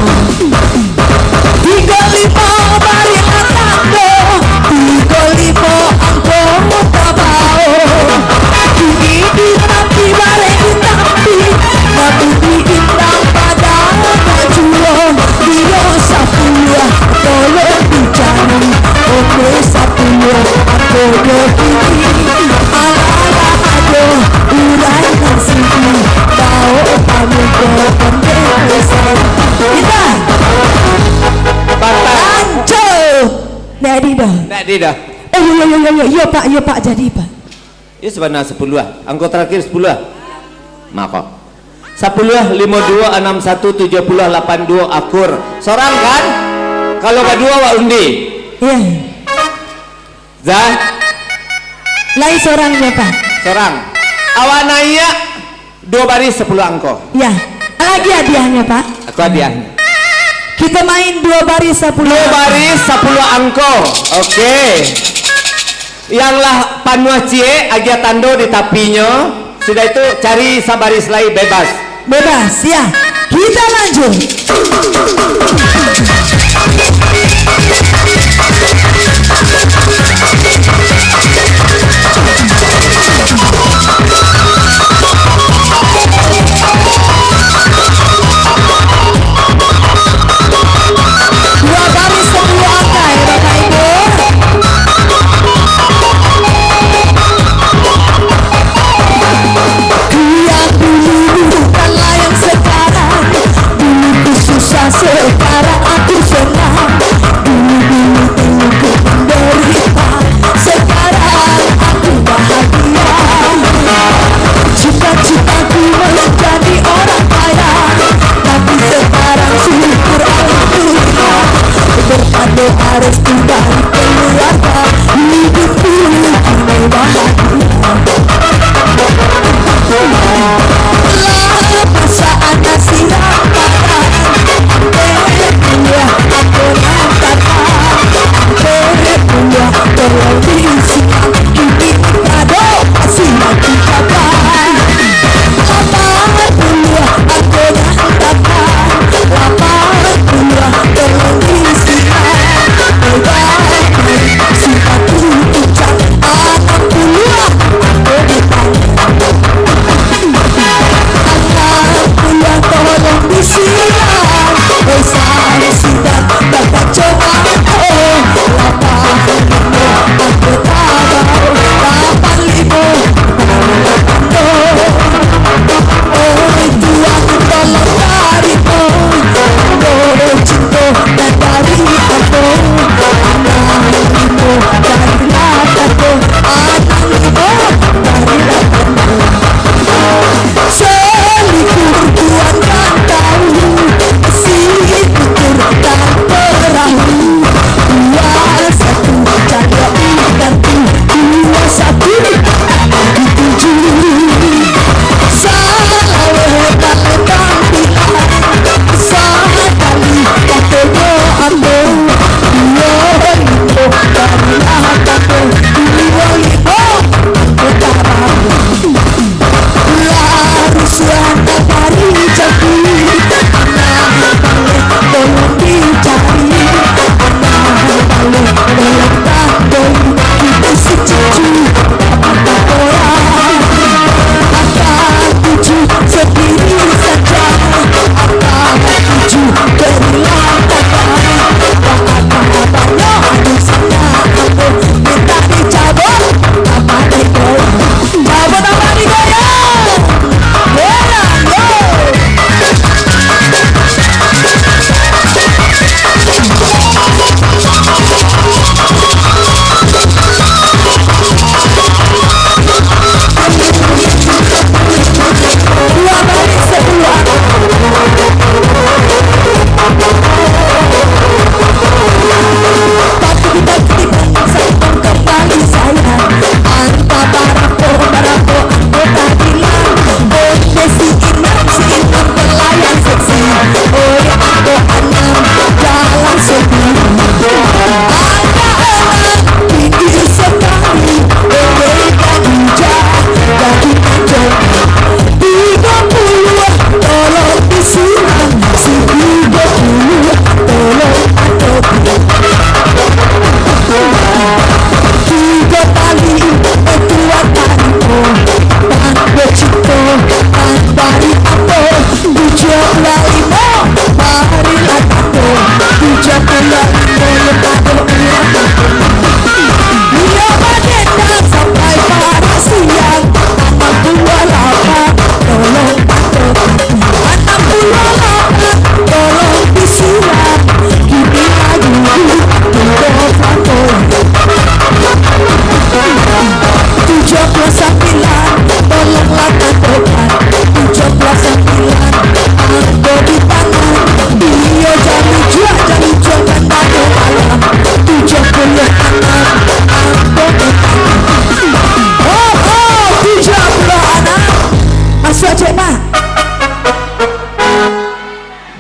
tiga lima bari latando, tiga lima angko mutabao, tinggi di tapi bare di tapi, matu di indang pada majuan, dia sapuluh tolong dicari, oke sapuluh aku begini, ala-ala ado urai nasibku, bau kamu ke kita lanjut Nadi dah. Nadi dah. Iya pak jadi pak. Ini sebenarnya 10 lah. Angka terakhir 10 lah. Maka 10 52 61 70 82 akur. Seorang kan? Kalau kedua wa undi. Iya. Zah. Lain seorangnya pak. Seorang. Awanaya 2 baris 10 angko. Ya. Lagi hadiahnya pak. Aku hadiahnya. Kita main 2 baris 10. 2 baris 10 angko. Oke. Yang lah panua cie agia tando di tapinya. Sudah itu cari sabaris lain bebas. Bebas ya. Kita lanjut. Sekarang aku senang, dulu ku menderita, sekarang aku bahagia. Cita-citaku menjadi orang kaya, tapi sekarang syukur alhamdulillah, berkat doa restu dari keluarga, hidupku kini bahagia. Lah masa anak siram padang, aku nantakan berbuah televisi ini kado kasih mati kapan lapar buah aku nantakan lapar buah televisi sifatku ucap anak buah aku ditanya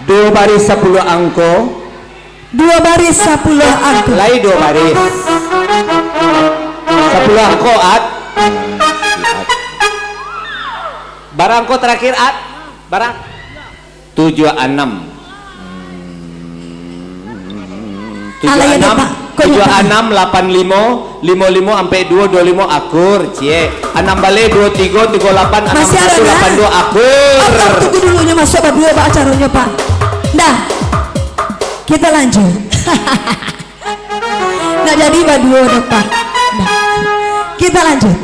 2 baris 10 angko. 2 baris 10 angko. Lai 2 baris 10 angko at. Barangko terakhir at. Barang 76. 76 85 55 sampai 2 25 akur cie 6 balik 23 38 61 82 akur. Tunggu dulunya masuk Pak dua Pak acaranya Pak. Nah, kita lanjut. Nggak jadi Pak dua deh Pak. Nah, kita lanjut.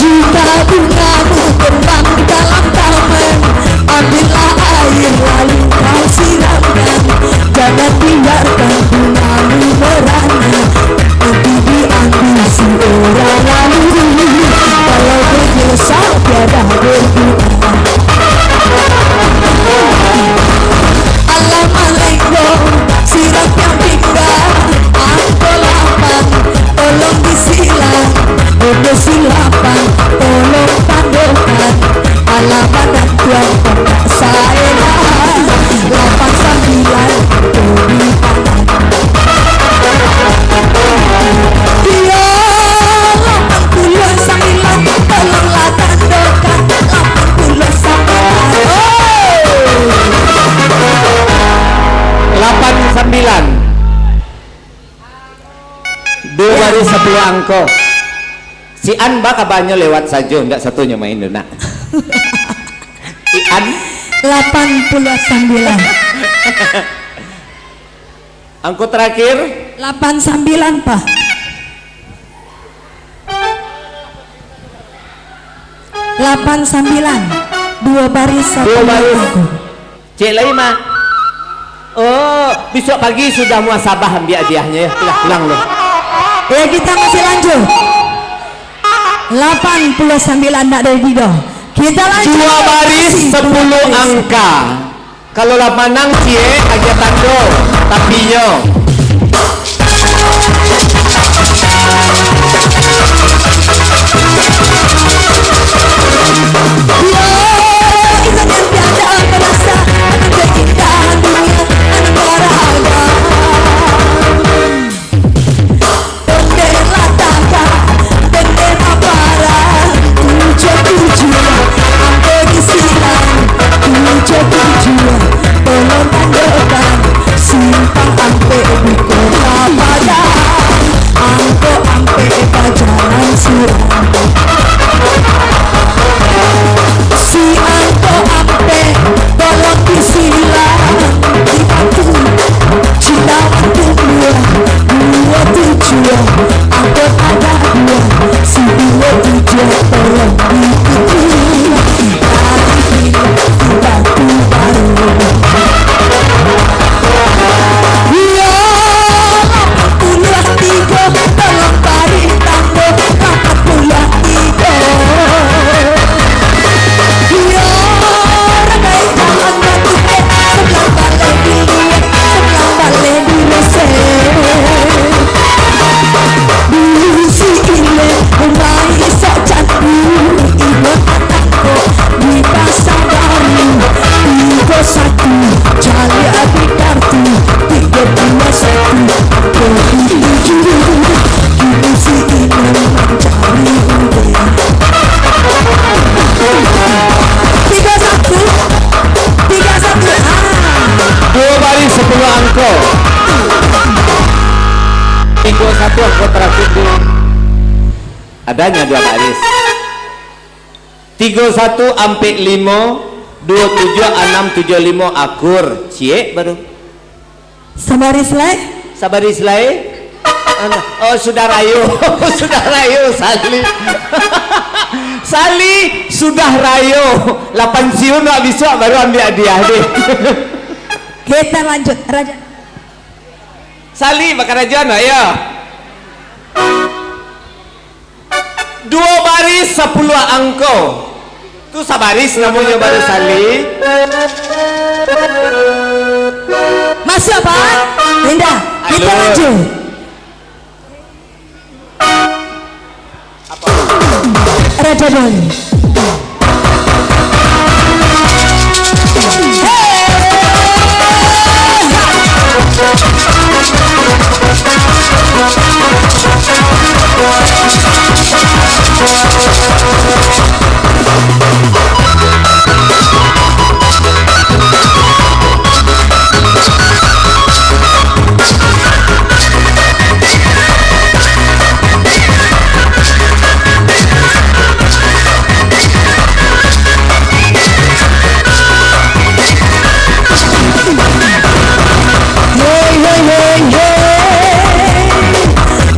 Jika bungamu terbang di dalam taman, ambillah air lalu kau siramkan. Jangan biarkan bungamu merana, nanti diambil si orang lalu. Kalau berdosa tiada berguna. Assalamualaikum, siramnya pinggang, aku lapang, tolong disilang. Udah silapan, tolong pandokan alamat dan tuan kontak saya 89 Tobi Panan. Dia 89, tolonglah tandokan 89. 89 2 baris 10 angko. Si An baka banyak lewat saja, enggak satunya main dulu nak. An 89 angko terakhir 89 Pak. 89 2 baris 10 2 baris. angko. Cik Laima. Oh, besok pagi sudah muasabah ambil hadiahnya ya. Pulang loh. Ya kita masih lanjut. 89 nak dari Dido. Kita lanjut. 2 baris 10 angka. Kalau lah menang cie aja tando tapinya. Yo, insan yang tiada merasa akan keindahan dunia anak olahraga. Bendera taka, bendera parah, 77 ampe disilang, 77 tolong tandokan, simpang ampe di kota Padang, angko ampe ke jalan Suram. Si angko ampe tolong disilang di batu cinta waktu 27 angko ada 2 si 27 tolong diikuti dari di batu baru. Yo 83 tolong tarik tanggo 83. Yo, ragai jalan batu sebelah balai dilihat, sebelah balai direse. Si ile umai sok candu, ibu anakku di pasar baru. 31 jali adik kartu, 321 27. Kini si ile mencari udah. 2 baris 10 angko. 31 angko terakhir dulu. Adanya 2 baris. 31 sampai 5 27 6 75 akur. Cie baru. Sabaris lai. Sabaris lain. Oh sudah rayu. Sudah rayu Sali. Sali sudah rayu. 8 siun nggak bisa baru ambil hadiah deh. Kita lanjut Raja. Sali bakar aja no ya. 2 baris 10 angko. Itu sabaris namanya baru Sali. masuk Pak. Indah, kita Halo. lanjut. Raja Doli.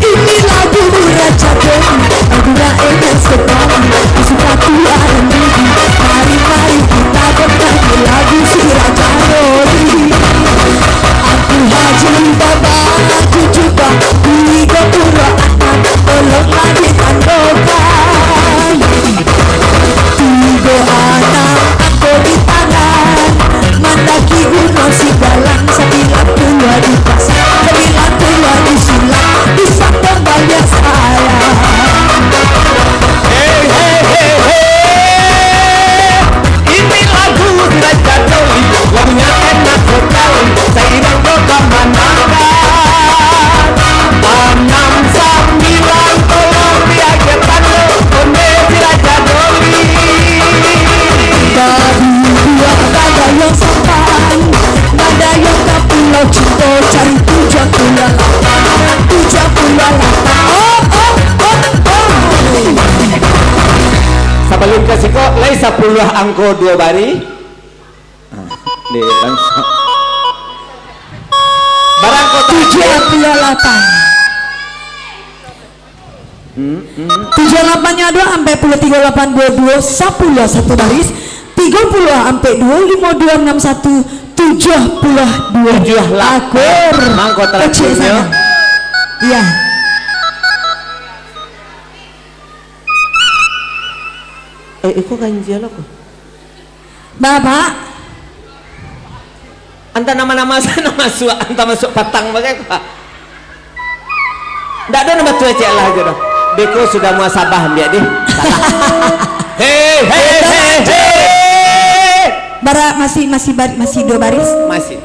Ini lagu Raja Doli, lagunya enak sekali, disukai orang ini. Mari kita bernyanyi lagu si Raja Doli. Aku haji baba, aku juga tiga puluh anak, tolonglah ditandokan. Tiga anak aku di tangan, mendaki gunung Sigalang, 92 di pasar, 92 di silang, bisa kembali saya. Ini lagu Raja Doli, lagunya enak sekali, seiring kegamangan. 69 tolong diajarkan kondisi Raja Doli. Dari dua ada yang sampan, ada yang ke pulau Cinta, cari 78, 78. Sebelum kasih kok, lay 10 angko 2 bari. Di langsung. Barang kota 78. 78-nya 2 sampai 38 22 10 satu baris, 30 sampai 2 52 61 72 akur. Mangko Kecil terakhirnya. sana. Iya. Iko ganjil ako. Bapak, Anta nama-nama sana masuk, anta masuk patang bagai apa? Nggak ada nama tua cek lah gitu. Beko sudah muasabah biar deh. Hei. Bara masih 2 baris. Masih.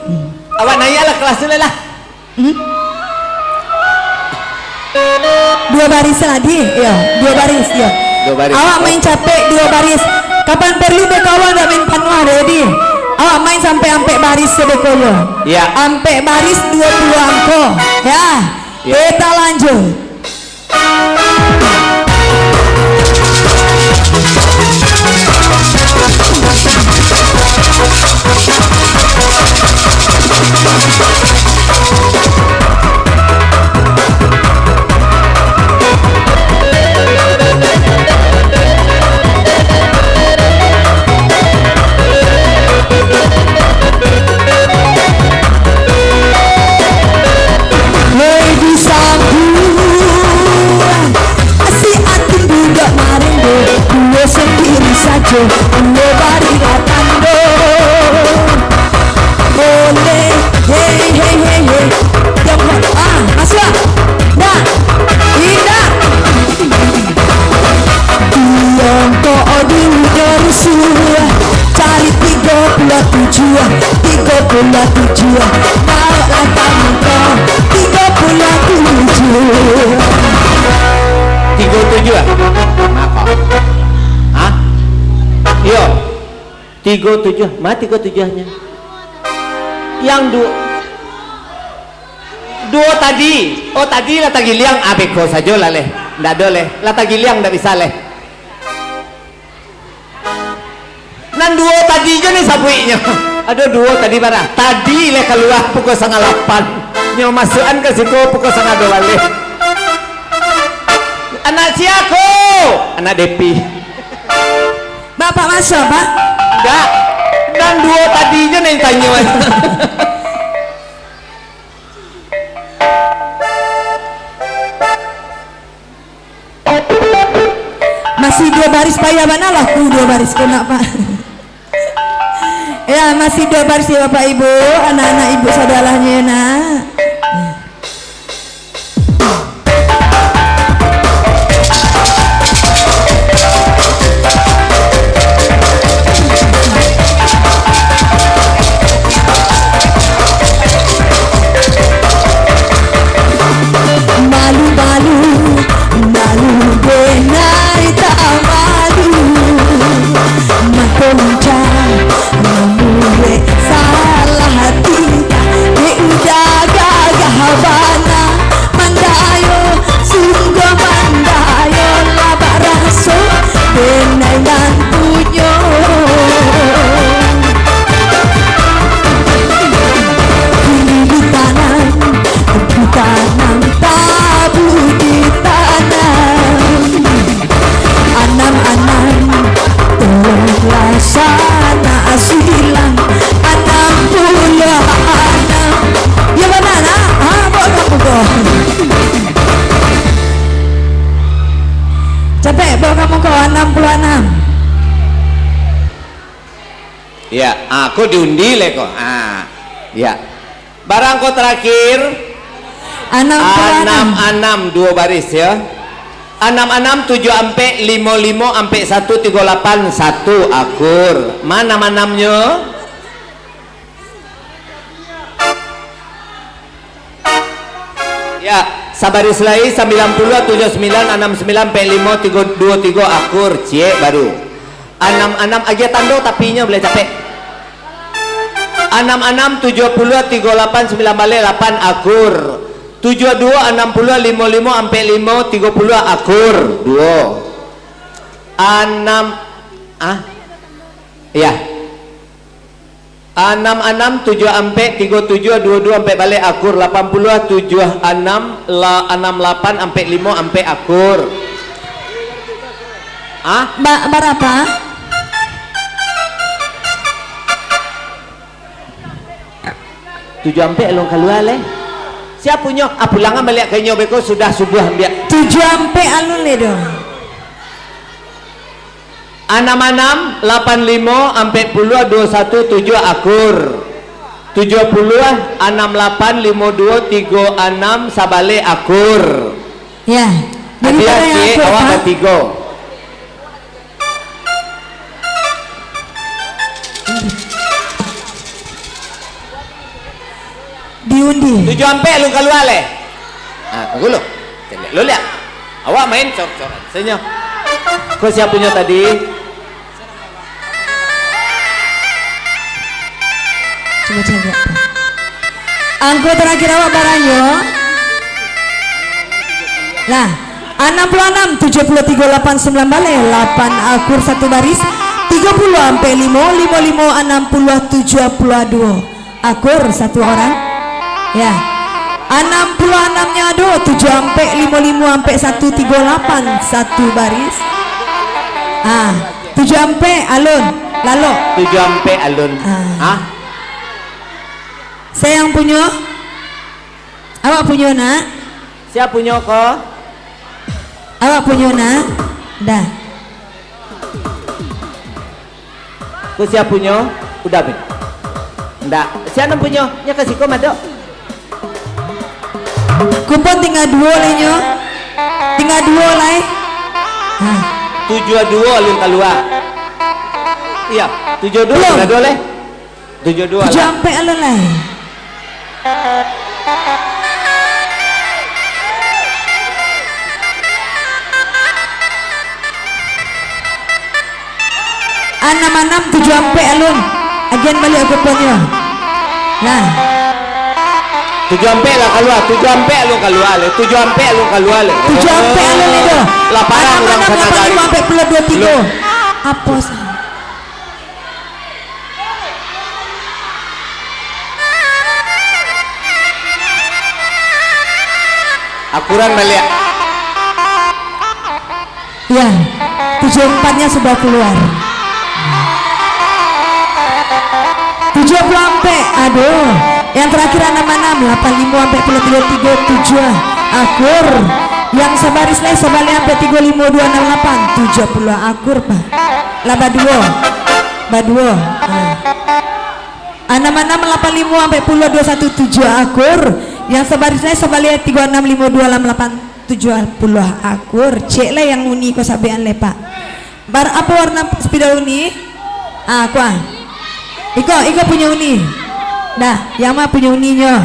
Awak nanya lah kelas dulu lah. 2 baris lagi, ya, 2 baris, ya. 2 baris. Awak main capek 2 baris. Kapan perlu bekawan dah main panua ready. Awak main sampai baris sebekoyo. Ya. Sampai baris 20 angko. Ya. Ya. Kita lanjut. Lady Sambu, si atin budak maringo, gue sendiri saja, gue bari latando. Boleh, hey, jam masuk, dah, indah. Diam kau di Jerusalem, cari 37, bawalah kamu kau 37. 37 ah? Apa? Hah? Yo. 37. Mati 37-nya. Yang dua tadi. Oh tadi lah tagi liang abeko saja lah leh. Ndak boleh. Lah tagi liang ndak bisa leh. Nan dua tadi je nih sapuinya. Ada dua tadi bara. Tadi leh keluar pukul 08:30. Nyo masukan ke situ pukul 02:30 leh. Anak siako, anak Depi. Bapak masuk, Pak. Enggak. Dan dua tadinya nih tanya. Masih 2 baris payah mana lah ku 2 baris kena, Pak. Ya. Ya, masih 2 baris ya Bapak Ibu, anak-anak ibu saudaranya ya nak. Capek bawa kamu ke 66. Ya, aku diundi le kok. Ya. Barang kau terakhir 66 2 baris ya. 66 7 ampe 55 ampe 138 1 akur. Mana manamnya? Ya, sabaris lagi 90 79 69 45 323 akur C baru. 66 aja tando tapi nya boleh capek. 66 70 38 9 balik 8 akur. 72 60 55 ampe 5 30 akur 2. 6 ya. 66 7 ampe 37 22 ampe balik akur 80 76 68 ampe 5 ampe akur. Berapa? Tujuh ampe alung keluar le. Siapa punya? Pulangan balik ke nyobeko sudah subuh ambil. 7 ampe alun le dong. 66 85 ampe 10 21 7 akur. 70 68 52 36 sabale akur. Ya. Jadi hati-hati awak bertiga. Diundi 7 ampe lu keluar le. Tunggu lu. Lu lihat. Awak main cor-coran. Senyum. Kau siapa punya tadi? Coba jaga. Angko terakhir awak barangnya. Lah, 66 73 89 balik 8 akur 1 baris 30 ampe 5 55 60 72 akur 1 orang. Ya. 66 nya do 7 ampe 55 ampe 138 1 baris. 7 ampe alun lalu 7 ampe alun. Saya yang punya. Awak punya nak? Siapa punya kok? Awak punya nak? Dah. Kau siapa punya? Udah bin. Ndak. Siapa punya? Nya kasih kau madok. Kupon tinggal 2 lehnya. Tinggal 2 lah. 72 alun keluar. Iya, 72 tinggal 2 leh. 72 7 sampai alun lah. Enam 7 sampai alun. Agen balik aku punya. Nah. 7 ampe lah keluar, 7 ampe lu keluar le, 7 ampe lu keluar le. 7 ampe alun itu. Laparan orang sana dari. 5 sampai 23. Apa sih? Akuran balik. Ya, 74-nya sudah keluar. 70 ampe, aduh. Yang terakhir 66, 85 sampai 33 7 akur. Yang sebaris lain sebalik sampai 35 268 70 akur, Pak. Lah baduo. 6 85 sampai pulau 217 akur. Yang sebarisnya sebalik 3652 akur. Cek lah yang uni ko sabian le Pak. Bar apa warna sepeda uni? Ah, kuah. Iko punya uni. Dah, yang mah punya uninya.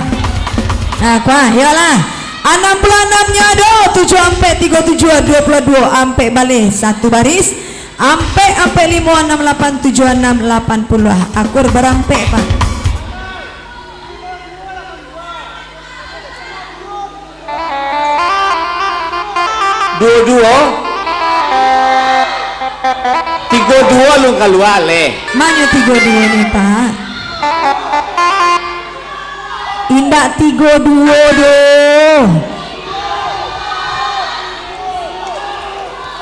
Nah, kuah, yalah. 66 nya do 7 sampai 37 22 sampai balik satu baris. Sampai 5 6 8 7 6 80 akur berampe Pak. Dua 32 lu keluar le. Mana 32 nih Pak? Indak 32 doh.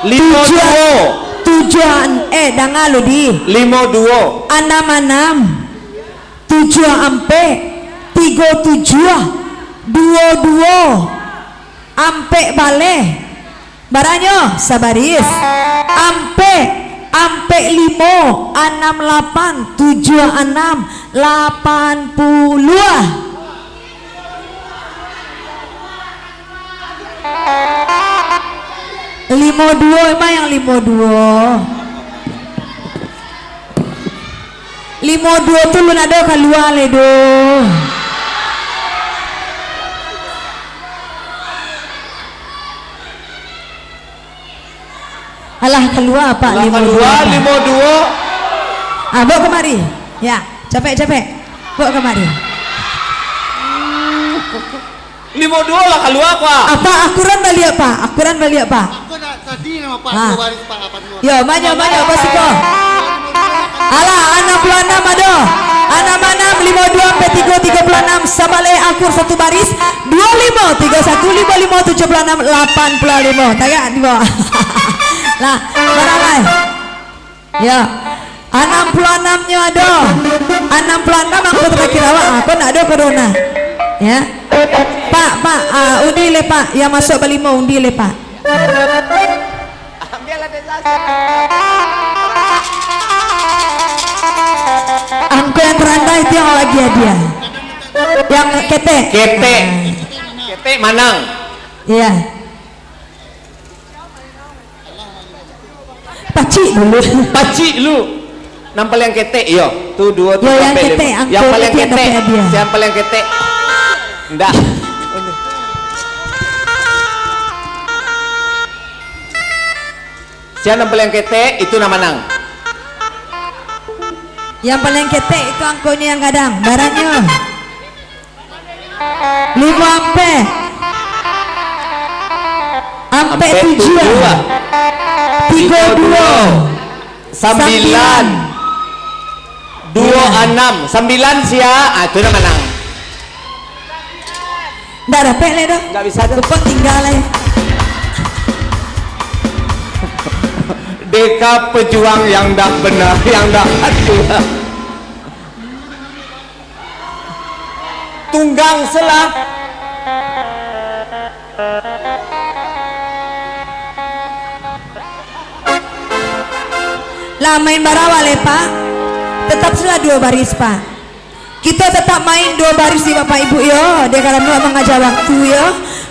52 Tujuan dangan lu di 52 6 7 ampe 37 22 ampe bale baranyo sabaris ampe 5 6 8 7 6 80 52 emang yang 52 tuh lu ada keluar le do. Alah keluar Pak 52. Bawa kemari. Ya, capek. Bawa kemari. 52 lah keluar Pak. Apa akuran balik Pak? Aku nak tadi nama Pak Ah. Baris Pak apa semua. Yo, banyak bosiko. Alah, 66 ado. 66 52 sampai 36 sabale akur satu baris 25 31 55 76 85. Tagak di bawah. Lah, beramai. Ya. 66 nya ado. 66 aku terakhir awak. Aku nak ada corona. Ya. Pak, undi le Pak. Yang masuk balimo undi le Pak. Angko yang terendah itu yang lagi dia. Yang ketek. Ketek Manang. Iya. Pacik lu. Nampal yang ketek yo. Tuh 2 Yo, yang ketek, Yang paling angko ketek. ketek dia. Yang paling ketek. Ndak. Siapa nampal yang ketek itu nama Manang. Yang paling ketek itu angkonya yang kadang. Barangnya 5 ampe 7 32 9 26 9 sia. Itu nama Manang. Nggak dapat le doh. Nggak bisa dah. Tepuk tinggal le. Deka pejuang yang dak benar, yang dak aduh. Tunggang selah. Lah main barawa le Pak. Tetap salah 2 baris Pak. Kita tetap main 2 baris di Bapak Ibu yo. Dia kalau mau mengajar waktu yo.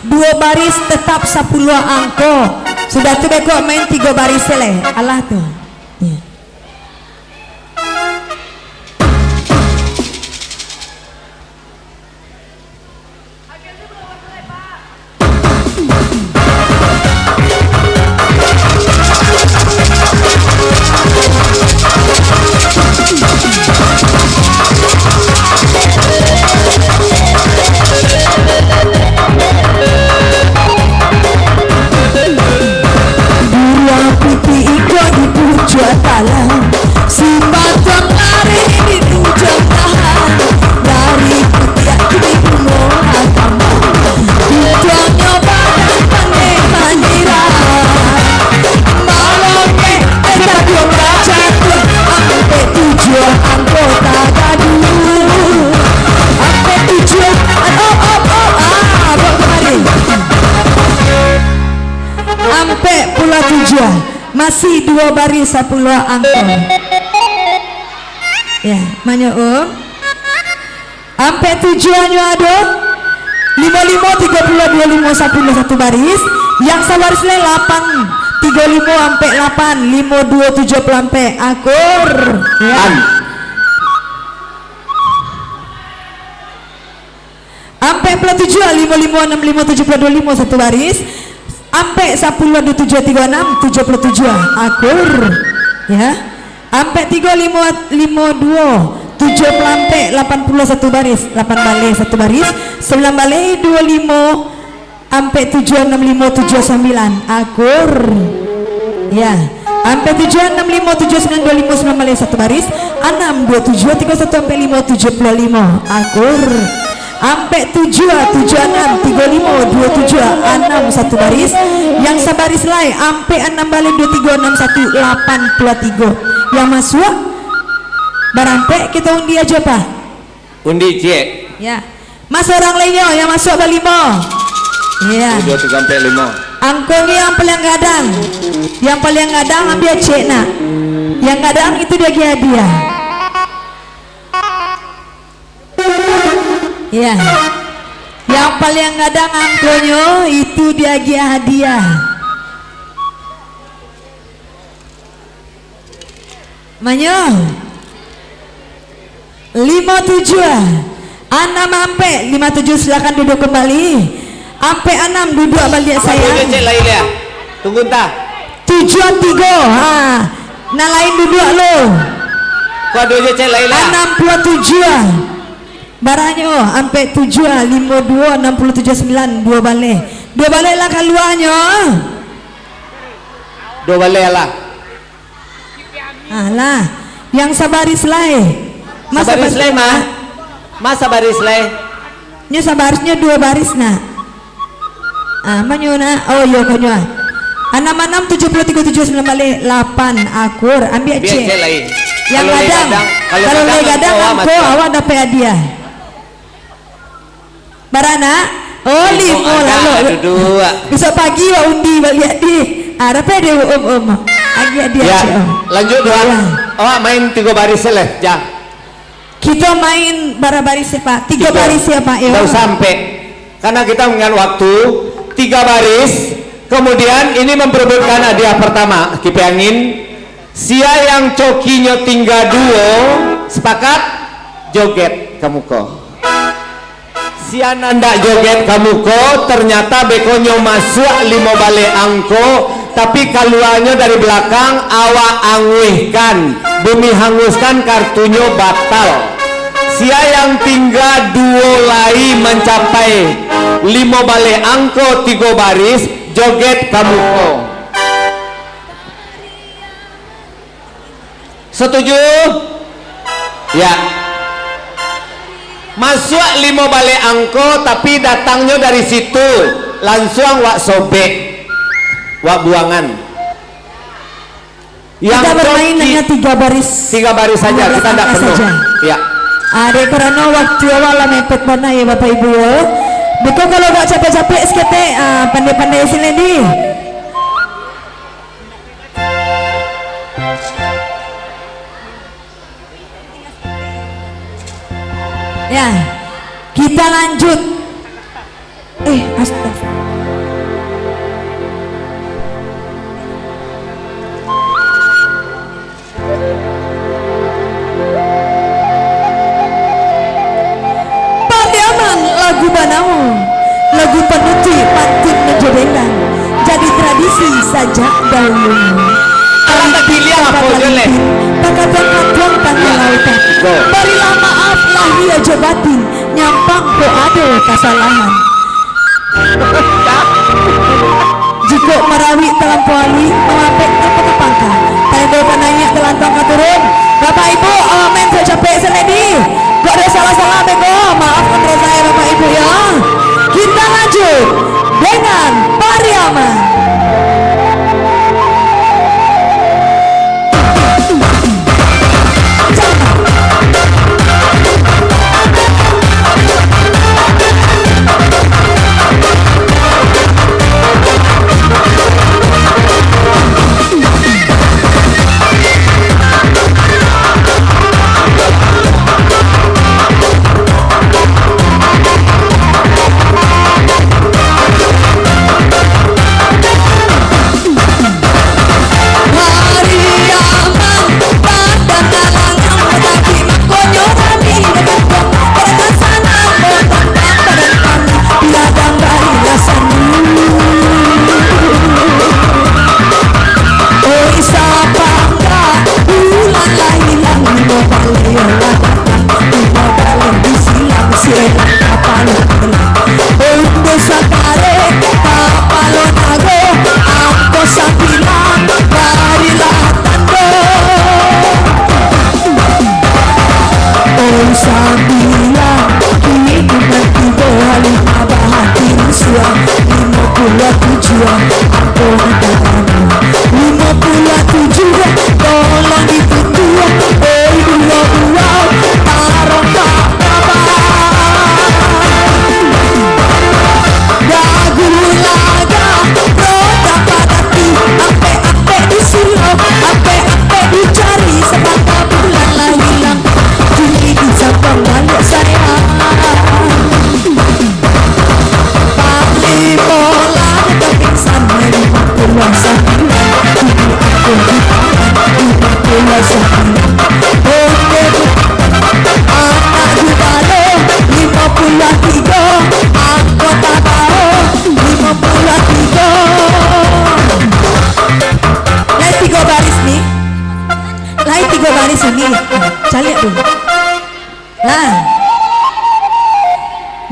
2 baris tetap 10 angko. Sudah tuh kok main 3 baris le. Allah tuh. Ya. Masih 2 baris 10 angko. Ya, mana Sampai tujuannya ada 55 30 25 10 satu baris. Yang sebaris lain 8 35 sampai 8 52 70 sampai akur. Ya. Sampai 47 55 65 70 25 satu baris. Sampai 10 27 36 77 akur. Ya. Sampai 35 52 7 sampai 80 satu baris, 8 balik satu baris, 9 balik 25 sampai 7 65 79 akur. Ya, sampai 7 65 7 9 25 9 balik satu baris, 6 27 31 sampai 5 75 akur. Sampai 7 76 35 27 6 satu baris. Yang sebaris lain sampai 6 balik 23 61 83. Yang masuk barampe kita undi aja Pak. Undi C. Ya. Mas orang lainnya yang masuk balimo. Iya. 2 3 sampai 5. Angkongnya yang paling gadang. Yang paling gadang ambil C nak. Yang gadang itu dia hadiah. Iya. Yang paling gadang angkongnya itu dia hadiah. Manyo 57 Anam ampe 57 silakan duduk kembali. Ampe 6 duduk balik saya. Tunggu entah. 7 3 ha. Nah lain duduk lo. Kau dua je Laila. 67 Baranyo ampe 7 52 67 9 2 balik. 2 balik lah keluarnya. 2 balik lah. Alah, yang sabaris lain. Sabaris lain mah. Mas sabaris lain. Nya sabarisnya 2 baris nak. Manyuna. Oh iya konyo. 6 73 79 balik 8 akur ambil C. lain. Yang gadang. Kalau lagi gadang aku awak dapat hadiah. Barana. Oh 5 lalu. Besok pagi wa undi balik di. Dapat dia Agi hadiah. Ya, lanjut doang. Oh main 3 baris lah. Ja. Kita main baris Pak. 3 baris ya Pak. Baru sampai. Karena kita mengingat waktu 3 baris. Kemudian ini memperebutkan hadiah pertama. Kipe angin. Sia yang cokinya tinggal 2 sepakat joget kamu ko. Sia nanda joget kamu ko. Ternyata bekonyo masuk 5 balik angko. Tapi keluarnya dari belakang awak angwihkan. Bumi hanguskan kartunya batal. Sia yang tinggal 2 lagi mencapai 5 balik angko 3 baris joget kamu ko. Setuju? Ya. Masuk 5 balik angko tapi datangnya dari situ langsung wak sobek wak buangan. Yang kita bermain hanya 3 baris. 3 baris saja, kita tidak penuh. Ya. Ada karena waktu awal mepet mana ya Bapak Ibu ya. Betul kalau gak capek-capek sekete pandai-pandai sini di. Ya, kita lanjut. Astagfirullah. Lagu banamu, lagu penuti pantun menjodohkan, jadi tradisi saja dahulu. Alat pilih apa boleh? Pakatuang tanggal lautan. Berilah maaf lahir aja batin, nyampang ko ada kesalahan. Jika merawi terlampaui, mengapek terpetepangka. Tendo kananya telantang katurun. Bapak Ibu, main capek seledi. Kok ada salah-salah bego, maafkan saya Bapak Ibu ya. Kita lanjut dengan Pariaman.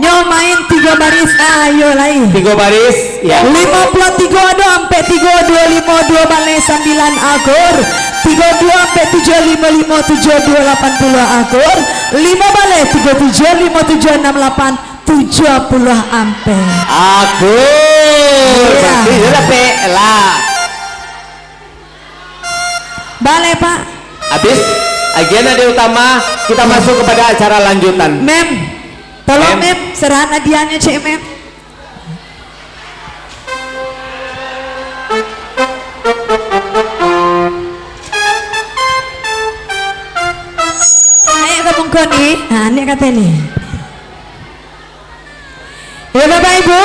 Nyomain 3 baris, ayo lagi 3 baris ya. 53 do sampai 3252 balai 9 akur 32 sampai 7557 80 akur 5 balai 375768 70 ampere. Akur. Iya. Berarti sudah lah. Balai Pak. Habis agenda di utama, kita masuk kepada acara lanjutan. Mem, tolong Mem. Mem, serahan hadiahnya Cik Mem. Ayo ke bungkon nih, nah ini kata nih. Ya Bapak Ibu,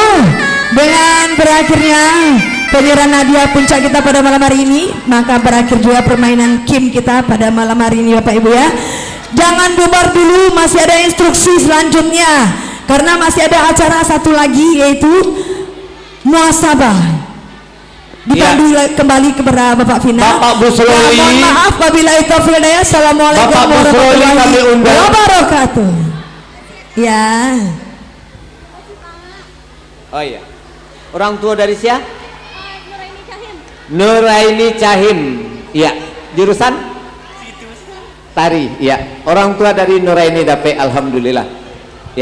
dengan berakhirnya penyerahan hadiah puncak kita pada malam hari ini, maka berakhir juga permainan game kita pada malam hari ini Bapak Ibu ya. Jangan bubar dulu, masih ada instruksi selanjutnya karena masih ada acara satu lagi yaitu muhasabah. Dipandu kembali kepada Bapak Final. Bapak Busroli. Ya, mohon maaf apabila itu hidayah. Assalamualaikum Bapak Busroli kami warahmatullahi undang. wabarakatuh. Ya. Oh iya. Orang tua dari siapa? Nuraini Cahim. Iya. Jurusan? Tari. Iya. Orang tua dari Nuraini Dape. Alhamdulillah.